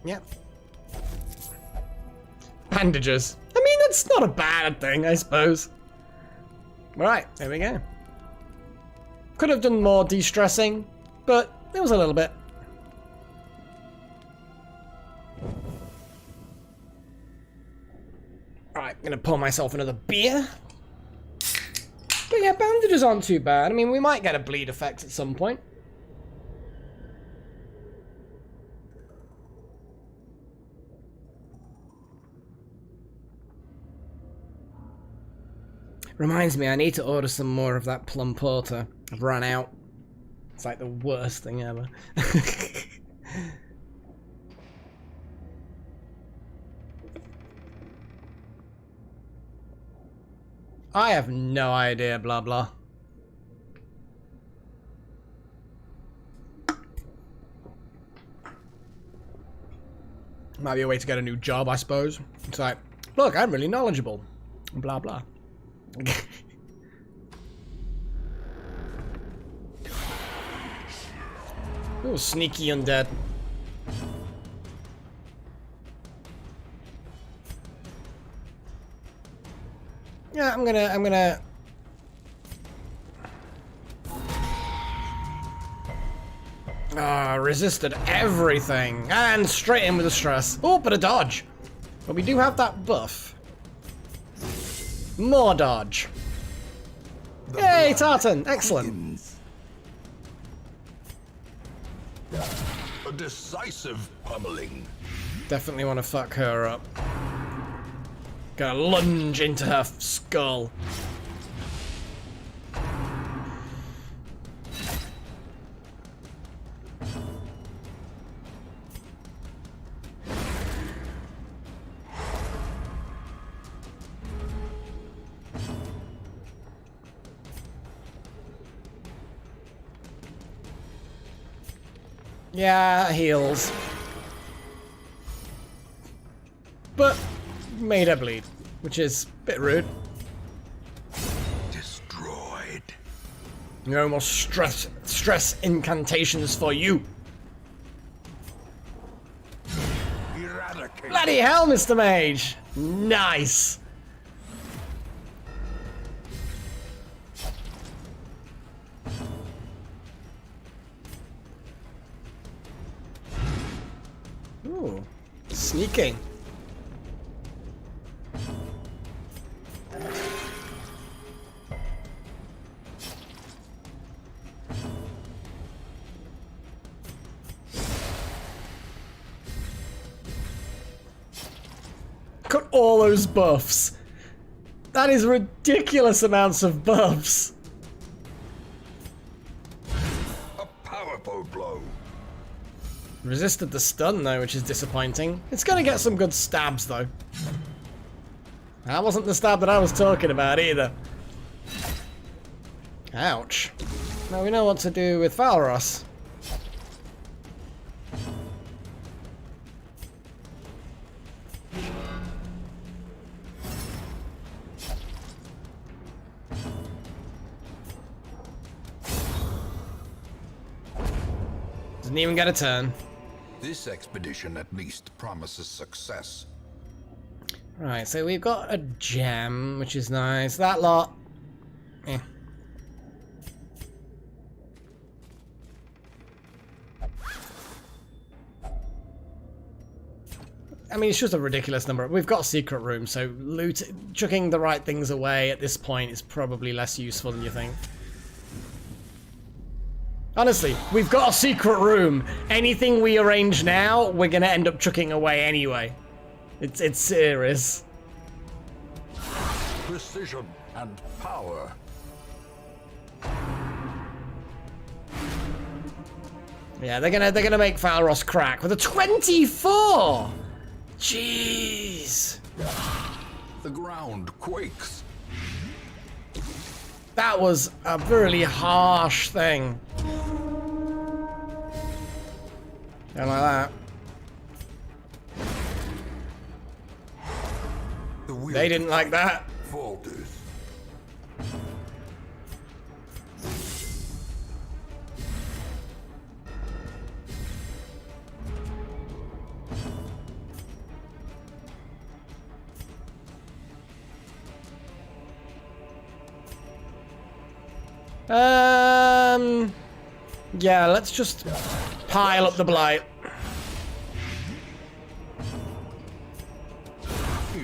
Yep. Bandages. I mean, that's not a bad thing, I suppose. Right, there we go. Could have done more de-stressing, but it was a little bit. Alright, gonna pour myself another beer. But yeah, bandages aren't too bad. I mean, we might get a bleed effect at some point. Reminds me, I need to order some more of that plum porter. I've run out. It's like the worst thing ever. I have no idea, blah blah. Might be a way to get a new job, I suppose. It's like, look, I'm really knowledgeable. Blah blah. Oh, sneaky undead. Yeah, I'm gonna resisted everything. And straight in with the stress. Oh, but a dodge. But we do have that buff. More dodge. Yay, Tartan! Excellent. A decisive pummeling. Definitely want to fuck her up. Gonna lunge into her skull. Yeah, heals. But made her bleed, which is a bit rude. Destroyed. No more stress incantations for you. Eradicate. Bloody hell, Mr. Mage! Nice! Ooh, sneaking. Got all those buffs. That is ridiculous amounts of buffs. A powerful blow. Resisted the stun though, which is disappointing. It's gonna get some good stabs though. That wasn't the stab that I was talking about either. Ouch. Now we know what to do with Valros. Doesn't even get a turn. This expedition at least promises success. Right, so we've got a gem, which is nice. That lot. Eh. I mean, it's just a ridiculous number. We've got a secret room, so chucking the right things away at this point is probably less useful than you think. Honestly, we've got a secret room. Anything we arrange now, we're gonna end up chucking away anyway. It's serious. Precision and power. Yeah, they're gonna make Valros crack with a 24. Jeez. The ground quakes. That was a really harsh thing. Don't like that. They didn't like that. Falters. Yeah, let's just pile up the blight.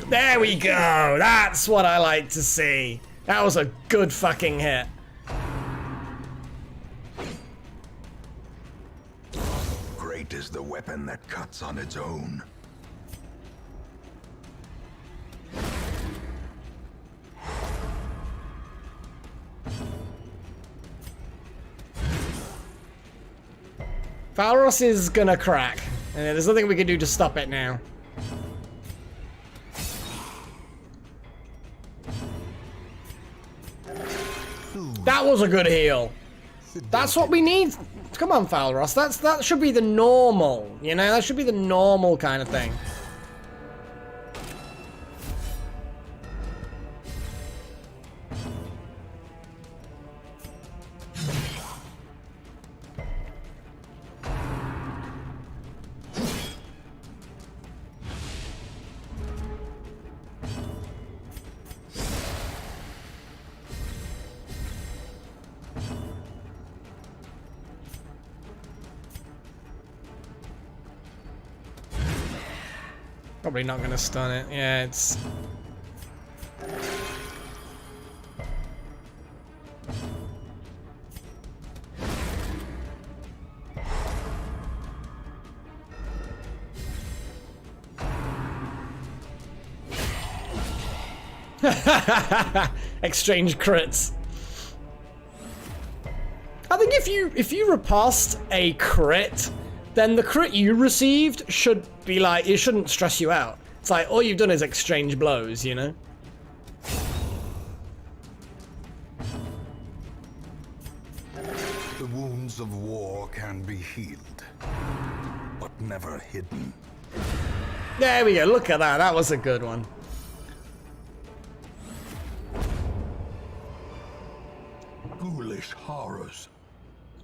There we go. That's what I like to see. That was a good fucking hit. Great is the weapon that cuts on its own. Valros is gonna crack, and there's nothing we can do to stop it now. That was a good heal. That's what we need. Come on, Valros. That should be the normal. You know, that should be the normal kind of thing. Probably not gonna stun it. Yeah, it's... Exchange crits. I think if you riposte a crit, then the crit you received should be like, it shouldn't stress you out. It's like, all you've done is exchange blows, you know? The wounds of war can be healed, but never hidden. There we go, look at that, that was a good one. Ghoulish horrors,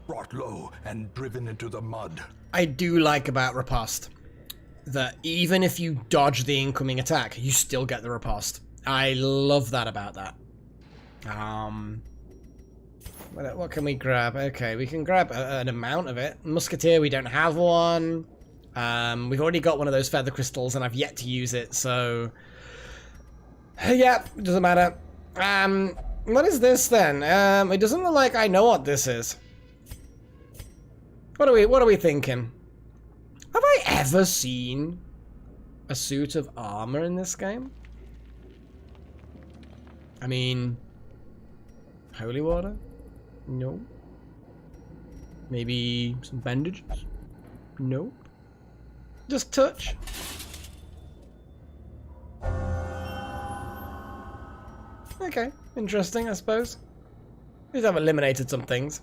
brought low and driven into the mud. I do like about riposte that even if you dodge the incoming attack, you still get the riposte. I love that about that. What can we grab? Okay, we can grab an amount of it. Musketeer, we don't have one. We've already got one of those feather crystals, and I've yet to use it, so... Yeah, it doesn't matter. What is this, then? It doesn't look like I know what this is. What are we thinking? Have I ever seen a suit of armor in this game? I mean... Holy water? No. Maybe some bandages? No. Just touch. Okay, interesting, I suppose. These have eliminated some things.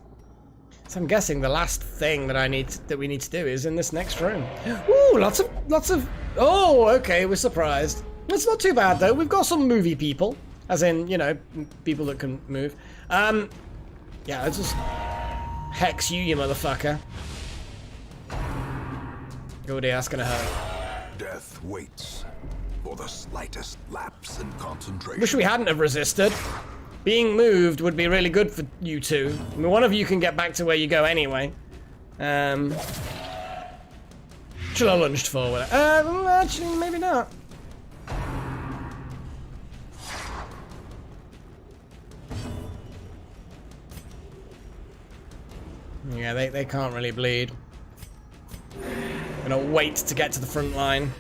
So I'm guessing the last thing that we need to do is in this next room. Ooh, lots of. Oh, okay, we're surprised. It's not too bad though. We've got some movie people, as in, you know, people that can move. Yeah, let's just hex you motherfucker. Oh dear, that's gonna hurt. Death waits for the slightest lapse in concentration. Wish we hadn't have resisted. Being moved would be really good for you two. I mean, one of you can get back to where you go anyway. Should have lunged forward. Actually, maybe not. Yeah, they can't really bleed. Gonna wait to get to the front line.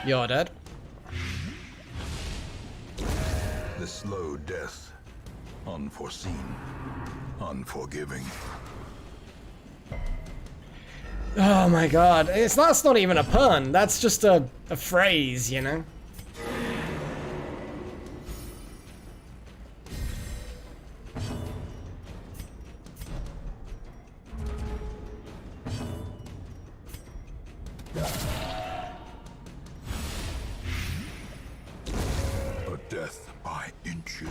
You're dead. The slow death, unforeseen, unforgiving. Oh my god, that's not even a pun, that's just a phrase, you know? A death by inches.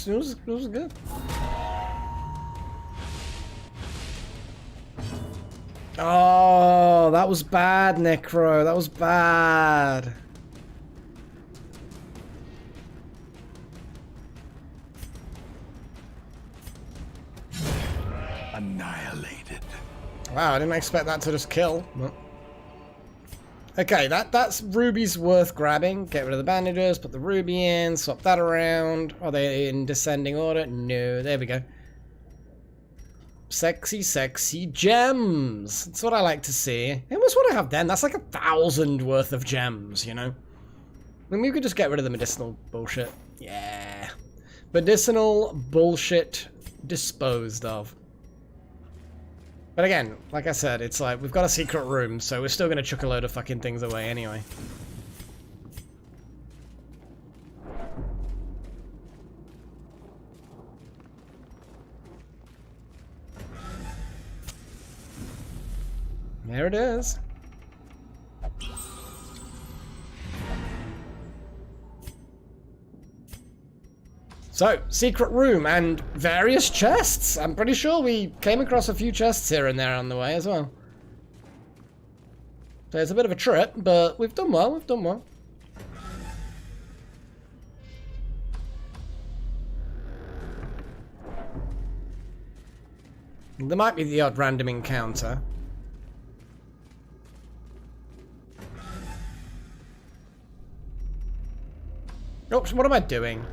It was good. Oh, that was bad, Necro. That was bad. Annihilated. Wow, I didn't expect that to just kill. But... Okay, that's rubies worth grabbing. Get rid of the bandages, put the ruby in, swap that around. Are they in descending order? No, there we go. Sexy, sexy gems. That's what I like to see. How much would I have then? That's like 1,000 worth of gems, you know? Then we could just get rid of the medicinal bullshit. Yeah. Medicinal bullshit disposed of. But again, like I said, it's like, we've got a secret room, so we're still gonna chuck a load of fucking things away anyway. There it is. So, secret room and various chests. I'm pretty sure we came across a few chests here and there on the way as well. So it's a bit of a trip, but we've done well, we've done well. There might be the odd random encounter. Oops, what am I doing?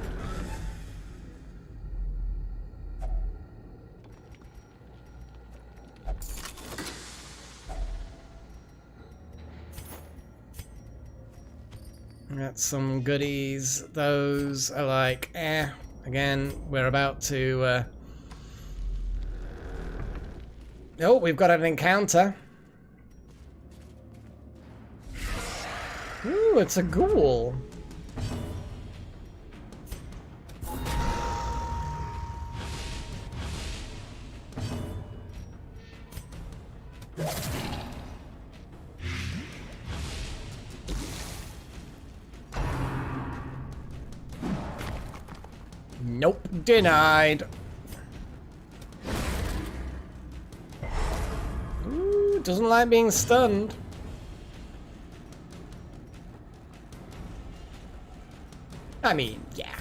Got some goodies. Those are like, eh. Again, we're about to... Oh, we've got an encounter. Ooh, it's a ghoul. Nope, denied. Ooh, doesn't like being stunned. I mean, yeah.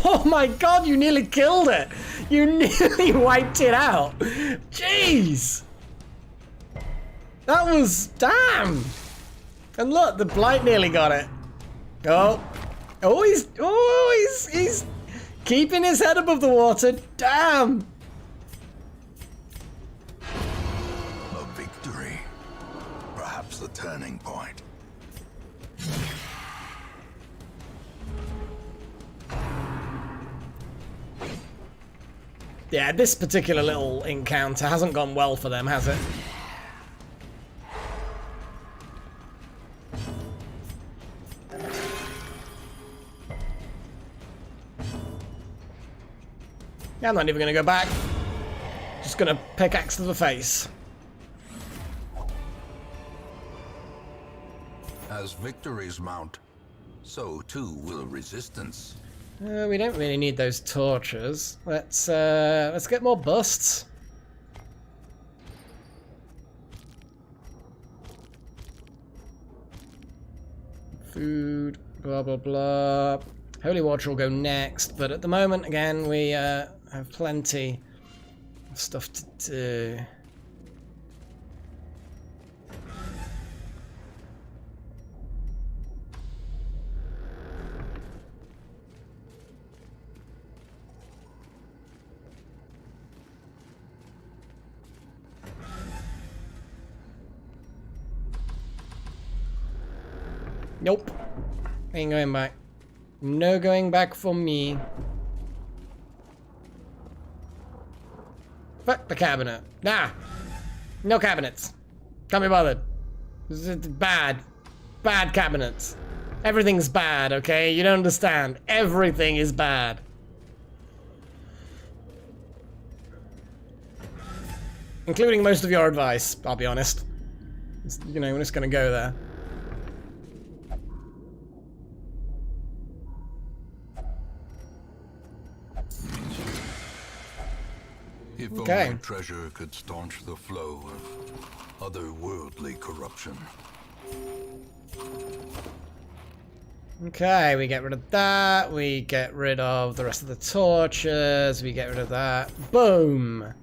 Oh my god, you nearly killed it! You nearly wiped it out. Jeez. That was... Damn. And look, the blight nearly got it. Oh. He's keeping his head above the water. Damn. A victory. Perhaps the turning point. Yeah, this particular little encounter hasn't gone well for them, has it? Yeah, I'm not even gonna go back. Just gonna pickaxe to the face. As victories mount, so too will resistance. We don't really need those torches. Let's get more busts. Food, blah blah blah. Holy water will go next, but at the moment, again, we have plenty of stuff to do. Nope. Ain't going back. No going back for me. Fuck the cabinet. Nah. No cabinets. Can't be bothered. This is bad. Bad cabinets. Everything's bad, okay? You don't understand. Everything is bad. Including most of your advice, I'll be honest. You know, we're just gonna go there. If Okay. only treasure could staunch the flow of otherworldly corruption. Okay, we get rid of that. We get rid of the rest of the torches. We get rid of that. Boom!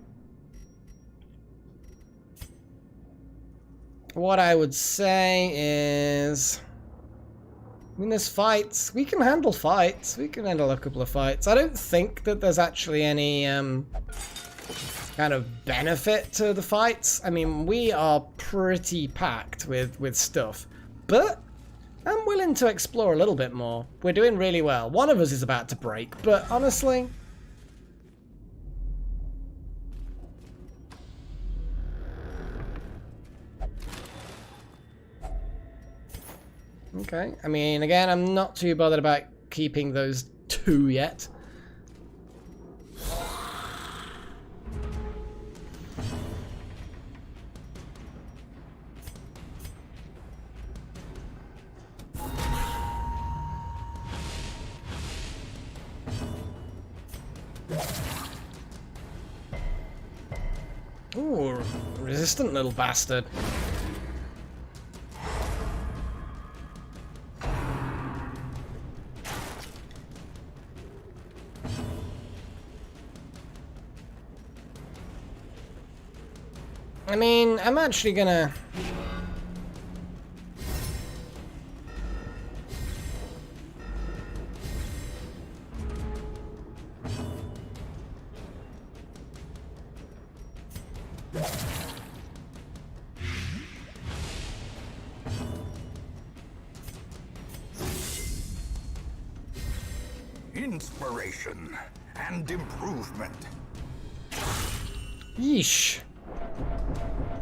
What I would say is... I mean, there's fights. We can handle fights. We can handle a couple of fights. I don't think that there's actually any kind of benefit to the fights. I mean, we are pretty packed with stuff. But I'm willing to explore a little bit more. We're doing really well. One of us is about to break, but honestly... Okay, I mean, again, I'm not too bothered about keeping those two yet. Ooh, resistant little bastard. I mean, I'm actually gonna... Inspiration and improvement. Yeesh.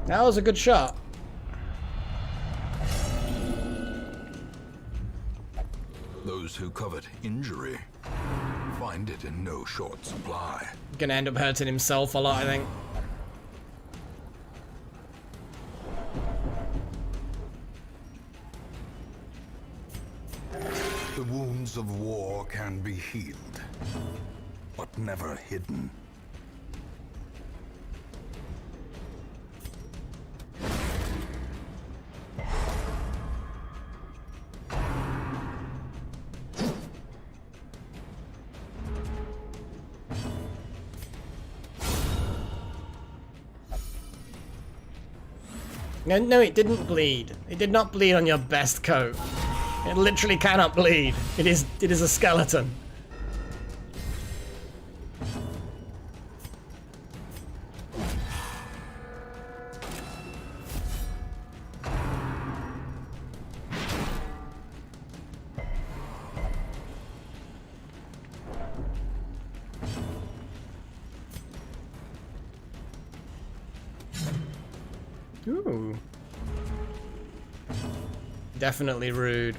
That was a good shot. Those who covet injury find it in no short supply. Gonna end up hurting himself a lot, I think. The wounds of war can be healed, but never hidden. No, it didn't bleed. It did not bleed on your best coat. It literally cannot bleed. It is a skeleton. Ooh. Definitely rude.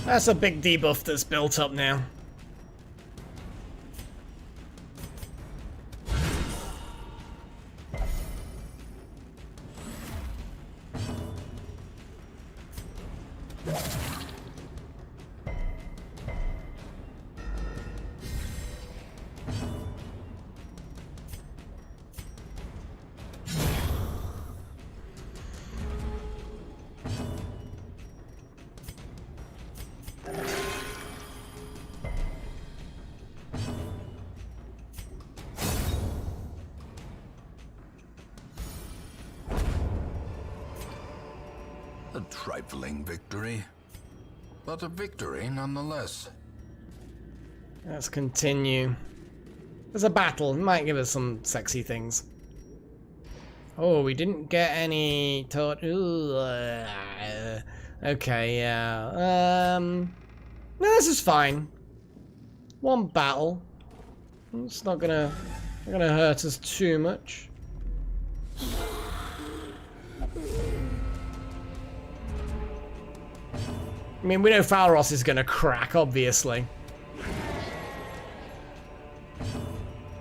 That's a big debuff that's built up now. A trifling victory, but a victory nonetheless. Let's continue. There's a battle. It might give us some sexy things. Oh, we didn't get any okay, yeah. No, this is fine. One battle. It's not gonna hurt us too much. I mean, we know Falros is gonna crack, obviously.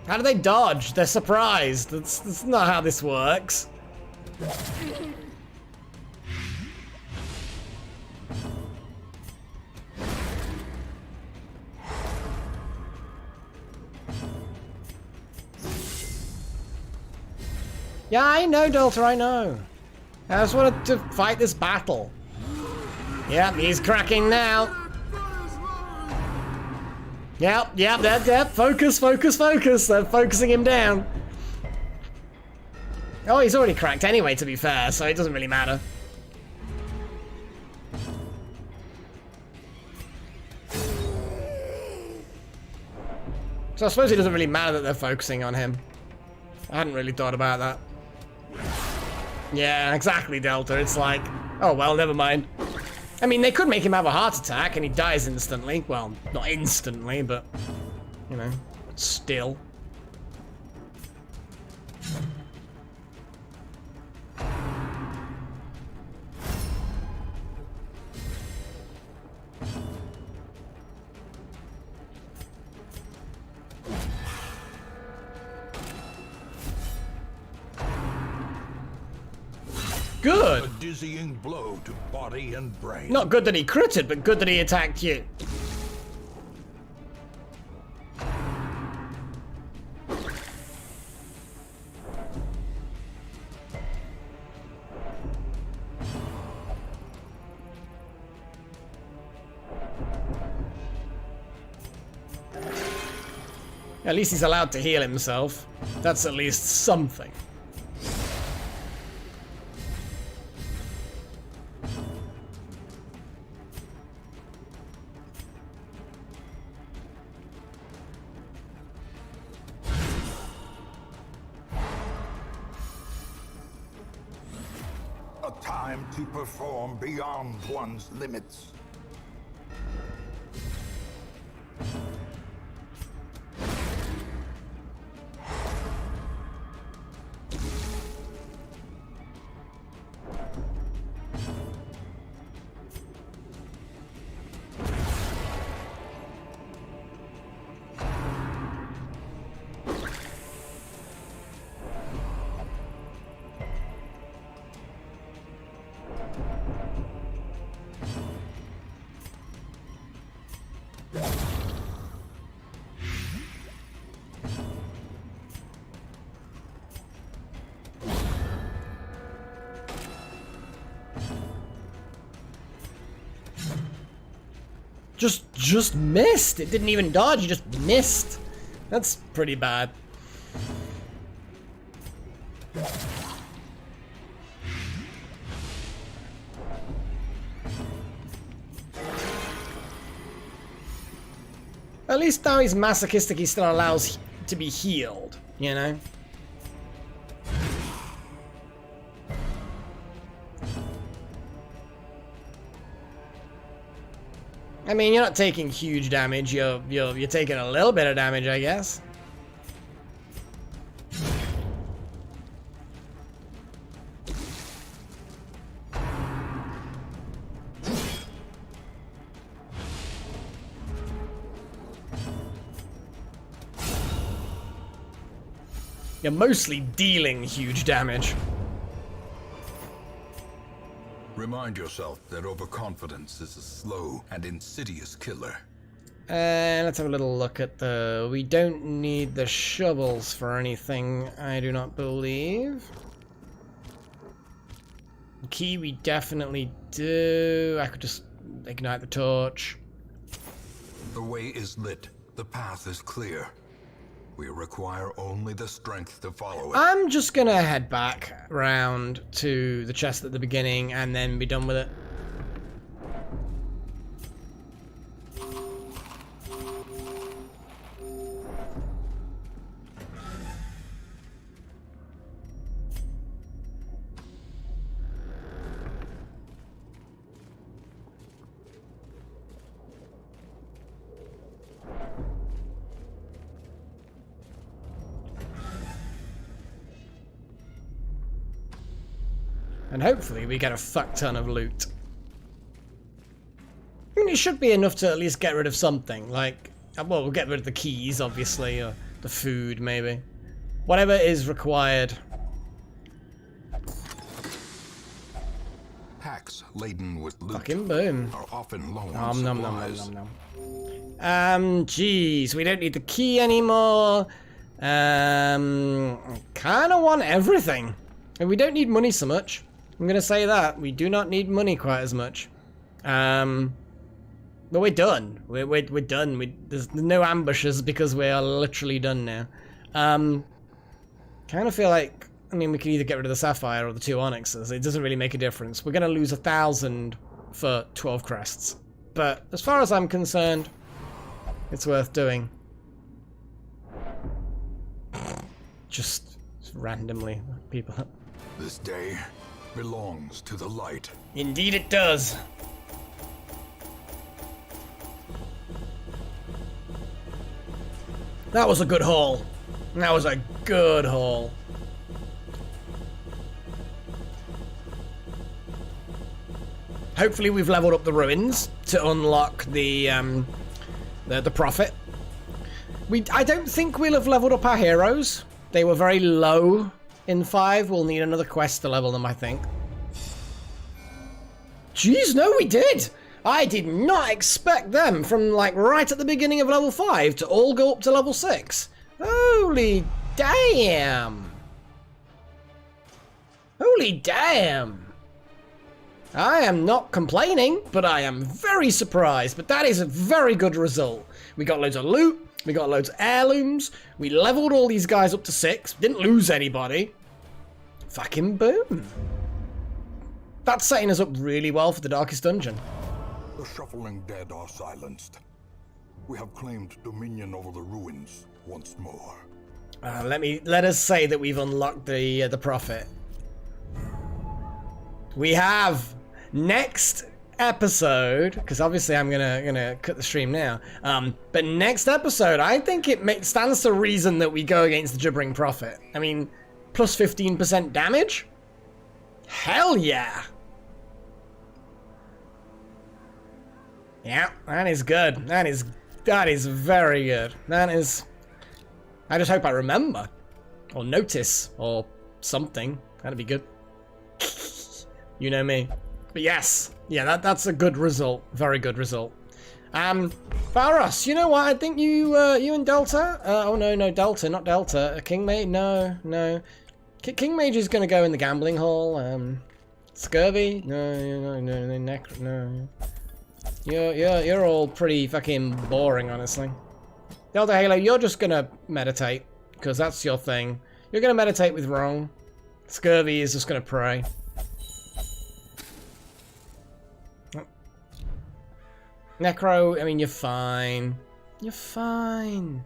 How do they dodge? They're surprised. That's not how this works. Yeah, I know, Delta, I know. I just wanted to fight this battle. Yep, he's cracking now. Yep, focus. They're focusing him down. Oh, he's already cracked anyway, to be fair, so it doesn't really matter. So I suppose it doesn't really matter that they're focusing on him. I hadn't really thought about that. Yeah, exactly, Delta. It's like, oh well, never mind. I mean, they could make him have a heart attack and he dies instantly. Well, not instantly, but, you know, still. Good. A dizzying blow to body and brain. Not good that he critted, but good that he attacked you. At least he's allowed to heal himself. That's at least something. A time to perform beyond one's limits. Just missed. It didn't even dodge, it just missed. That's pretty bad. At least now he's masochistic, he still allows to be healed, you know? I mean, you're not taking huge damage, you're taking a little bit of damage, I guess. You're mostly dealing huge damage. Remind yourself that overconfidence is a slow and insidious killer. Let's have a little look at the... We don't need the shovels for anything, I do not believe. Key we definitely do. I could just ignite the torch. The way is lit. The path is clear. We require only the strength to follow it. I'm just gonna head back round to the chest at the beginning and then be done with it. And hopefully we get a fuck ton of loot. I mean, it should be enough to at least get rid of something. Like, well, we'll get rid of the keys, obviously, or the food, maybe. Whatever is required. Packs laden with loot Fucking boom. are often low Nom on nom nom supplies. nom nom. Jeez, we don't need the key anymore. Kinda want everything. And we don't need money so much. I'm gonna say that. We do not need money quite as much. But we're done. We're done. There's no ambushes because we are literally done now. Kind of feel like, I mean, we could either get rid of the sapphire or the 2 onyxes. It doesn't really make a difference. We're gonna lose 1,000 for 12 crests. But as far as I'm concerned, it's worth doing. Just randomly, people. This day belongs to the light. Indeed it does. That was a good haul. That was a good haul. Hopefully we've leveled up the ruins to unlock the prophet. I don't think we'll have leveled up our heroes. They were very low in 5. We'll need another quest to level them, I think. Jeez, no, we did! I did not expect them from, like, right at the beginning of level 5 to all go up to level 6. Holy damn! Holy damn! I am not complaining, but I am very surprised. But that is a very good result. We got loads of loot. We got loads of heirlooms. We leveled all these guys up to 6. Didn't lose anybody. Fucking boom. That's setting us up really well for the Darkest Dungeon. The shuffling dead are silenced. We have claimed dominion over the ruins once more. Let us say that we've unlocked the prophet. We have. Next episode, because obviously I'm gonna cut the stream now. But next episode, I think it stands to reason that we go against the Gibbering Prophet. I mean, plus 15% damage. Hell yeah! Yeah, that is good. That is very good. That is. I just hope I remember, or notice, or something. That'd be good. You know me. But yes, yeah, that's a good result. Very good result. Varos, you know what? I think you and Delta. Oh no, Delta, not Delta. King Mage, no. King Mage is gonna go in the gambling hall. Scurvy, no. You're all pretty fucking boring, honestly. Delta Halo, you're just gonna meditate, because that's your thing. You're gonna meditate with wrong. Scurvy is just gonna pray. Necro, I mean, you're fine. You're fine.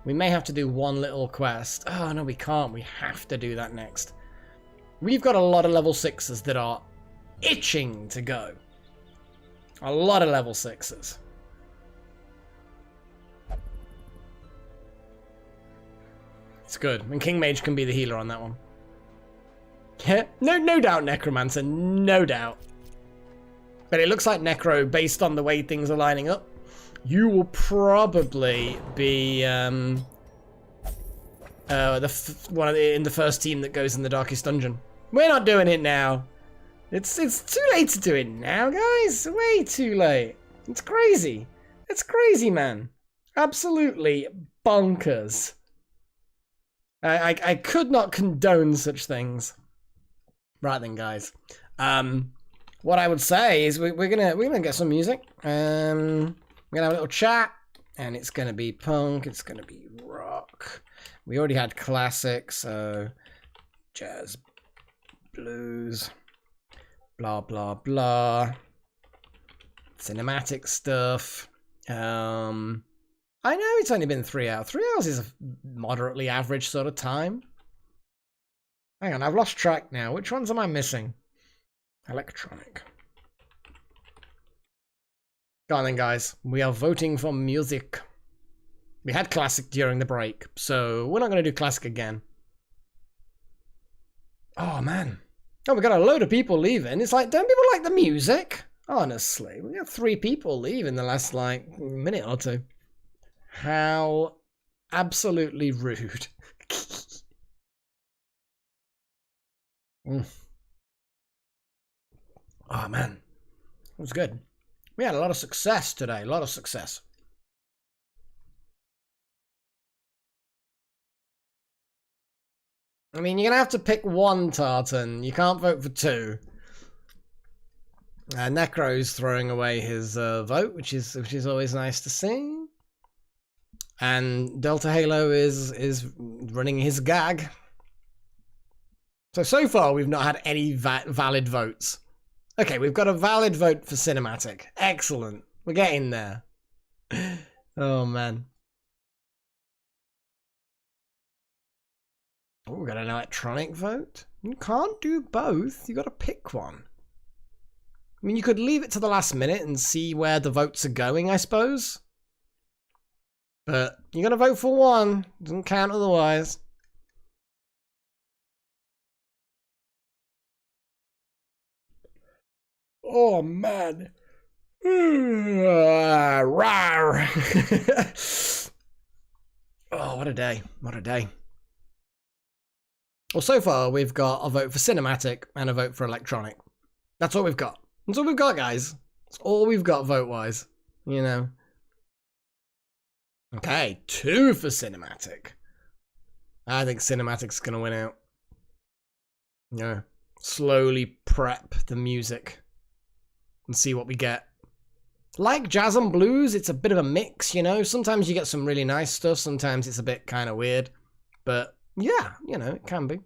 We may have to do one little quest. Oh, no, we can't. We have to do that next. We've got a lot of level 6s that are itching to go. A lot of level 6s. It's good. And King Mage can be the healer on that one. Yeah, no doubt Necromancer, no doubt. But it looks like Necro, based on the way things are lining up, you will probably be in the first team that goes in the Darkest Dungeon. We're not doing it now. It's too late to do it now, guys. Way too late. It's crazy. It's crazy, man. Absolutely bonkers. I could not condone such things. Right then, guys. What I would say is we're gonna get some music. We're gonna have a little chat, and it's gonna be punk. It's gonna be rock. We already had classics, so jazz, blues, blah blah blah. Cinematic stuff. I know it's only been 3 hours. 3 hours is a moderately average sort of time. Hang on, I've lost track now. Which ones am I missing? Electronic. Go on then, guys. We are voting for music. We had classic during the break, so we're not going to do classic again. Oh, man. Oh, we got a load of people leaving. It's like, don't people like the music? Honestly, we got 3 people leave in the last, like, minute or two. How absolutely rude. Oh, man. It was good. We had a lot of success today. A lot of success. I mean, you're going to have to pick one tartan. You can't vote for 2. Necro's throwing away his vote, which is always nice to see. And Delta Halo is running his gag. So far, we've not had any valid votes. Okay, we've got a valid vote for cinematic. Excellent. We're getting there. Oh, man. Oh, we got an electronic vote? You can't do both. You got to pick one. I mean, you could leave it to the last minute and see where the votes are going, I suppose. But you got to vote for one. Doesn't count otherwise. Oh, man. Rawr. Oh, what a day. What a day. Well, so far, we've got a vote for cinematic and a vote for electronic. That's all we've got. That's all we've got, guys. That's all we've got vote-wise. You know. Okay, 2 for cinematic. I think cinematic's going to win out. Yeah. Slowly prep the music. And see what we get. Like jazz and blues, it's a bit of a mix, you know. Sometimes you get some really nice stuff. Sometimes it's a bit kind of weird. But yeah, you know, it can be.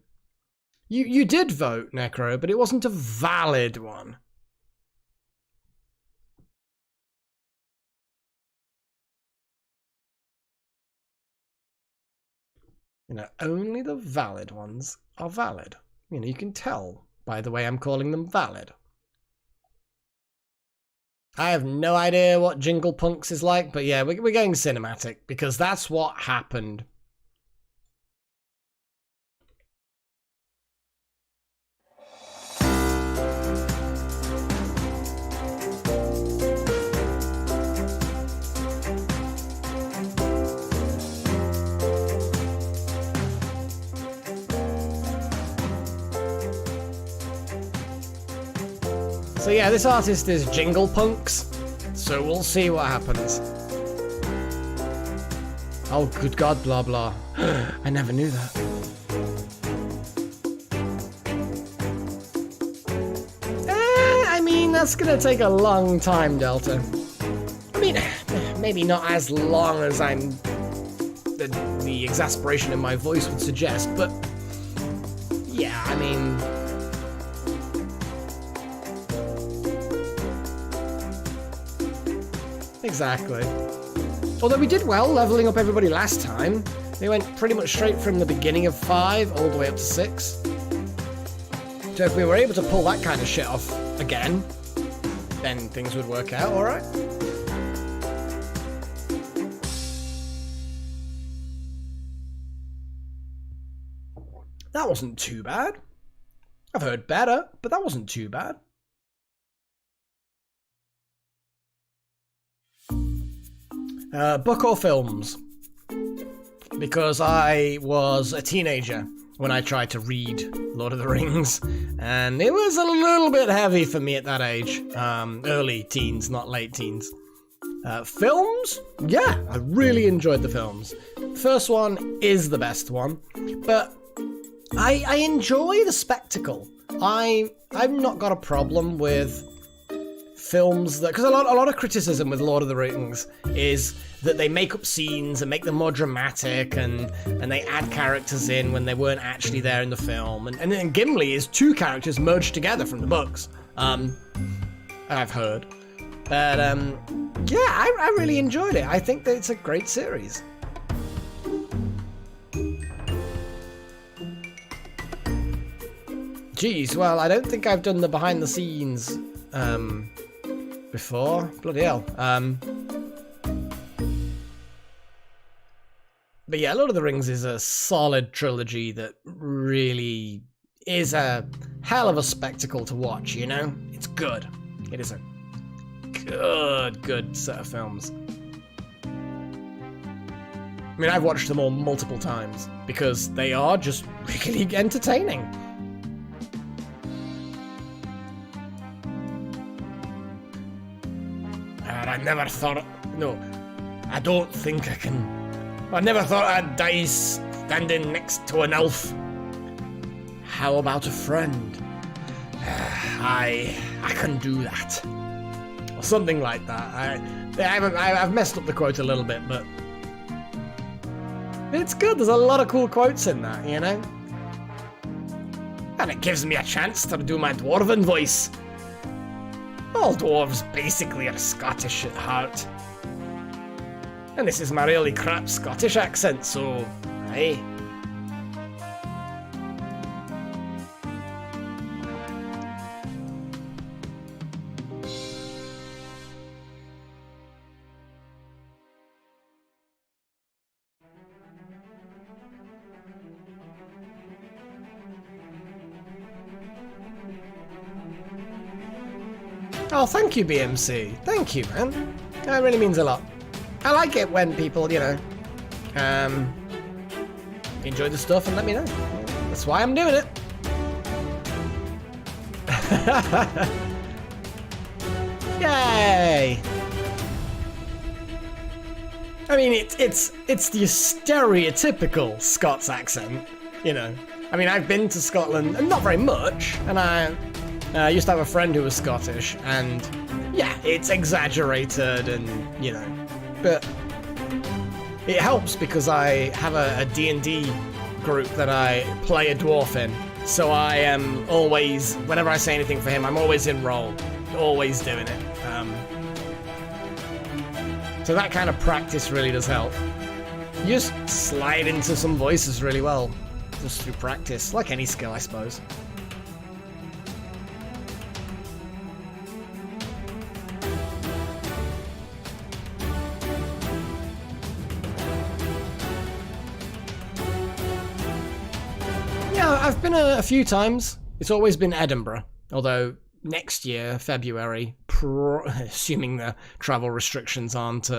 You did vote, Necro, but it wasn't a valid one. You know, only the valid ones are valid. You know, you can tell by the way I'm calling them valid. I have no idea what Jingle Punks is like, but yeah, we're going cinematic because that's what happened. So yeah, this artist is Jingle Punks, so we'll see what happens. Oh, good God, blah blah. I never knew that. I mean, That's gonna take a long time, Delta. I mean, maybe not as long as the exasperation in my voice would suggest, but yeah, I mean, exactly. Although we did well leveling up everybody last time. They went pretty much straight from the beginning of 5 all the way up to 6. So if we were able to pull that kind of shit off again, then things would work out alright. That wasn't too bad. I've heard better, but that wasn't too bad. Book or films? Because I was a teenager when I tried to read Lord of the Rings, and it was a little bit heavy for me at that age. Early teens, not late teens. Films? Yeah, I really enjoyed the films. The first one is the best one, but I enjoy the spectacle. I've not got a problem with films that, because a lot of criticism with Lord of the Rings is that they make up scenes and make them more dramatic, and they add characters in when they weren't actually there in the film, and Gimli is 2 characters merged together from the books. I've heard, but yeah, I really enjoyed it. I think that it's a great series. Geez, well, I don't think I've done the behind the scenes before. Bloody hell. But yeah, Lord of the Rings is a solid trilogy that really is a hell of a spectacle to watch, you know? It's good. It is a good set of films. I mean, I've watched them all multiple times because they are just really entertaining. And I never thought... No, I don't think I can... I never thought I'd die standing next to an elf. How about a friend? I can do that. Or something like that. I've messed up the quote a little bit, but... It's good, there's a lot of cool quotes in that, you know? And it gives me a chance to do my dwarven voice. All dwarves basically are Scottish at heart. And this is my really crap Scottish accent, so, hey. Oh, thank you, BMC. Thank you, man. That really means a lot. I like it when people, you know, enjoy the stuff and let me know. That's why I'm doing it. Yay! I mean, it's the stereotypical Scots accent, you know. I mean, I've been to Scotland, and not very much, and I used to have a friend who was Scottish, and yeah, it's exaggerated, and you know. But it helps because I have a D&D group that I play a dwarf in. So I am always, whenever I say anything for him, I'm always in role. Always doing it. So that kind of practice really does help. You just slide into some voices really well. Just through practice. Like any skill, I suppose. I've been a few times. It's always been Edinburgh, although next year, February, assuming the travel restrictions aren't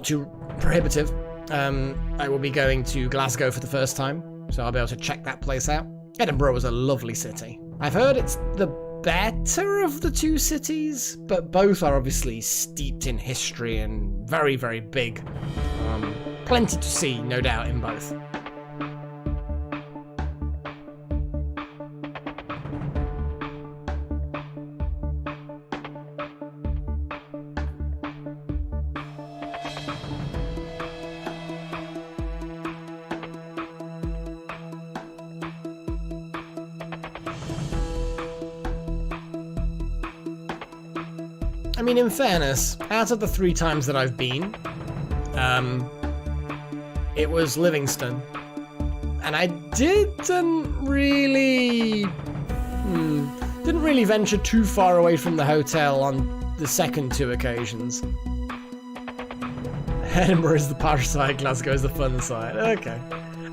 too prohibitive, I will be going to Glasgow for the first time, so I'll be able to check that place out. Edinburgh was a lovely city. I've heard it's the better of the 2 cities, but both are obviously steeped in history and very, very big. Plenty to see, no doubt, in both. I mean, in fairness, out of the 3 times that I've been, it was Livingston. And I didn't really venture too far away from the hotel on the second 2 occasions. Edinburgh is the posh side, Glasgow is the fun side. Okay.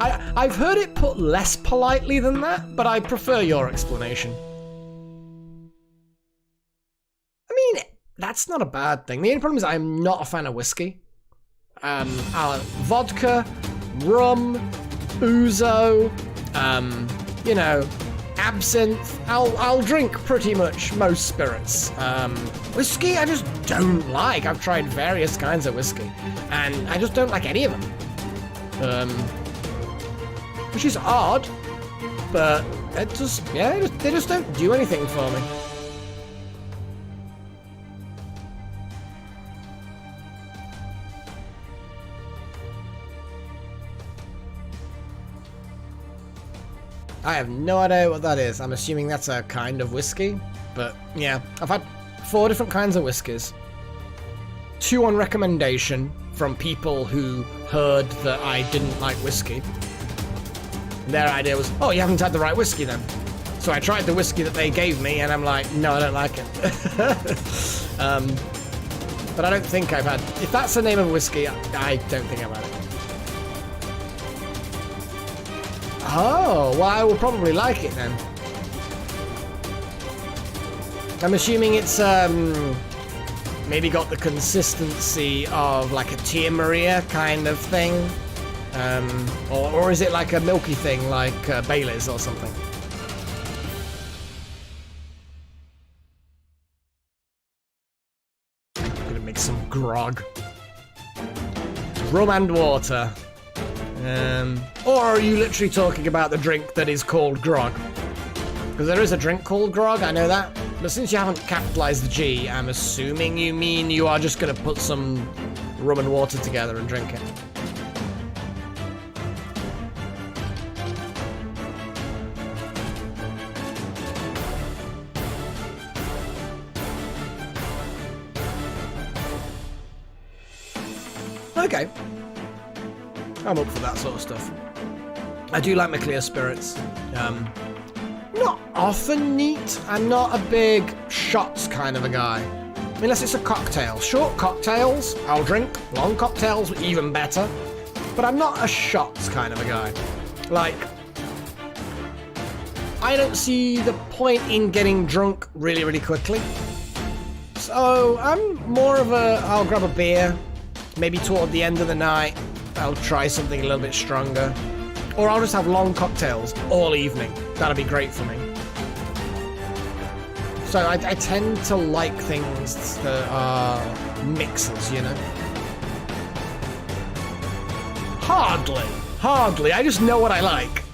I've heard it put less politely than that, but I prefer your explanation. I mean, that's not a bad thing. The only problem is I'm not a fan of whiskey. Vodka, rum, ouzo, you know, absinthe. I'll drink pretty much most spirits. Whiskey, I just don't like. I've tried various kinds of whiskey, and I just don't like any of them. Which is odd, but it just, yeah, they just don't do anything for me. I have no idea what that is. I'm assuming that's a kind of whiskey, but yeah, I've had 4 different kinds of whiskies. 2 on recommendation from people who heard that I didn't like whiskey. Their idea was, oh, you haven't had the right whiskey then. So I tried the whiskey that they gave me, and I'm like, no, I don't like it. But I don't think I've had... If that's the name of whiskey, I don't think I've had it. Oh, well, I will probably like it then. I'm assuming it's maybe got the consistency of like a Tia Maria kind of thing. Or is it like a milky thing like Bailey's or something? I'm gonna make some grog. Rum and water. Or are you literally talking about the drink that is called grog? Because there is a drink called grog, I know that. But since you haven't capitalized the G, I'm assuming you mean you are just gonna put some rum and water together and drink it. Okay. I'm up for that sort of stuff. I do like my clear spirits. Not often neat. I'm not a big shots kind of a guy. Unless it's a cocktail. Short cocktails, I'll drink. Long cocktails, even better. But I'm not a shots kind of a guy. Like, I don't see the point in getting drunk really, really quickly. So I'm more of a, I'll grab a beer. Maybe toward the end of the night, I'll try something a little bit stronger. Or I'll just have long cocktails all evening. That'll be great for me. So I tend to like things that are mixes, you know? Hardly. I just know what I like.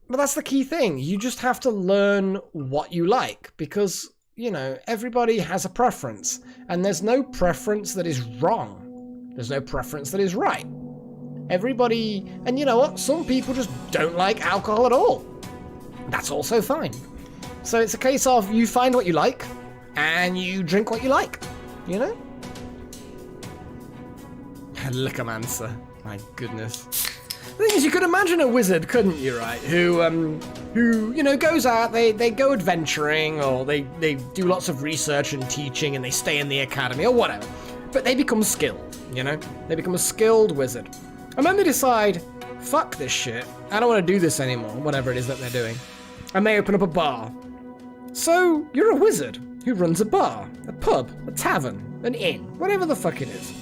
But that's the key thing. You just have to learn what you like. Because, you know, everybody has a preference. And there's no preference that is wrong. There's no preference that is right. Everybody, and you know what? Some people just don't like alcohol at all. That's also fine. So it's a case of you find what you like, and you drink what you like, you know? Liquormancer, my goodness. The thing is, you could imagine a wizard, couldn't you, right? Who you know, goes out, they go adventuring, or they do lots of research and teaching, and they stay in the academy, or whatever. But they become skilled, you know? They become a skilled wizard. And then they decide, fuck this shit, I don't want to do this anymore, whatever it is that they're doing. And they open up a bar. So, you're a wizard who runs a bar, a pub, a tavern, an inn, whatever the fuck it is.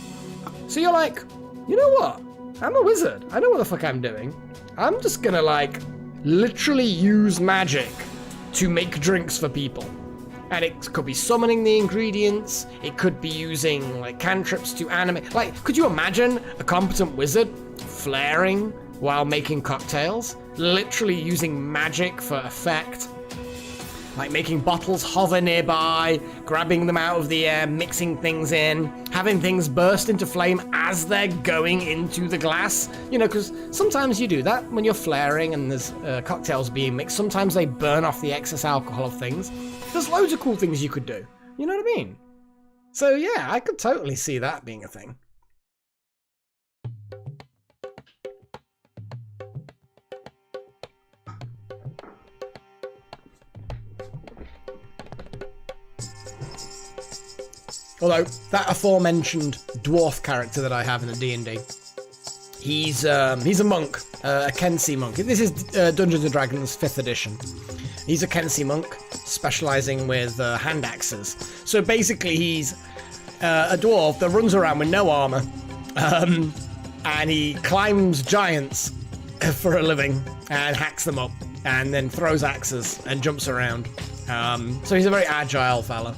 So you're like, you know what? I'm a wizard. I know what the fuck I'm doing. I'm just gonna, like, literally use magic to make drinks for people. And it could be summoning the ingredients. It could be using, like, cantrips to animate. Like, could you imagine a competent wizard flaring while making cocktails? Literally using magic for effect. like making bottles hover nearby, grabbing them out of the air, mixing things in, having things burst into flame as they're going into the glass. You know, because sometimes you do that when you're flaring and there's cocktails being mixed. Sometimes they burn off the excess alcohol of things. There's loads of cool things you could do. You know what I mean? So yeah, I could totally see that being a thing. Although, that aforementioned dwarf character that I have in the D&D, he's a monk, a Kensi monk. This is Dungeons & Dragons 5th edition. He's a Kensi monk, specializing with hand axes. So basically he's a dwarf that runs around with no armor, and he climbs giants for a living and hacks them up, and then throws axes and jumps around. So he's a very agile fella.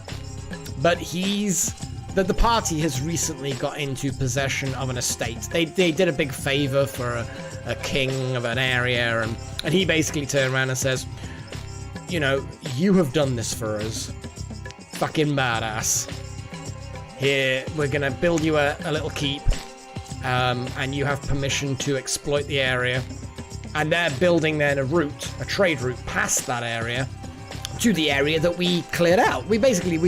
But the party has recently got into possession of an estate. They did a big favor for a king of an area, and he basically turned around and says, you know, you have done this for us. Fucking badass. Here, we're gonna build you a little keep, and you have permission to exploit the area. And they're building then a trade route past that area to the area that we cleared out. We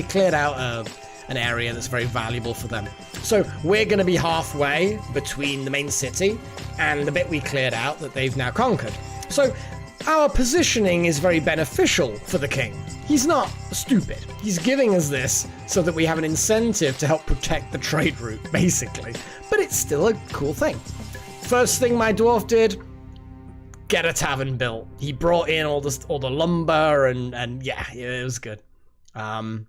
cleared out an area that's very valuable for them. So we're going to be halfway between the main city and the bit we cleared out that they've now conquered. So our positioning is very beneficial for the king. He's not stupid. He's giving us this so that we have an incentive to help protect the trade route, basically. But it's still a cool thing. First thing my dwarf did, get a tavern built. He brought in all the lumber and yeah, it was good. And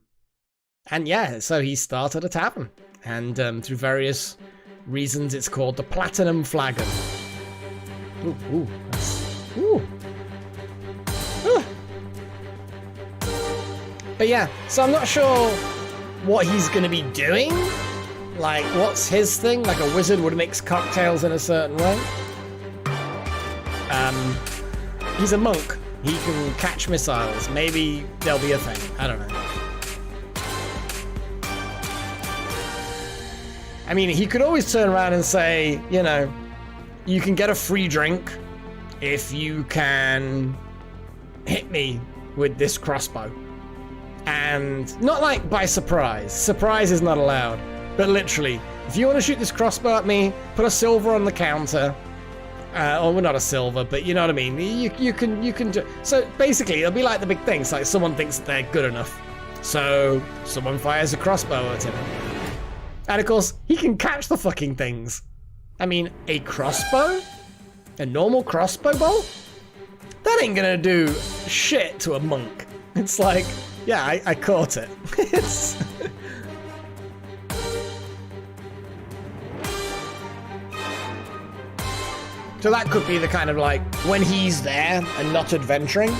yeah, so he started a tavern, and through various reasons, it's called the Platinum Flagon. Ooh. But yeah, so I'm not sure what he's gonna be doing. Like, what's his thing? Like a wizard would mix cocktails in a certain way. He's a monk. He can catch missiles. Maybe there'll be a thing. I don't know. I mean, he could always turn around and say, you know, you can get a free drink if you can hit me with this crossbow. And not like by surprise. Surprise is not allowed. But literally, if you want to shoot this crossbow at me, put a silver on the counter. Or not a silver, but you know what I mean. You can do. So basically, it'll be like the big thing. It's like someone thinks they're good enough, so someone fires a crossbow at him, and of course he can catch the fucking things. I mean, a crossbow, a normal crossbow bolt, that ain't gonna do shit to a monk. It's like, yeah, I caught it. It's. So that could be the kind of like, when he's there and not adventuring,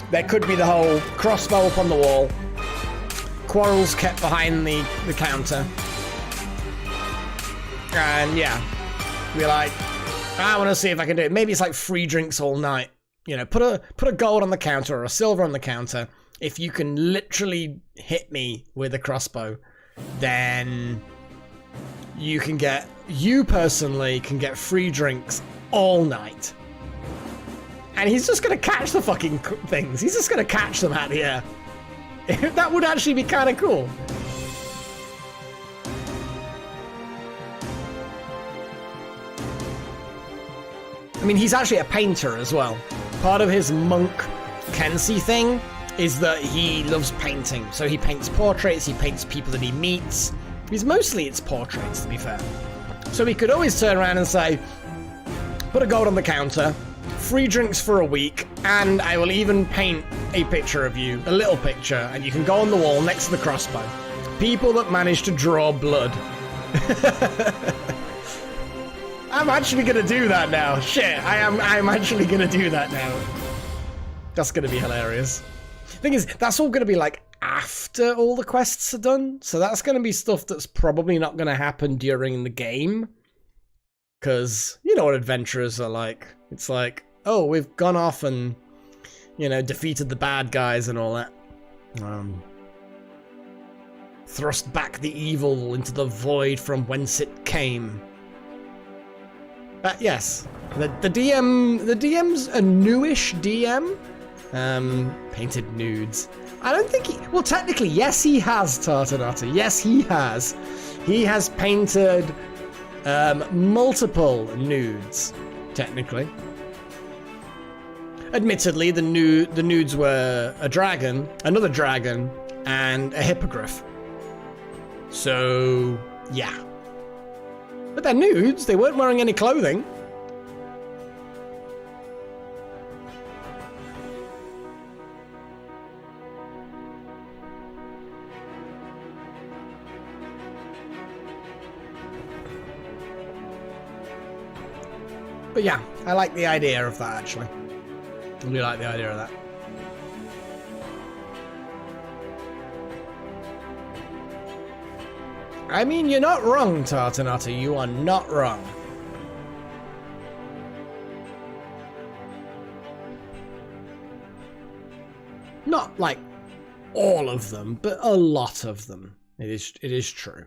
there could be the whole crossbow up on the wall, quarrels kept behind the counter, and yeah, be like, I want to see if I can do it. Maybe it's like free drinks all night. You know, put a gold on the counter or a silver on the counter. If you can literally hit me with a crossbow, then you personally can get free drinks all night. And he's just gonna catch the fucking things. He's just gonna catch them out of the air. That would actually be kind of cool. I mean, he's actually a painter as well. Part of his monk Kensi thing is that he loves painting. So he paints portraits, he paints people that he meets. It's portraits, to be fair. So he could always turn around and say, put a gold on the counter, free drinks for a week, and I will even paint a picture of you, a little picture, and you can go on the wall next to the crossbow. People that manage to draw blood. I'm actually gonna do that now. Shit, I'm actually gonna do that now. That's gonna be hilarious. Thing is, that's all gonna be like after all the quests are done, so that's gonna be stuff that's probably not gonna happen during the game. Because, you know what adventurers are like. It's like, oh, we've gone off and, you know, defeated the bad guys and all that. Thrust back the evil into the void from whence it came. Yes, the DM's a newish DM. Painted nudes. I don't think well, technically, yes, he has, Tartanata. Yes, he has. He has painted multiple nudes, technically. Admittedly, the nudes were a dragon, another dragon, and a hippogriff. So, yeah. But they're nudes, they weren't wearing any clothing. But yeah, I like the idea of that, actually. I really like the idea of that. I mean, you're not wrong, Tartanata. You are not wrong. Not like all of them, but a lot of them. It is true.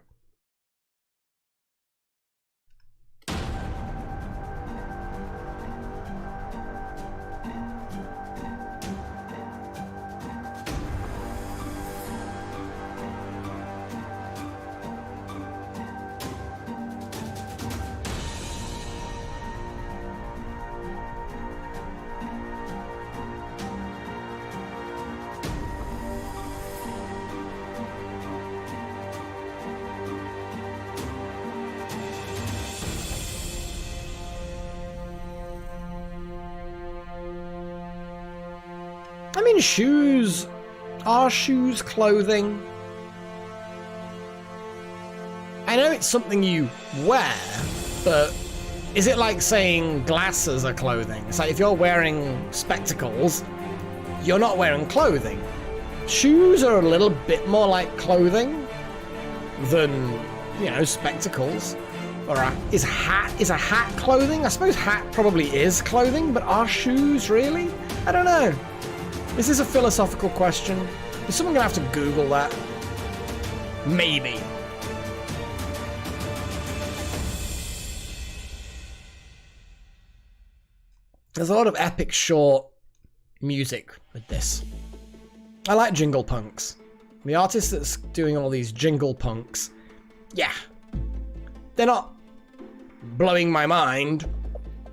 I mean, shoes. Are shoes clothing? I know it's something you wear, but is it like saying glasses are clothing? It's like if you're wearing spectacles, you're not wearing clothing. Shoes are a little bit more like clothing than, you know, spectacles. Or is a hat clothing? I suppose hat probably is clothing, but are shoes really? I don't know. This is a philosophical question. Is someone gonna have to Google that? Maybe. There's a lot of epic short music with this. I like jingle punks. The artist that's doing all these jingle punks, yeah. They're not blowing my mind,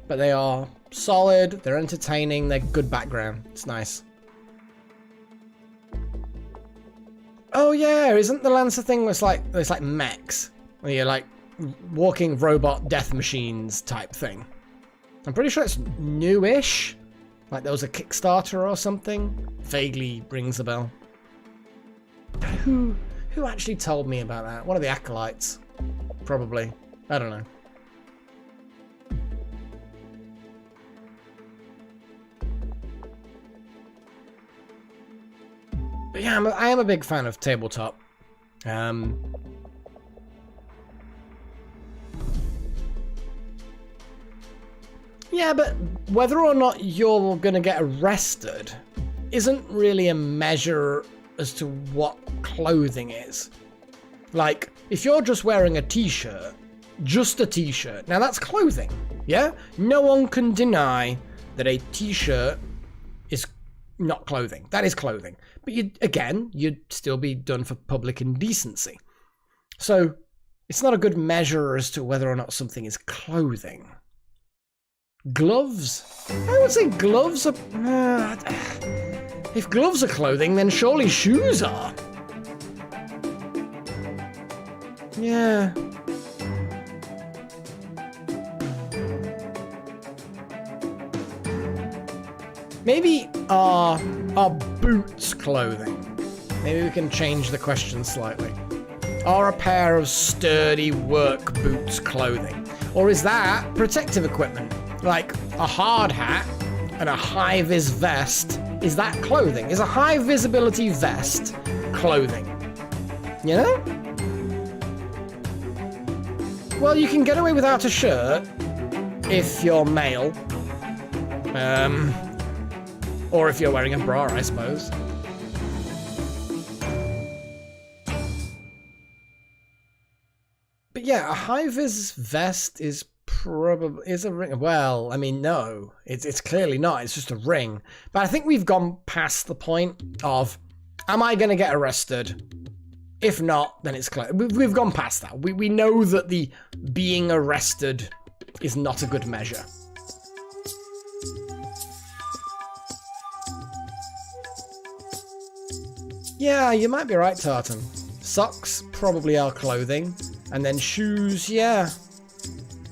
but they are solid, they're entertaining, they're good background. It's nice. Oh yeah, isn't the Lancer thing it's like mechs, where you're like walking robot death machines type thing? I'm pretty sure it's newish. Like there was a Kickstarter or something. Vaguely rings a bell. Who actually told me about that? One of the acolytes, probably. I don't know. But yeah, I am a big fan of tabletop. Yeah, but whether or not you're gonna get arrested isn't really a measure as to what clothing is. Like, if you're just wearing a t-shirt, now that's clothing, yeah? No one can deny that a t-shirt is not clothing. That is clothing. But you'd still be done for public indecency. So it's not a good measure as to whether or not something is clothing. Gloves? I would say gloves are... if gloves are clothing, then surely shoes are. Yeah. Maybe are boots clothing? Maybe we can change the question slightly. Are a pair of sturdy work boots clothing? Or is that protective equipment? Like a hard hat and a high-vis vest, is that clothing? Is a high-visibility vest clothing? You know? Well, you can get away without a shirt if you're male. Or if you're wearing a bra, I suppose. But yeah, a high-vis vest is probably a ring. Well, I mean, no, it's clearly not. It's just a ring. But I think we've gone past the point of, am I going to get arrested? If not, then it's clear. We've gone past that. We know that the being arrested is not a good measure. Yeah, you might be right, Tartan. Socks probably are clothing. And then shoes, yeah.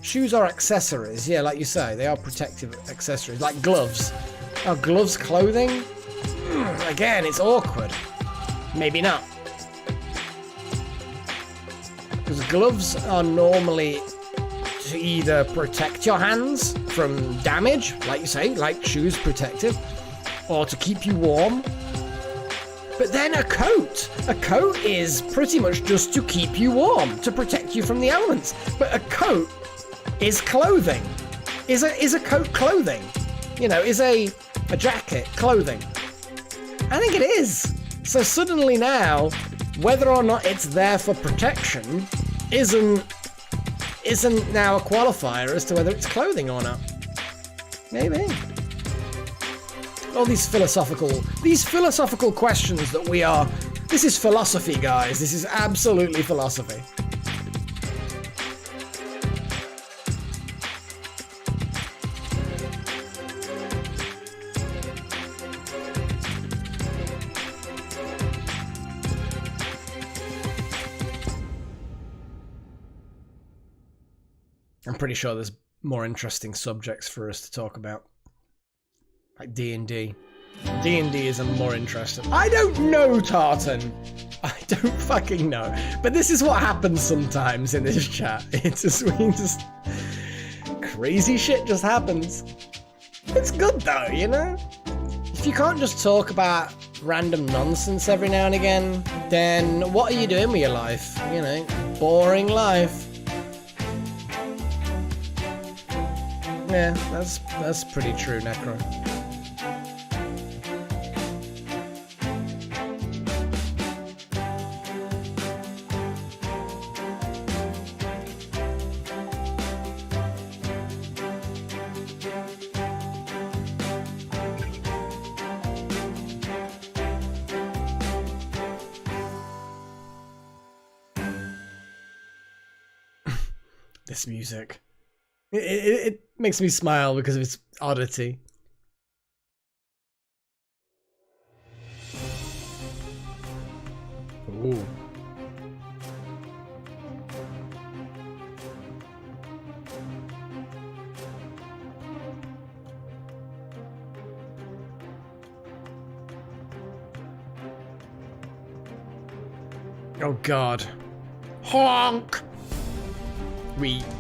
Shoes are accessories, yeah, like you say. They are protective accessories, like gloves. Are gloves clothing? Again, it's awkward. Maybe not. Because gloves are normally to either protect your hands from damage, like you say, like shoes protective, or to keep you warm. But then a coat is pretty much just to keep you warm, to protect you from the elements. But a coat is clothing. Is a coat clothing? You know, is a jacket clothing? I think it is. So suddenly now, whether or not it's there for protection isn't now a qualifier as to whether it's clothing or not. Maybe. All these philosophical questions that we are... This is philosophy, guys. This is absolutely philosophy. I'm pretty sure there's more interesting subjects for us to talk about. Like D&D. D&D is a more interesting... I don't know, Tartan! I don't fucking know. But this is what happens sometimes in this chat. It's just... crazy shit just happens. It's good though, you know? If you can't just talk about random nonsense every now and again, then what are you doing with your life? You know, boring life. Yeah, that's pretty true, Necro. This music. It makes me smile because of its oddity. Ooh. Oh God. Honk!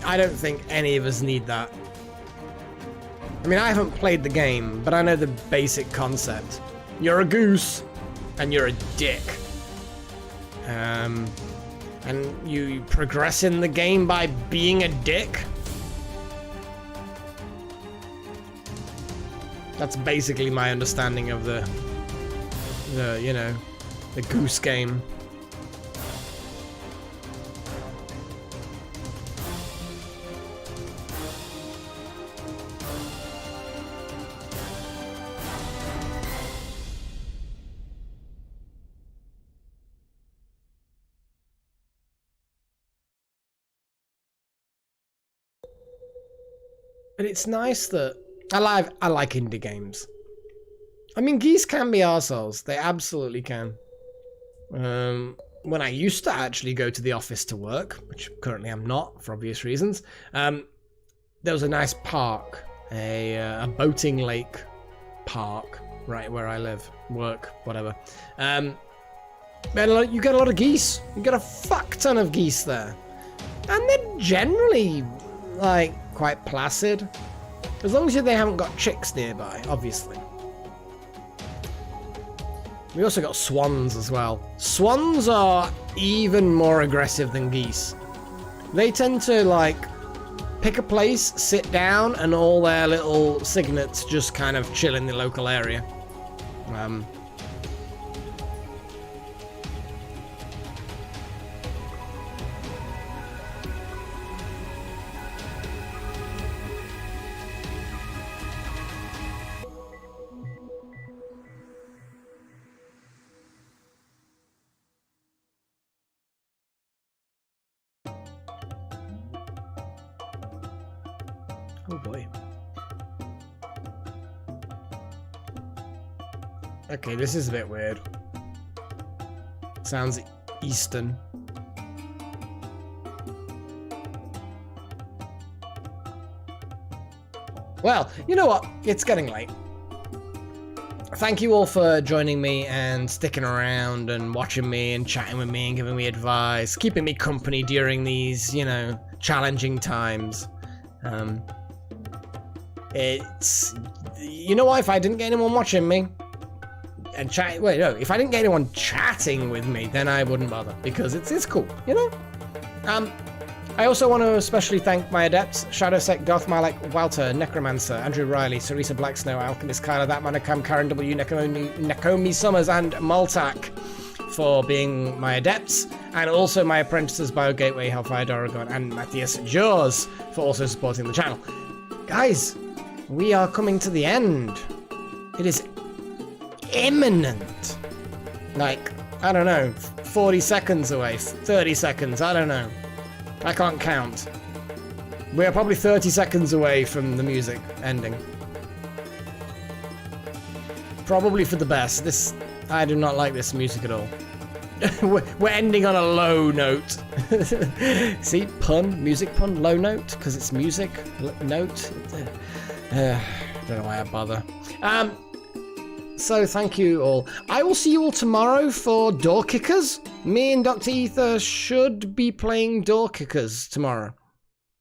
I don't think any of us need that. I mean, I haven't played the game, but I know the basic concept. You're a goose, and you're a dick. And you progress in the game by being a dick. That's basically my understanding of the you know, the goose game. But it's nice that I like indie games. I mean, geese can be arseholes. They absolutely can. When I used to actually go to the office to work, which currently I'm not for obvious reasons, there was a nice park, a boating lake park right where I live, work, whatever. And you get a lot of geese. You get a fuck ton of geese there, and they're generally like quite placid, as long as they haven't got chicks nearby, obviously. We also got swans as well. Swans are even more aggressive than geese. They tend to like pick a place, sit down, and all their little cygnets just kind of chill in the local area. Oh boy. Okay, this is a bit weird. Sounds Eastern. Well, you know what? It's getting late. Thank you all for joining me and sticking around and watching me and chatting with me and giving me advice, keeping me company during these, you know, challenging times. It's, you know what? If I didn't get anyone watching me and chat, wait, no, if I didn't get anyone chatting with me, then I wouldn't bother because it's cool, you know. I also want to especially thank my adepts, Shadowsec, Goth Malek, Walter, Necromancer, Andrew Riley, Sarisa Blacksnow, Alchemist Kyla, That Manacam, Karen W, Nakomi Summers, and Maltak for being my adepts, and also my apprentices, BioGateway, Hellfire Doragon, and Matthias Jaws for also supporting the channel. Guys, we are coming to the end. It is imminent. Like, I don't know, 40 seconds away, 30 seconds, I don't know. I can't count. We are probably 30 seconds away from the music ending. Probably for the best. This, I do not like this music at all. We're ending on a low note. See, pun, music pun, low note, because it's music, note. Don't know why I bother. So thank you all. I will see you all tomorrow for Door Kickers. Me and Dr. Ether should be playing Door Kickers tomorrow.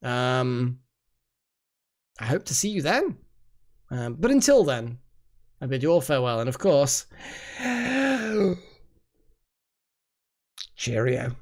I hope to see you then. But until then, I bid you all farewell, and of course, cheerio.